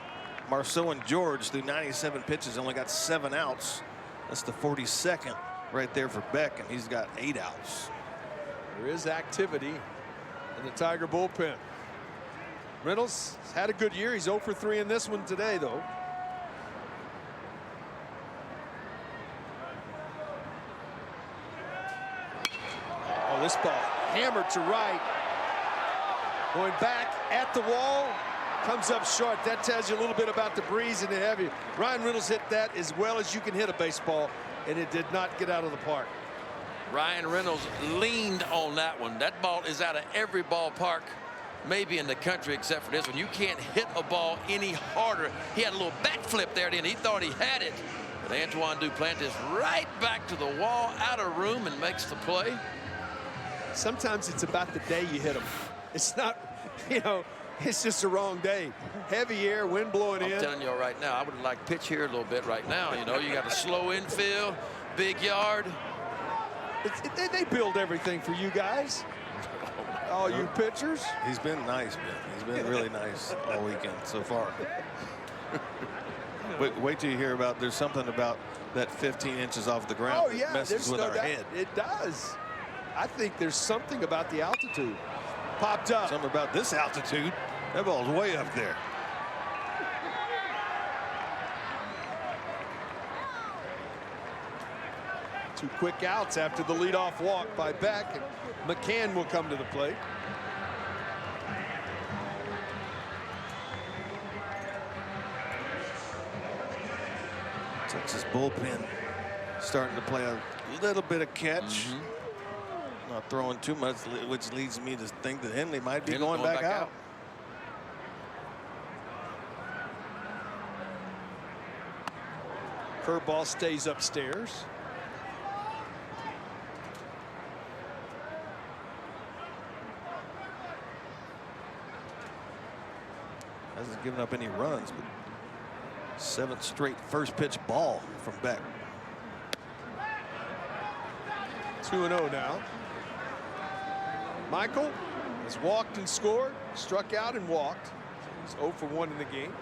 Marceau and George, through 97 pitches, only got 7 outs. That's the 42nd right there for Beck, and he's got 8 outs. There is activity in the Tiger bullpen. Reynolds has had a good year. He's 0 for 3 in this one today, though. Oh, this ball hammered to right. Going back at the wall. Comes up short. That tells you a little bit about the breeze and the heavy. Ryan Reynolds hit that as well as you can hit a baseball, and it did not get out of the park. Ryan Reynolds leaned on that one. That ball is out of every ballpark, maybe in the country except for this one. You can't hit a ball any harder. He had a little backflip there, and he thought he had it. But Antoine Duplantis right back to the wall, out of room, and makes the play. Sometimes it's about the day you hit them. It's not, you know, it's just the wrong day. Heavy air, wind blowing in. I'm telling you right now, I would like pitch here a little bit right now. You know, you got a slow infield, big yard. They build everything for you guys. All you pitchers. He's been nice, Ben. He's been really nice all weekend so far. Wait till you hear about, there's something about that 15 inches off the ground. Oh, yeah, messes with our head. It does. I think there's something about the altitude. Popped up. Something about this altitude. That ball's way up there. Two quick outs after the leadoff walk by Beck. And McCann will come to the plate. Texas bullpen starting to play a little bit of catch. Not throwing too much, which leads me to think that Henley might be going back out. Curveball stays upstairs. Hasn't given up any runs, but 7th straight first pitch ball from Beck. 2-0 now. Michael has walked and scored, struck out and walked. He's 0 for 1 in the game.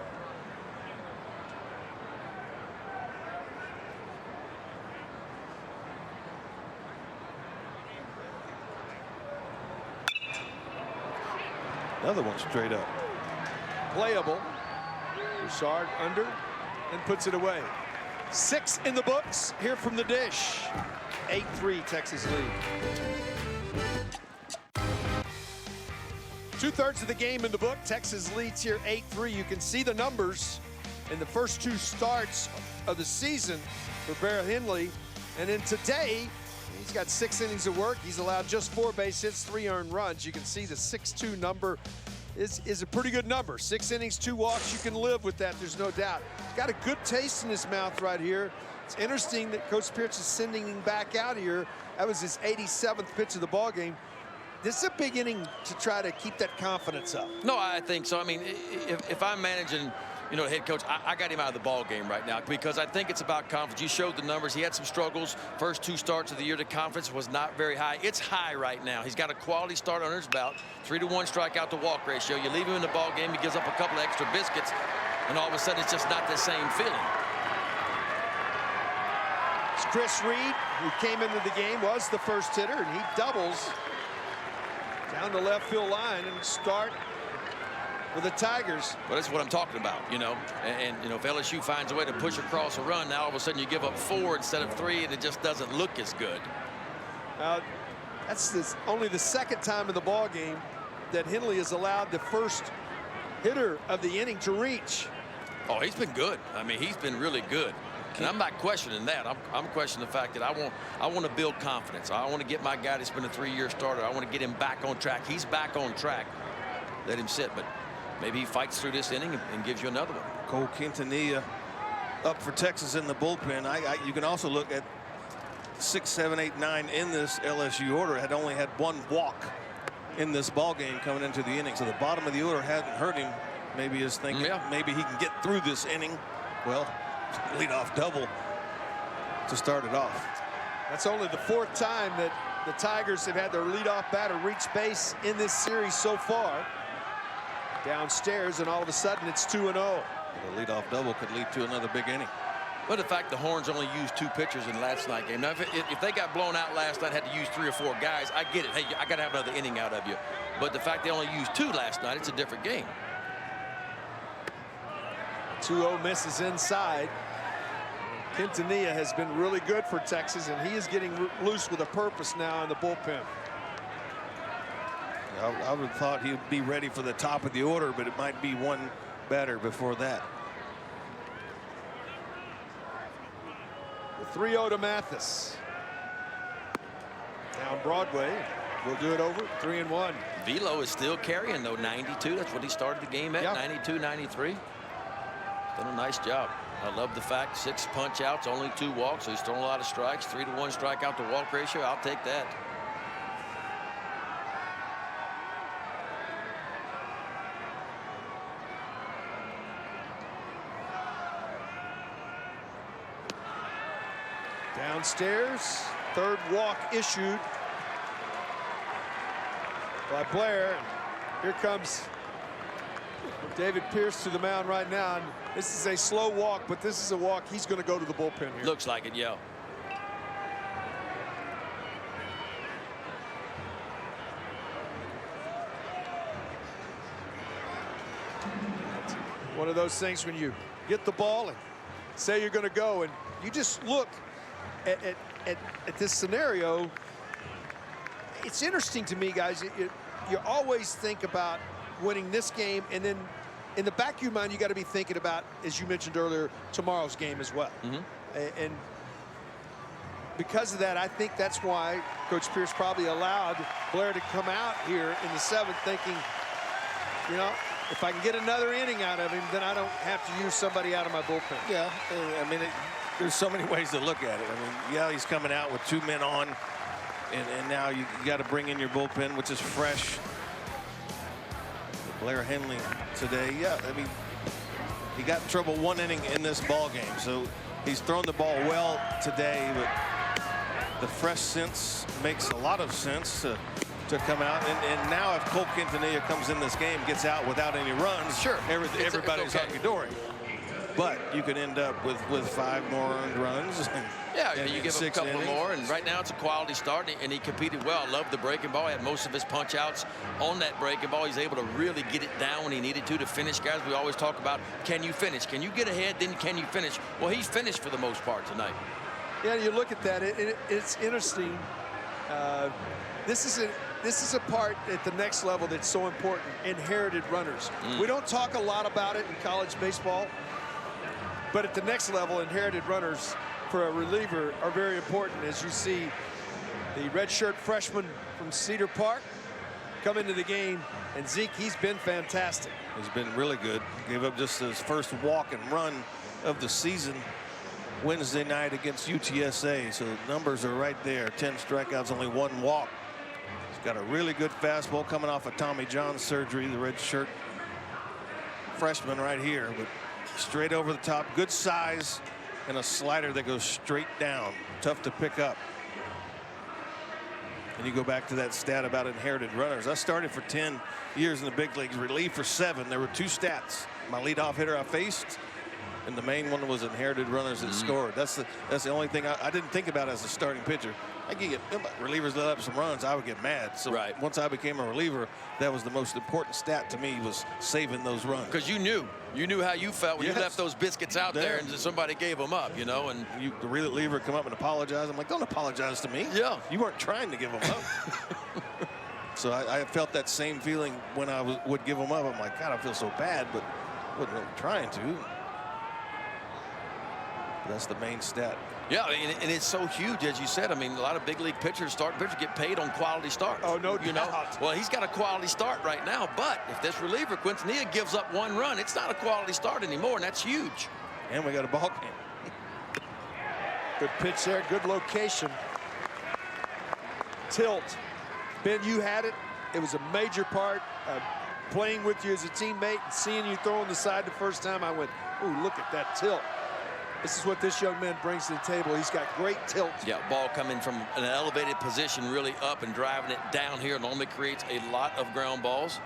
Another one straight up. Playable. Bouchard under and puts it away. 6 in the books here from the dish. 8-3 Texas lead. 2/3 of the game in the book. Texas leads here 8-3. You can see the numbers in the first 2 starts of the season for Barrett Henley. And then today, he's got 6 innings of work. He's allowed just 4 base hits, 3 earned runs. You can see the 6-2 number is a pretty good number. 6 innings, 2 walks. You can live with that. There's no doubt. Got a good taste in his mouth right here. It's interesting that Coach Pierce is sending him back out here. That was his 87th pitch of the ball game. This is a big inning to try to keep that confidence up. No, I think so. I mean, if I'm managing, you know, the head coach, I got him out of the ball game right now because I think it's about confidence. You showed the numbers. He had some struggles. First 2 starts of the year, the confidence was not very high. It's high right now. He's got a quality start under his belt. 3-to-1 strikeout to walk ratio. You leave him in the ball game, he gives up a couple of extra biscuits, and all of a sudden it's just not the same feeling. It's Chris Reed, who came into the game, was the first hitter, and he doubles down the left field line and start with the Tigers. Well, that's what I'm talking about, you know. And you know, if LSU finds a way to push across a run, now all of a sudden you give up 4 instead of 3, and it just doesn't look as good. That's only the 2nd time in the ball game that Henley has allowed the first hitter of the inning to reach. Oh, he's been good. I mean, he's been really good. And I'm not questioning that. I'm questioning the fact that I want to build confidence. I want to get my guy that's been a 3-year starter. I want to get him back on track. He's back on track. Let him sit, but maybe he fights through this inning and gives you another one. Cole Quintanilla up for Texas in the bullpen. You can also look at 6, 7, 8, 9 in this LSU order. Had only had 1 walk in this ball game coming into the inning. So the bottom of the order hadn't hurt him. Maybe he's thinking maybe he can get through this inning. Well, leadoff double to start it off. That's only the 4th time that the Tigers have had their leadoff batter reach base in this series so far. Downstairs, and all of a sudden it's 2-0. The leadoff double could lead to another big inning. But the fact the Horns only used 2 pitchers in last night's game. Now, if they got blown out last night, had to use 3 or 4 guys, I get it. Hey, I got to have another inning out of you. But the fact they only used 2 last night, it's a different game. 2-0 misses inside. Quintanilla has been really good for Texas, and he is getting loose with a purpose now in the bullpen. I would have thought he would be ready for the top of the order, but it might be one batter before that. The 3-0 to Mathis. Down Broadway. We'll do it over 3-1. Velo is still carrying though, 92. That's what he started the game at, 92, 93. Done a nice job. I love the fact 6 punch outs, only 2 walks, so he's thrown a lot of strikes. 3-to-1 strikeout to walk ratio. I'll take that. Downstairs, 3rd walk issued by Blair. Here comes David Pierce to the mound right now. And this is a slow walk, but this is a walk. He's going to go to the bullpen here. Looks like it, yeah. One of those things when you get the ball and say you're going to go, and you just look at this scenario. It's interesting to me, guys. You always think about winning this game, and then in the back of your mind, you got to be thinking about, as you mentioned earlier, tomorrow's game as well. And because of that, I think that's why Coach Pierce probably allowed Blair to come out here in the 7th, thinking, you know, if I can get another inning out of him, then I don't have to use somebody out of my bullpen. Yeah, I mean, there's so many ways to look at it. I mean, yeah, he's coming out with 2 men on, and now you got to bring in your bullpen, which is fresh. Blair Henley today, yeah, I mean, he got in trouble 1 inning in this ball game, so he's thrown the ball well today, but the fresh sense makes a lot of sense to come out. And now if Cole Quintanilla comes in this game, gets out without any runs, sure, everybody's hunky-dory. But you could end up with 5 more earned runs. Yeah, you give him a couple more, and right now it's a quality start, and he competed well. I love the breaking ball. He had most of his punch outs on that breaking ball. He's able to really get it down when he needed to finish. Guys, we always talk about, can you finish? Can you get ahead, then can you finish? Well, he's finished for the most part tonight. Yeah, you look at that, it's interesting. This is a part at the next level that's so important, inherited runners. We don't talk a lot about it in college baseball, but at the next level, inherited runners for a reliever are very important. As you see the redshirt freshman from Cedar Park come into the game, and Zeke, he's been fantastic. He's been really good. Gave up just his first walk and run of the season Wednesday night against UTSA. So the numbers are right there. 10 strikeouts, only 1 walk. He's got a really good fastball coming off of Tommy John surgery, the redshirt freshman right here. But straight over the top, good size, and a slider that goes straight down. Tough to pick up. And you go back to that stat about inherited runners. I started for 10 years in the big leagues, relieved for 7. There were 2 stats. My leadoff hitter I faced, and the main one was inherited runners that scored. That's the only thing I didn't think about as a starting pitcher. I could get relievers let up some runs, I would get mad. So once I became a reliever, that was the most important stat to me, was saving those runs. Because you knew how you felt when you left those biscuits out there and somebody gave them up, you know. And the reliever come up and apologize. I'm like, don't apologize to me. Yeah, you weren't trying to give them up. So I felt that same feeling when I would give them up. I'm like, God, I feel so bad, but I wasn't really trying to. That's the main stat. Yeah, and it's so huge, as you said. I mean, a lot of big league pitchers, starting pitchers, get paid on quality starts. Oh, no doubt. You know? Well, he's got a quality start right now, but if this reliever, Quintanilla, gives up 1 run, it's not a quality start anymore, and that's huge. And we got a ball game. Good pitch there, good location. Tilt. Ben, you had it. It was a major part of playing with you as a teammate and seeing you throw on the side the first time. I went, ooh, look at that tilt. This is what this young man brings to the table. He's got great tilt. Yeah, ball coming from an elevated position, really up and driving it down here. Normally creates a lot of ground balls.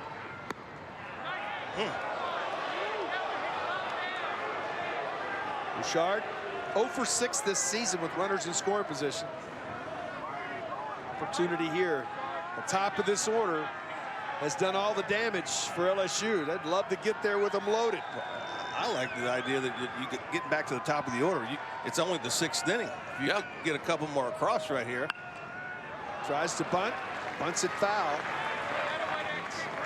Bouchard, 0 for 6 this season with runners in scoring position. Opportunity here. The top of this order has done all the damage for LSU. They'd love to get there with them loaded. I like the idea that you get getting back to the top of the order. It's only the 6th inning. If you get a couple more across right here. Tries to bunt, bunts it foul.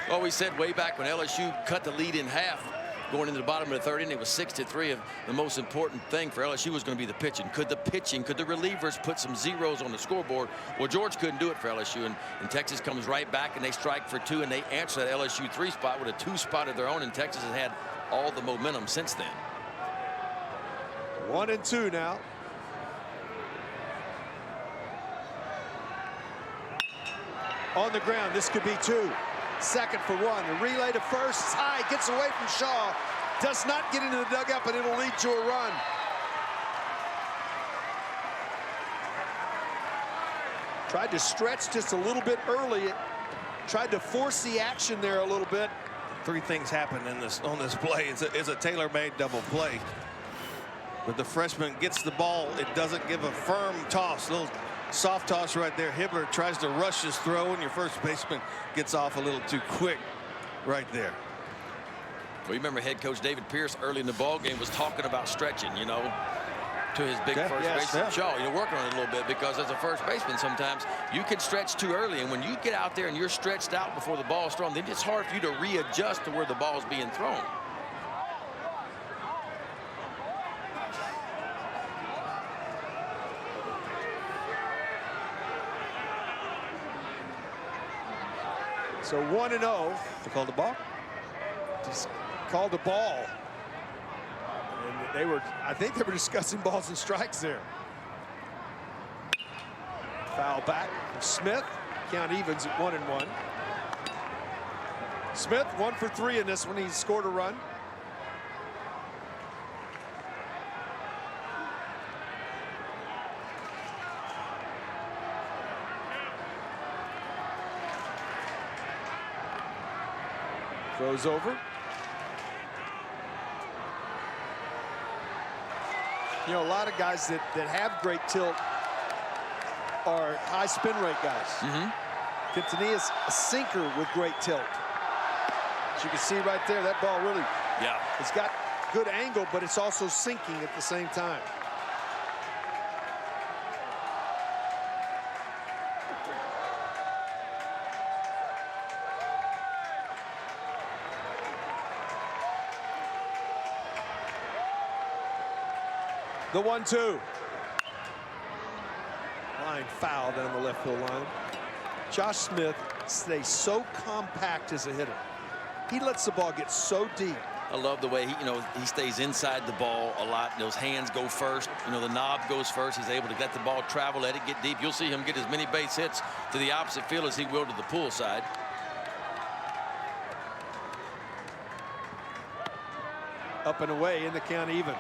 Well, we said way back when LSU cut the lead in half going into the bottom of the third inning, it was 6-3. And the most important thing for LSU was going to be the pitching. Could the relievers put some zeros on the scoreboard? Well, George couldn't do it for LSU, and Texas comes right back, and they strike for 2, and they answer that LSU 3 spot with a 2 spot of their own, and Texas has had all the momentum since then. 1-2 now. On the ground, this could be 2. Second for 1. The relay to first. It's high. Gets away from Shaw. Does not get into the dugout, but it'll lead to a run. Tried to stretch just a little bit early. Tried to force the action there a little bit. 3 things happen on this play. It's a tailor-made double play. But the freshman gets the ball. It doesn't give a firm toss. A little soft toss right there. Hibbler tries to rush his throw, and your first baseman gets off a little too quick right there. Well, you remember head coach David Pierce early in the ball game was talking about stretching, you know, to his big first baseman Shaw. You know, working on it a little bit, because as a first baseman, sometimes you can stretch too early, and when you get out there and you're stretched out before the ball is thrown, then it's hard for you to readjust to where the ball is being thrown. So 1-0. They called the ball? Just called the ball. And I think they were discussing balls and strikes there. Foul back from Smith. Count evens at 1-1. Smith 1 for 3 in this one. He scored a run. Throws over. You know, a lot of guys that have great tilt are high spin rate guys. Quintanilla's a sinker with great tilt. As you can see right there, that ball really, it's got good angle, but it's also sinking at the same time. The 1-2. Line foul down the left field line. Josh Smith stays so compact as a hitter. He lets the ball get so deep. I love the way he stays inside the ball a lot. Those hands go first. You know, the knob goes first. He's able to let the ball travel, let it get deep. You'll see him get as many base hits to the opposite field as he will to the pull side. Up and away in the count evens.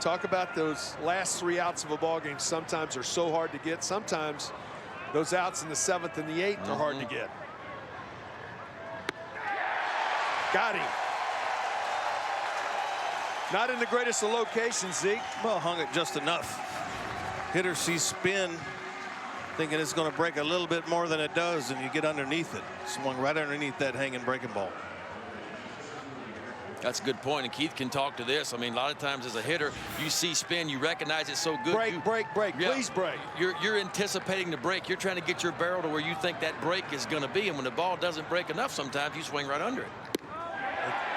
Talk about those last 3 outs of a ball game. Sometimes are so hard to get. Sometimes those outs in the 7th and the 8th are hard to get. Got him. Not in the greatest of locations, Zeke. Well, hung it just enough. Hitter sees spin, thinking it's going to break a little bit more than it does, and you get underneath it. Swung right underneath that hanging breaking ball. That's a good point, and Keith can talk to this. I mean, a lot of times as a hitter, you see spin, you recognize it so good. Break, please break. You're anticipating the break. You're trying to get your barrel to where you think that break is going to be, and when the ball doesn't break enough, sometimes you swing right under it.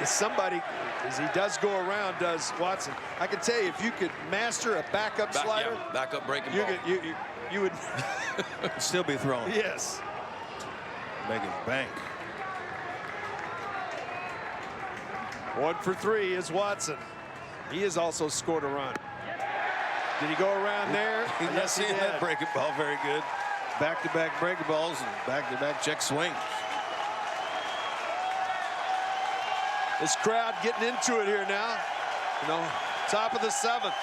If somebody, as he does go around, does Watson, I can tell you, if you could master a backup slider. Backup breaking ball. You would still be throwing. Yes. Making bank. 1 for 3 is Watson. He has also scored a run. Did he go around there? He's not seeing that breaking ball very good. Back-to-back breaking balls and back-to-back check swings. This crowd getting into it here now. You know, top of the 7th.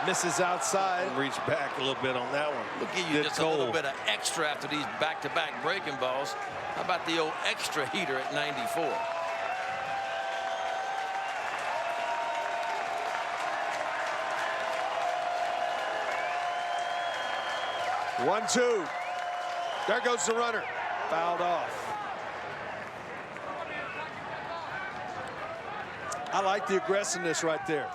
Misses outside. Reach back a little bit on that one. We'll give you just a little bit of extra after these back-to-back breaking balls. How about the old extra heater at 94? There goes the runner. Fouled off. I like the aggressiveness right there.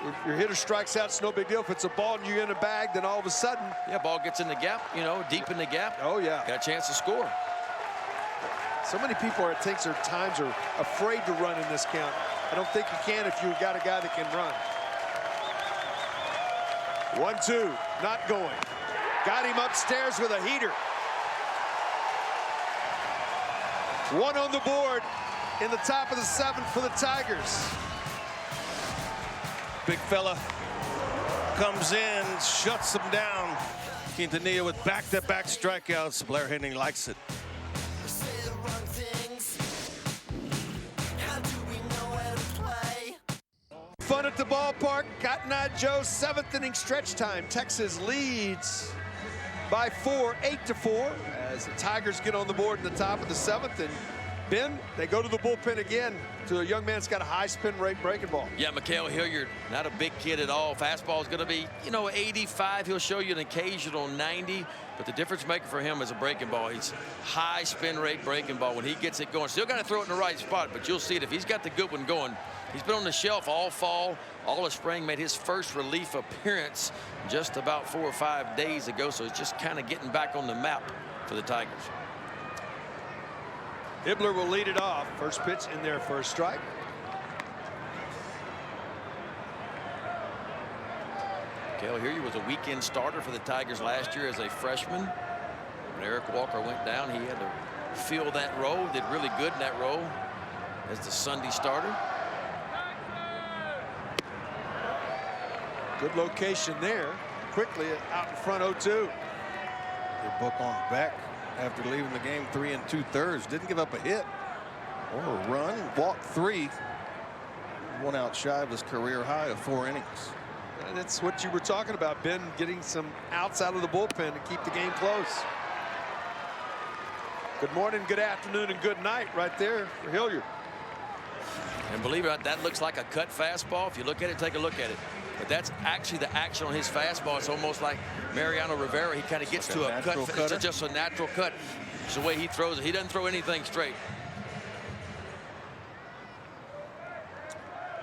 If your hitter strikes out, it's no big deal. If it's a ball and you're in a bag, then all of a sudden. Yeah, ball gets in the gap, you know, deep in the gap. Oh, yeah. Got a chance to score. So many people are afraid to run in this count. I don't think you can if you've got a guy that can run. 1-2, not going. Got him upstairs with a heater. One on the board in the top of the 7th for the Tigers. Big fella comes in, shuts them down. Quintanilla with back-to-back strikeouts. Blair Henning likes it. Fun at the ballpark. Cotton Eye Joe, 7th inning stretch time. Texas leads by 4, 8-4, as the Tigers get on the board in the top of the 7th. And Ben, they go to the bullpen again to a young man that's got a high spin rate breaking ball. Yeah, Mikael Hilliard, not a big kid at all. Fastball is going to be, you know, 85. He'll show you an occasional 90. But the difference maker for him is a breaking ball. He's high spin rate breaking ball when he gets it going. Still got to throw it in the right spot, but you'll see it if he's got the good one going. He's been on the shelf all fall, all of spring, made his first relief appearance just about 4 or 5 days ago. So he's just kind of getting back on the map for the Tigers. Hibbler will lead it off. First pitch in there for a strike. Mikael Hilliard was a weekend starter for the Tigers last year as a freshman. When Eric Walker went down, he had to fill that role, did really good in that role as the Sunday starter. Good location there. Quickly out in front, 0-2. Your book on back after leaving the game 3 2/3. Didn't give up a hit or a run. Walked 3. 1 out shy of his career high of 4 innings. And that's what you were talking about, Ben, getting some outs out of the bullpen to keep the game close. Good morning, good afternoon, and good night right there for Hilliard. And believe it or not, that looks like a cut fastball. If you look at it, take a look at it. But that's actually the action on his fastball. It's almost like Mariano Rivera. He kind of gets to a cut. It's just a natural cut. It's the way he throws it. He doesn't throw anything straight.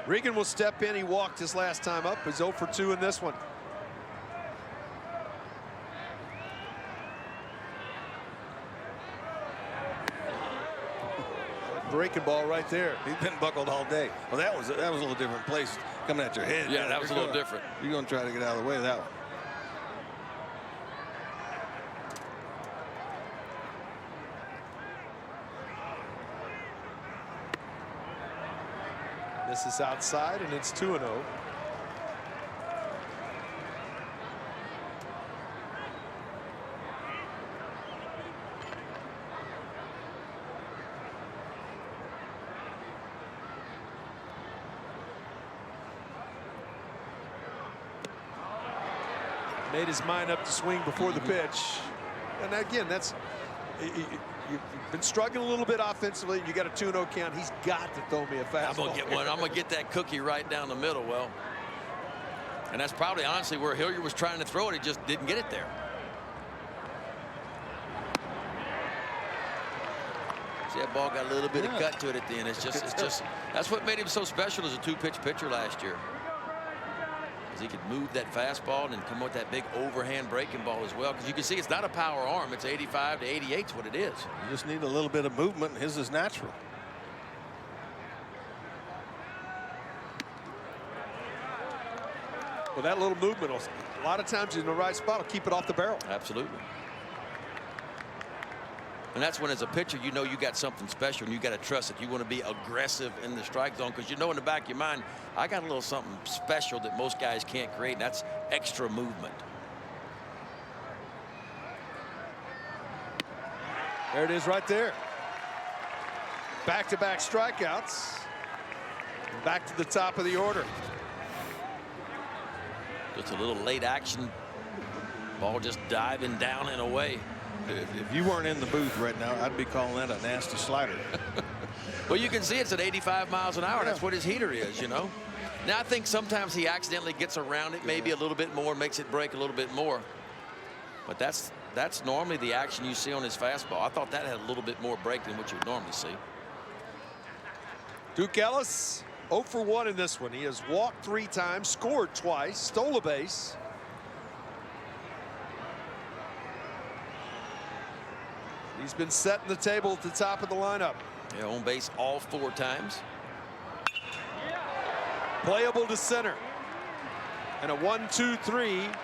Regan will step in. He walked his last time up. He's 0 for 2 in this one. Breaking ball right there. He's been buckled all day. Well, that was a little different place coming at your head. Yeah, that was a little different. You're going to try to get out of the way of that one. This is outside, and it's 2-0. Made his mind up to swing before the pitch. And again, that's you've been struggling a little bit offensively. You got a 2-0 count. He's got to throw me a fastball. I'm going to get one. I'm going to get that cookie right down the middle. Well, and that's probably honestly where Hilliard was trying to throw it. He just didn't get it there. See, that ball got a little bit of cut to it at the end. It's just that's what made him so special as a 2-pitch pitcher last year. He could move that fastball and then come with that big overhand breaking ball as well. Because you can see it's not a power arm. It's 85 to 88 is what it is. You just need a little bit of movement. His is natural. Well, that little movement, a lot of times in the right spot, will keep it off the barrel. Absolutely. And that's when, as a pitcher, you know you got something special and you got to trust it. You want to be aggressive in the strike zone because you know in the back of your mind, I got a little something special that most guys can't create, and that's extra movement. There it is right there. Back-to-back strikeouts. Back to the top of the order. Just a little late action. Ball just diving down and away. If you weren't in the booth right now, I'd be calling that a nasty slider. Well, you can see it's at 85 miles an hour. That's what his heater is, you know. Now, I think sometimes he accidentally gets around it maybe a little bit more, makes it break a little bit more. But that's that's normally the action you see on his fastball. I thought that had a little bit more break than what you would normally see. Duke Ellis 0 for 1 in this one. He has walked 3 times, scored twice, stole a base. He's been setting the table at the top of the lineup. Yeah, on base all 4 times. Playable to center. And a 1-2-3.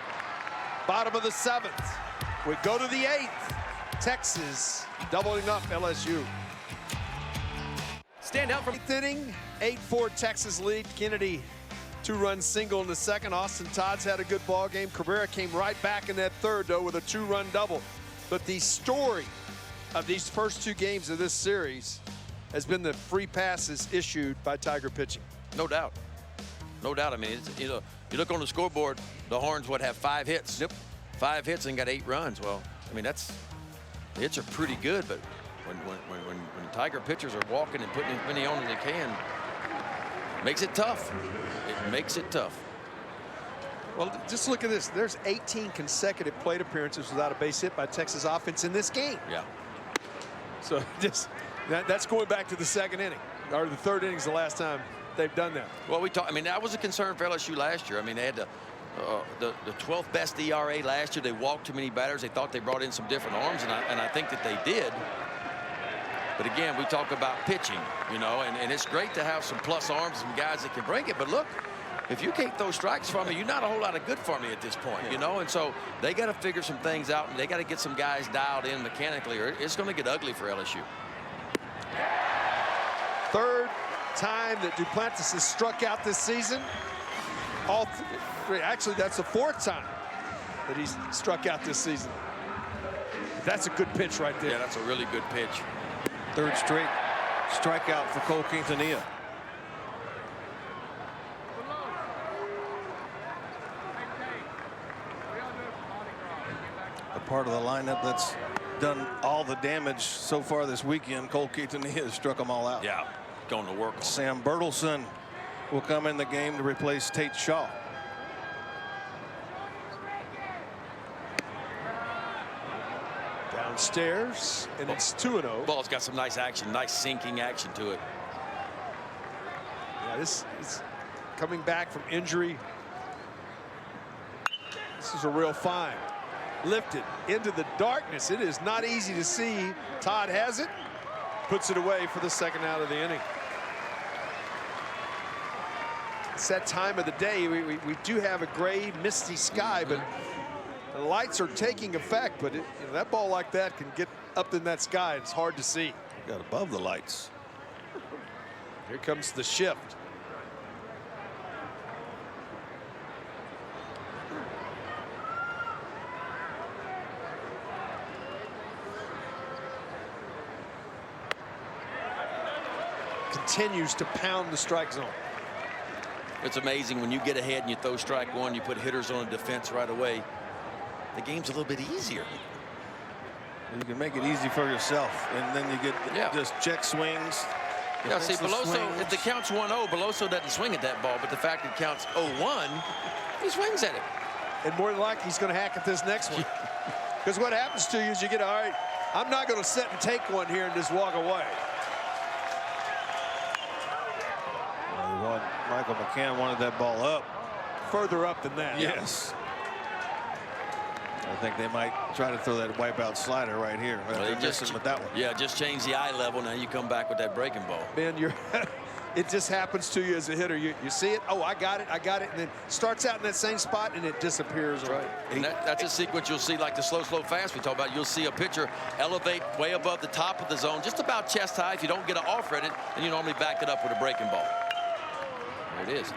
Bottom of the 7th. We go to the 8th. Texas doubling up LSU. Stand out from 8th inning, 8-4 Texas lead. Kennedy 2-run single in the 2nd. Austin Todd's had a good ball game. Cabrera came right back in that 3rd, though, with a 2-run double. But the story of these first 2 games of this series has been the free passes issued by Tiger pitching. No doubt. No doubt. I mean, it's, you look on the scoreboard, the Horns would have 5 hits. Yep. 5 hits and got 8 runs. Well, I mean, the hits are pretty good, but when Tiger pitchers are walking and putting as many on as they can, it makes it tough. It makes it tough. Well, just look at this. There's 18 consecutive plate appearances without a base hit by Texas offense in this game. Yeah. So just that's going back to the 2nd inning, or the 3rd inning is the last time they've done that. Well, I mean, that was a concern for LSU last year. I mean, they had the 12th best ERA last year. They walked too many batters. They thought they brought in some different arms, and I think that they did. But again, we talk about pitching, you know, and it's great to have some plus arms, some guys that can bring it. But look, if you can't throw strikes for me, you're not a whole lot of good for me at this point, you know. And so they got to figure some things out, and they got to get some guys dialed in mechanically, or it's going to get ugly for LSU. 3rd time that Duplantis has struck out this season. Actually, that's the 4th time that he's struck out this season. That's a good pitch right there. Yeah, that's a really good pitch. 3rd straight strikeout for Cole Quintanilla. A part of the lineup that's done all the damage so far this weekend. Cole Quintanilla has struck them all out. Yeah, going to work. Sam Bertelson will come in the game to replace Tate Shaw. Downstairs, and it's 2-0. Ball's got some nice action, nice sinking action to it. Yeah, this is coming back from injury. This is a real find. Lifted into the darkness. It is not easy to see. Todd has it, puts it away for the 2nd out of the inning. It's that time of the day. We do have a gray, misty sky, but the lights are taking effect. But that ball like that can get up in that sky. It's hard to see. Got above the lights. Here comes the shift. Continues to pound the strike zone. It's amazing when you get ahead and you throw strike 1, you put hitters on defense right away. The game's a little bit easier. You can make it easy for yourself, and then you get just check swings. Yeah, see, Beloso, if the count's 1-0, Beloso doesn't swing at that ball, but the fact it counts 0-1, he swings at it. And more than likely, he's going to hack at this next one. Because what happens to you is you get, all right, I'm not going to sit and take one here and just walk away. Michael McCann wanted that ball up. Further up than that. Yes. I think they might try to throw that wipeout slider right here. Well, They're missing with that one. Yeah, just change the eye level. Now you come back with that breaking ball. Man, it just happens to you as a hitter. You see it. Oh, I got it. And then starts out in that same spot and it disappears. Right. And that's a sequence you'll see like the slow, fast we talk about. You'll see a pitcher elevate way above the top of the zone, just about chest high. If you don't get an off at it, then you normally back it up with a breaking ball. There it is.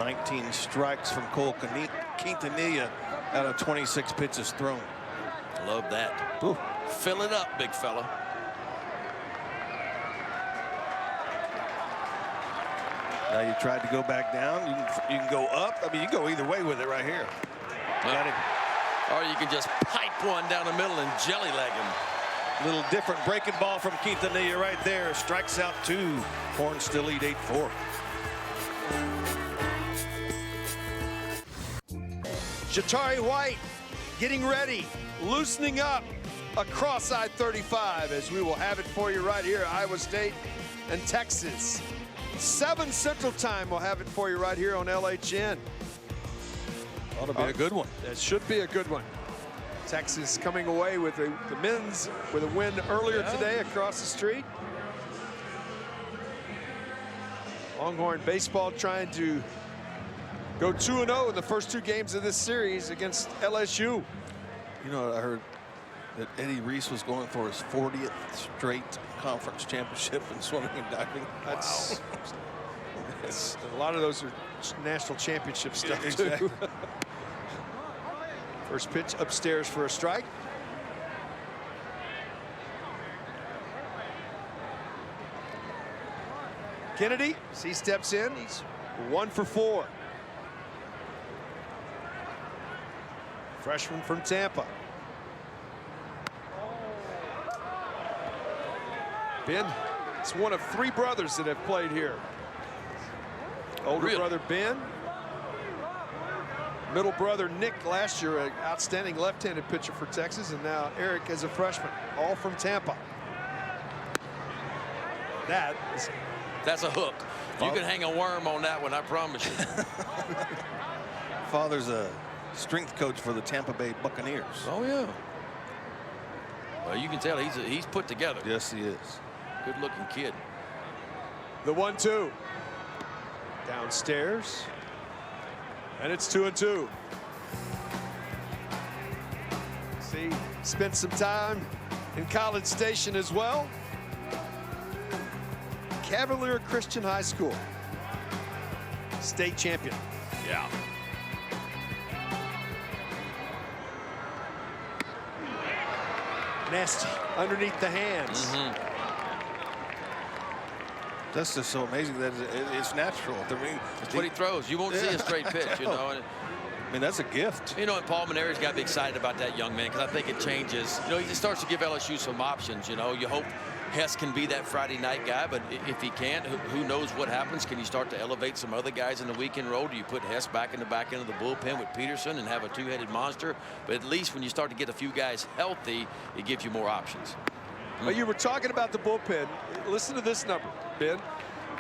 19 strikes from Cole Quintanilla out of 26 pitches thrown. Love that. Ooh. Fill it up, big fella. Now you tried to go back down. You can go up. I mean, you go either way with it right here. Got it. Or you can just pipe one down the middle and jelly leg him. Little different breaking ball from Quintanilla right there. Strikes out 2. Horns still lead 8-4. Shatari White getting ready loosening up across I-35 as we will have it for you right here, Iowa State and Texas. 7 Central Time, we'll have it for you right here on LHN. Ought to be a good one. That should be a good one. Texas coming away with the men's with a win earlier today across the street. Longhorn baseball trying to go 2-0 in the first 2 games of this series against LSU. You know, I heard that Eddie Reese was going for his 40th straight conference championship in swimming and diving. That's, that's a lot of those are national championship stuff exactly. too. First pitch upstairs for a strike. Kennedy, as he steps in, he's 1 for 4. Freshman from Tampa. Ben, it's one of 3 brothers that have played here. Older brother Ben, middle brother Nick last year, an outstanding left-handed pitcher for Texas, and now Eric as a freshman, all from Tampa. That's a hook. You can hang a worm on that one, I promise you. Father's a strength coach for the Tampa Bay Buccaneers. Oh yeah. Well, you can tell he's put together. Yes, he is. Good-looking kid. The 1-2 downstairs, and it's 2-2. See, spent some time in College Station as well. Cavalier Christian High School, state champion. Yeah. Nasty underneath the hands. That's just so amazing that it's natural. I mean, That's what he throws. You won't see a straight pitch, you know. I mean, that's a gift. You know, and Paul Maneri's got to be excited about that young man because I think it changes. You know, he starts to give LSU some options. You know, you hope Hess can be that Friday night guy, but if he can't, who knows what happens? Can you start to elevate some other guys in the weekend role? Do you put Hess back in the back end of the bullpen with Peterson and have a 2-headed monster? But at least when you start to get a few guys healthy, it gives you more options. Well, you were talking about the bullpen. Listen to this number, Ben.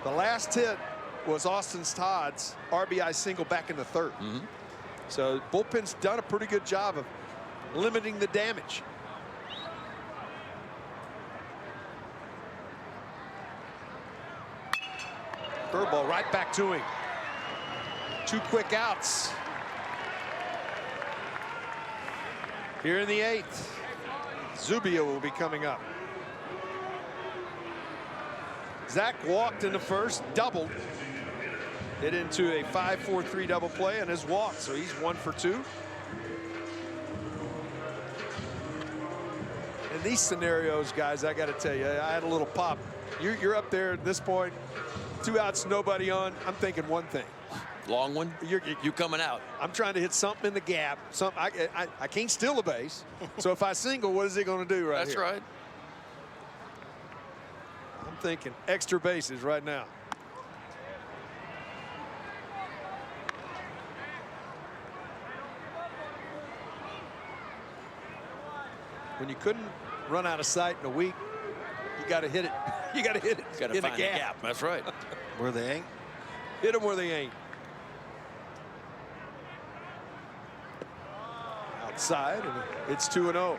The last hit was Austin Todd's RBI single back in the 3rd. So bullpen's done a pretty good job of limiting the damage. Curveball right back to him. 2 quick outs. Here in the 8th, Zubia will be coming up. Zach walked in the first, doubled. Hit into a 5-4-3 double play and has walked, so he's 1 for 2. In these scenarios, guys, I got to tell you, I had a little pop. You're up there at this point, 2 outs, nobody on. I'm thinking one thing. Long one? You coming out. I'm trying to hit something in the gap. I can't steal a base. So if I single, what is he going to do right That's here? right. I'm thinking extra bases right now. When you couldn't run out of sight in a week, you got to hit it. You got to hit it Got to in find a the gap. gap. That's right. Where they ain't. Hit them where they ain't. Outside, and it's 2-0.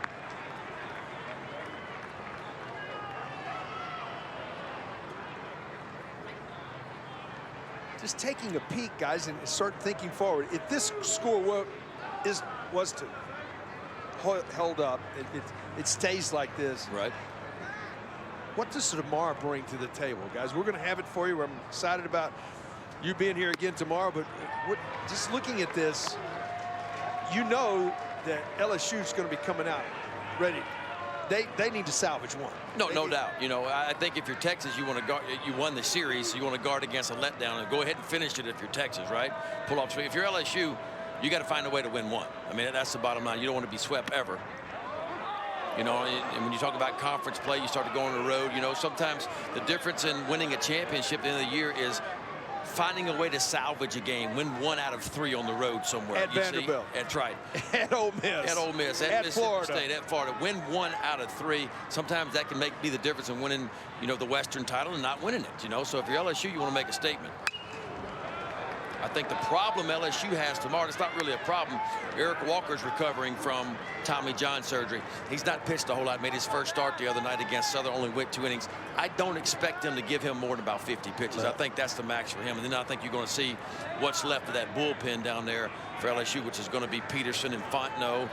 Just taking a peek, guys, and start thinking forward. If this score was to held up, it stays like this. Right. What does tomorrow bring to the table, guys? We're going to have it for you. I'm excited about you being here again tomorrow. But just looking at this, you know that LSU is going to be coming out ready. They need to salvage one. No doubt. You know, I think if you're Texas, you want to guard. You won the series, so you want to guard against a letdown and go ahead and finish it. If you're Texas, right? Pull off. If you're LSU, you got to find a way to win one. I mean, that's the bottom line. You don't want to be swept ever. You know, and when you talk about conference play, you start to go on the road. You know, sometimes the difference in winning a championship at the end of the year is finding a way to salvage a game, win 1 out of 3 on the road somewhere. At Vanderbilt. That's right. At Ole Miss. At Ole Miss. At Mississippi Florida. State. At Florida. Win 1 out of 3. Sometimes that can be the difference in winning, the Western title and not winning it. So if you're LSU, you want to make a statement. I think the problem LSU has tomorrow, it's not really a problem. Eric Walker's recovering from Tommy John surgery. He's not pitched a whole lot. Made his first start the other night against Southern, only went 2 innings. I don't expect them to give him more than about 50 pitches. I think that's the max for him. And then I think you're going to see what's left of that bullpen down there for LSU, which is going to be Peterson and Fontenot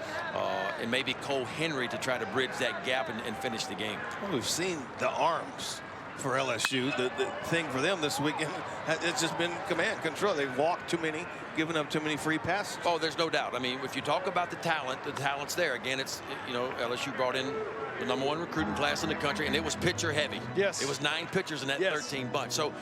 and maybe Cole Henry to try to bridge that gap and finish the game. Well, we've seen the arms for LSU. The thing for them this weekend, it's just been command control. They've walked too many, given up too many free passes. Oh, there's no doubt. I mean, if you talk about the talent's there. Again, it's, LSU brought in the #1 recruiting class in the country, and it was pitcher heavy. Yes. It was 9 pitchers in that Yes. 13 bunch. So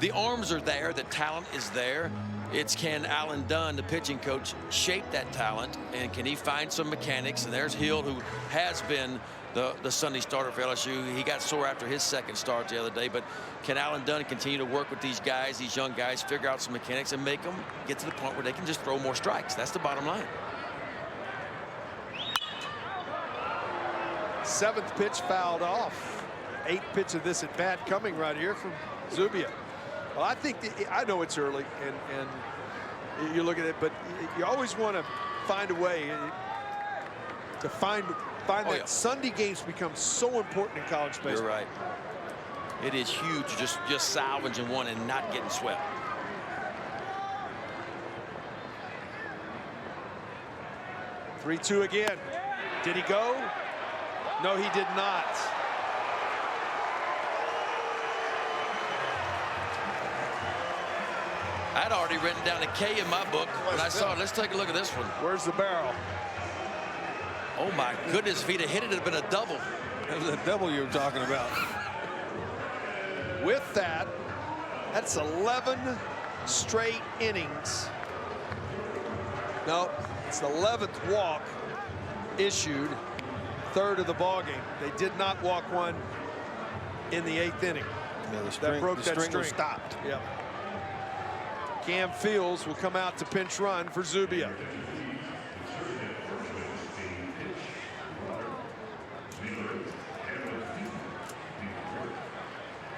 the arms are there. The talent is there. It's can Alan Dunn, the pitching coach, shape that talent, and can he find some mechanics? And there's Hill, who has been the Sunday starter for LSU. He got sore after his second start the other day, but can Alan Dunn continue to work with these guys, these young guys, figure out some mechanics and make them get to the point where they can just throw more strikes? That's the bottom line. 7th pitch fouled off. 8th pitch of this at bat coming right here from Zubia. Well, I think I know it's early, and you look at it, but you always want to find a way to find that Sunday games become so important in college baseball. You're right. It is huge, just salvaging one and not getting swept. Three-two again. Did he go? No, he did not. I'd already written down a K in my book when I saw it. Let's take a look at this one. Where's the barrel? Oh my goodness, if he'd have hit it, it'd have been a double. That was a double you were talking about. With that, that's 11 straight innings. No, it's the 11th walk issued, 3rd of the ball game. They did not walk one in the 8th inning. Yeah, That broke that string string. was stopped. Yep. Cam Fields will come out to pinch run for Zubia.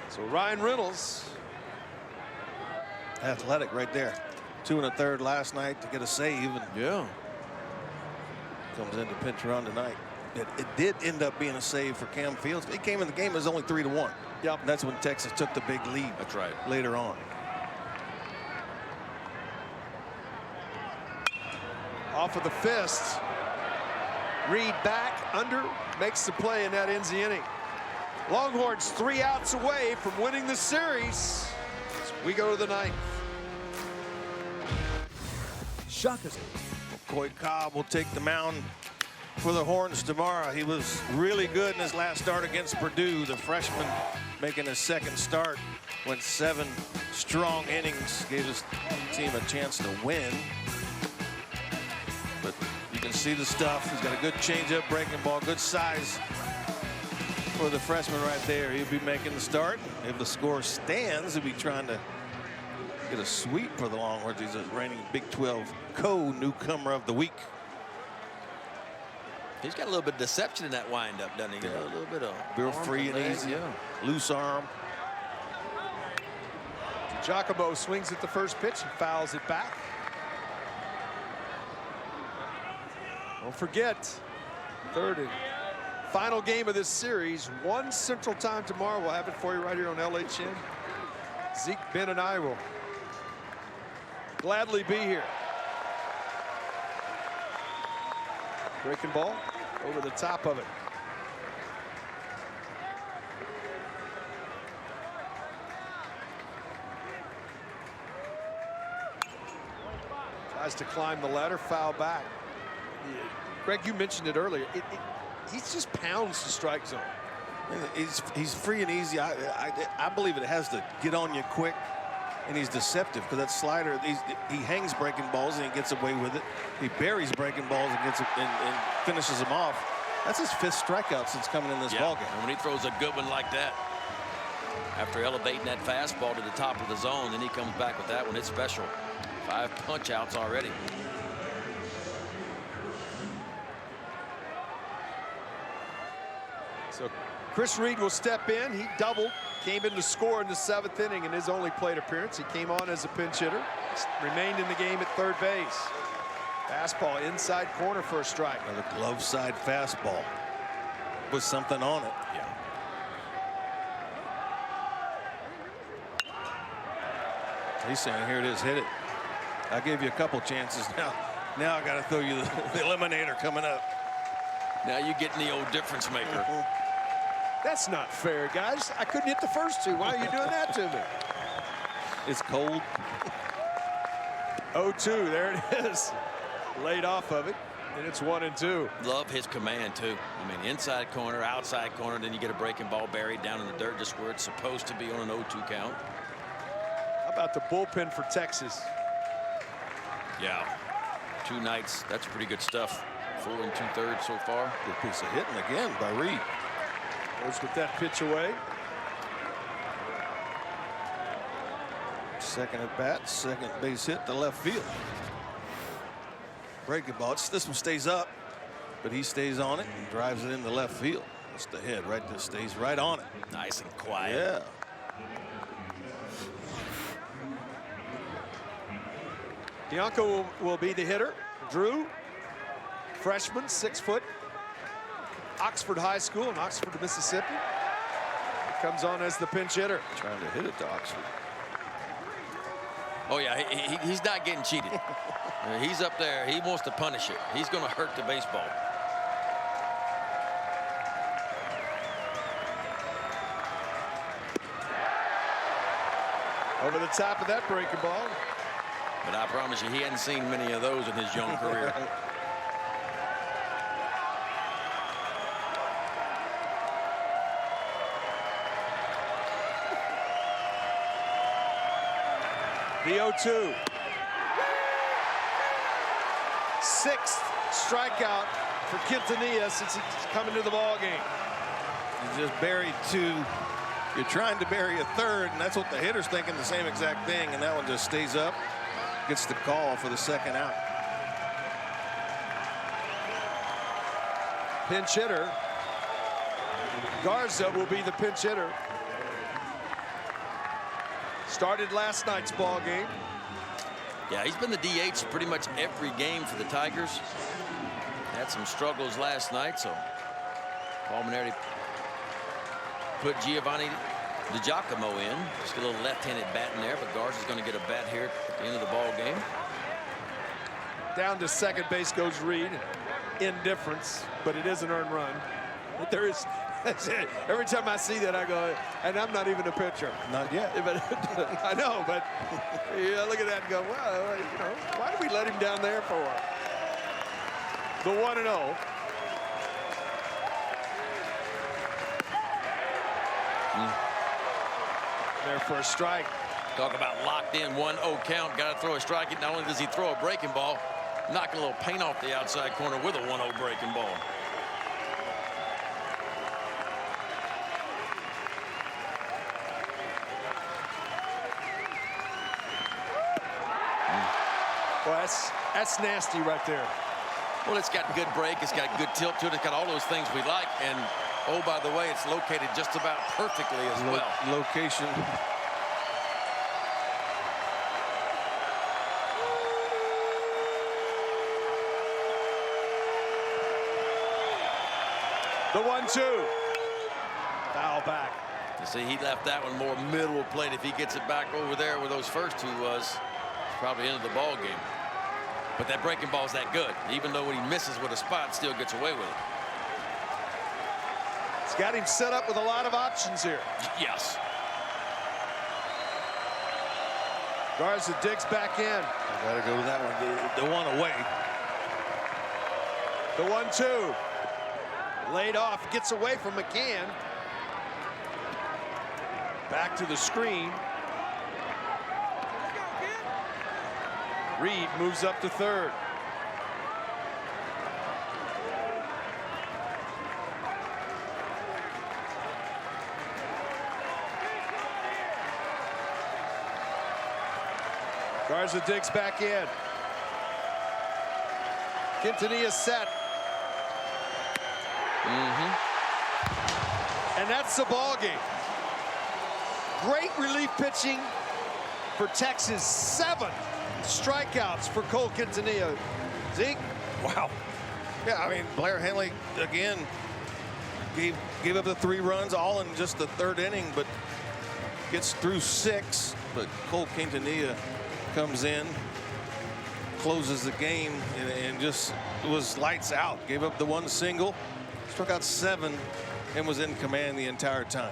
So Ryan Reynolds, Athletic right there. 2 1/3 last night to get a save, and Yeah. comes in to pinch run tonight. It did end up being a save for Cam Fields. He came in the game as only 3-1. Yep. And that's when Texas took the big lead. That's right. Later on. off of the fist. Reed back, under, makes the play, and that ends the inning. Longhorns 3 outs away from winning the series. As we go to the 9th. Shaka's. Coy Cobb will take the mound for the Horns tomorrow. He was really good in his last start against Purdue. The freshman making his second start, went 7 strong innings, gave his team a chance to win. But you can see the stuff. He's got a good changeup, breaking ball, good size for the freshman right there. He'll be making the start. If the score stands, he'll be trying to get a sweep for the Longhorns. He's a reigning Big 12 co-newcomer of the week. He's got a little bit of deception in that windup, doesn't he? Yeah. A little bit of Real free and easy. Yeah. Loose arm. Giacomo swings at the first pitch and fouls it back. Don't forget, third and final game of this series, 1 Central Time tomorrow. We'll have it for you right here on LHN. Zeke, Ben, and I will gladly be here. Breaking ball over the top of it. Tries to climb the ladder, foul back. Greg, you mentioned it earlier. He just pounds the strike zone. He's free and easy. I believe it has to get on you quick, and he's deceptive because that slider. He hangs breaking balls and he gets away with it. He buries breaking balls and gets and finishes them off. That's his 5th strikeout since coming in this ballgame. And when he throws a good one like that. After elevating that fastball to the top of the zone, then he comes back with that one. It's special. 5 punch outs already. So Chris Reed will step in. He doubled, came in to score in the 7th inning in his only plate appearance. He came on as a pinch hitter, remained in the game at third base. Fastball inside corner for a strike. Another glove side fastball with something on it. Yeah. He's saying, here it is, hit it. I gave you a couple chances. Now I got to throw you the eliminator coming up. Now you're getting the old difference maker. That's not fair, guys. I couldn't hit the first 2. Why are you doing that to me? It's cold. 0-2, there it is. Laid off of it, and it's 1-2. Love his command, too. I mean, inside corner, outside corner, then you get a breaking ball buried down in the dirt just where it's supposed to be on an 0-2 count. How about the bullpen for Texas? Yeah. 2 nights. That's pretty good stuff. 4 2/3 so far. Good piece of hitting again by Reed. Goes with that pitch away. Second at bat, second base hit to left field. Breaking ball. This one stays up, but he stays on it and drives it into left field. It's the head right there, stays right on it. Nice and quiet. Yeah. Bianco will be the hitter. Drew, freshman, 6 foot. Oxford High School in Oxford, Mississippi. Comes on as the pinch hitter. Trying to hit it to Oxford. Oh, yeah, he's not getting cheated. He's up there. He wants to punish it. He's going to hurt the baseball. Over the top of that breaking ball. But I promise you, he hadn't seen many of those in his young career. The 0-2. 6th strikeout for Quintanilla since he's coming to the ball game. You just buried 2. You're trying to bury a 3rd, and that's what the hitter's thinking, the same exact thing, and that one just stays up. Gets the call for the 2nd out. Pinch hitter. Garza will be the pinch hitter. Started last night's ball game. Yeah, he's been the DH pretty much every game for the Tigers. Had some struggles last night, so Paul Mainieri put Giovanni DiGiacomo in. Just a little left-handed bat in there, but Garza's going to get a bat here at the end of the ball game. Down to second base goes Reed. Indifference, but it is an earned run. But there is, that's it. Every time I see that, I go, and I'm not even a pitcher. Not yet. But I know, but yeah, look at that and go, well, you know, why did we let him down there for? The 1-0. There for a strike. Talk about locked in 1-0 count. Got to throw a strike. Not only does he throw a breaking ball, knocking a little paint off the outside corner with a 1-0 breaking ball. Well, that's nasty right there. Well, it's got good break. It's got good tilt to it. It's got all those things we like. And, oh, by the way, it's located just about perfectly as well. Location. The 1-2. Foul back. You see, he left that one more middle of plate. If he gets it back over there where those first 2 was, it's probably into the ball game. But that breaking ball is that good. Even though when he misses with a spot, still gets away with it. It's got him set up with a lot of options here. Yes. Garza digs back in. Got to go with that one. The one away. The 1-2. Laid off, gets away from McCann. Back to the screen. Reed moves up to third. Garza digs back in. Quintanilla set. And that's the ball game. Great relief pitching for Texas. 7 strikeouts for Cole Quintanilla. Zeke? Wow. Yeah, I mean, Blair Henley, again, gave up the 3 runs all in just the 3rd inning, but gets through 6. But Cole Quintanilla comes in, closes the game, and just was lights out. Gave up the 1 single, struck out 7, and was in command the entire time.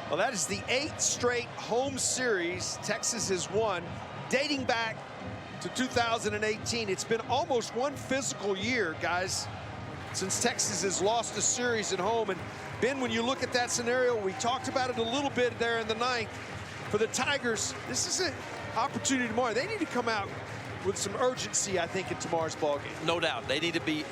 Well, that is the 8th straight home series Texas has won, dating back to 2018. It's been almost 1 physical year, guys, since Texas has lost a series at home. And Ben, when you look at that scenario, we talked about it a little bit there in the 9th. For the Tigers, this is an opportunity tomorrow. They need to come out with some urgency, I think, in tomorrow's ballgame. No doubt. They need to be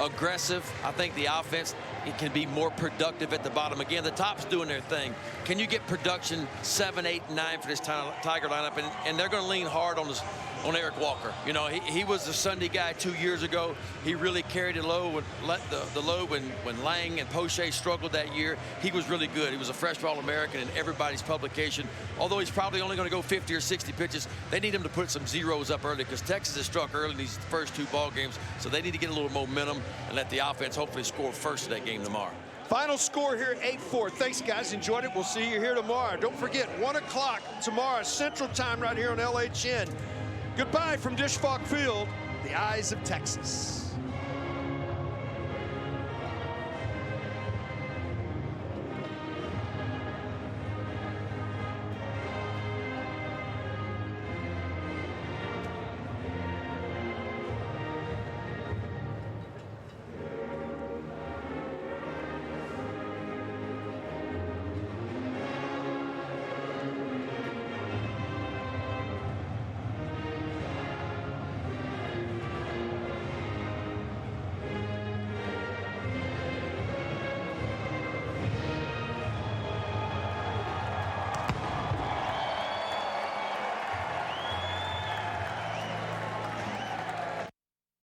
aggressive. I think the offense, it can be more productive at the bottom. Again, the top's doing their thing. Can you get production 7, 8, 9 for this Tiger lineup? And they're going to lean hard on Eric Walker. You know, he was the Sunday guy 2 years ago. He really carried it low and let the low when Lang and Poche struggled that year. He was really good. He was a fresh All-American in everybody's publication. Although he's probably only going to go 50 or 60 pitches, they need him to put some zeros up early because Texas has struck early in these first 2 ball games. So they need to get a little momentum and let the offense hopefully score first of that game tomorrow. Final score here, 8-4. Thanks, guys. Enjoyed it. We'll see you here tomorrow. Don't forget, 1 o'clock tomorrow, Central Time, right here on LHN. Goodbye from Disch-Falk Field, the eyes of Texas.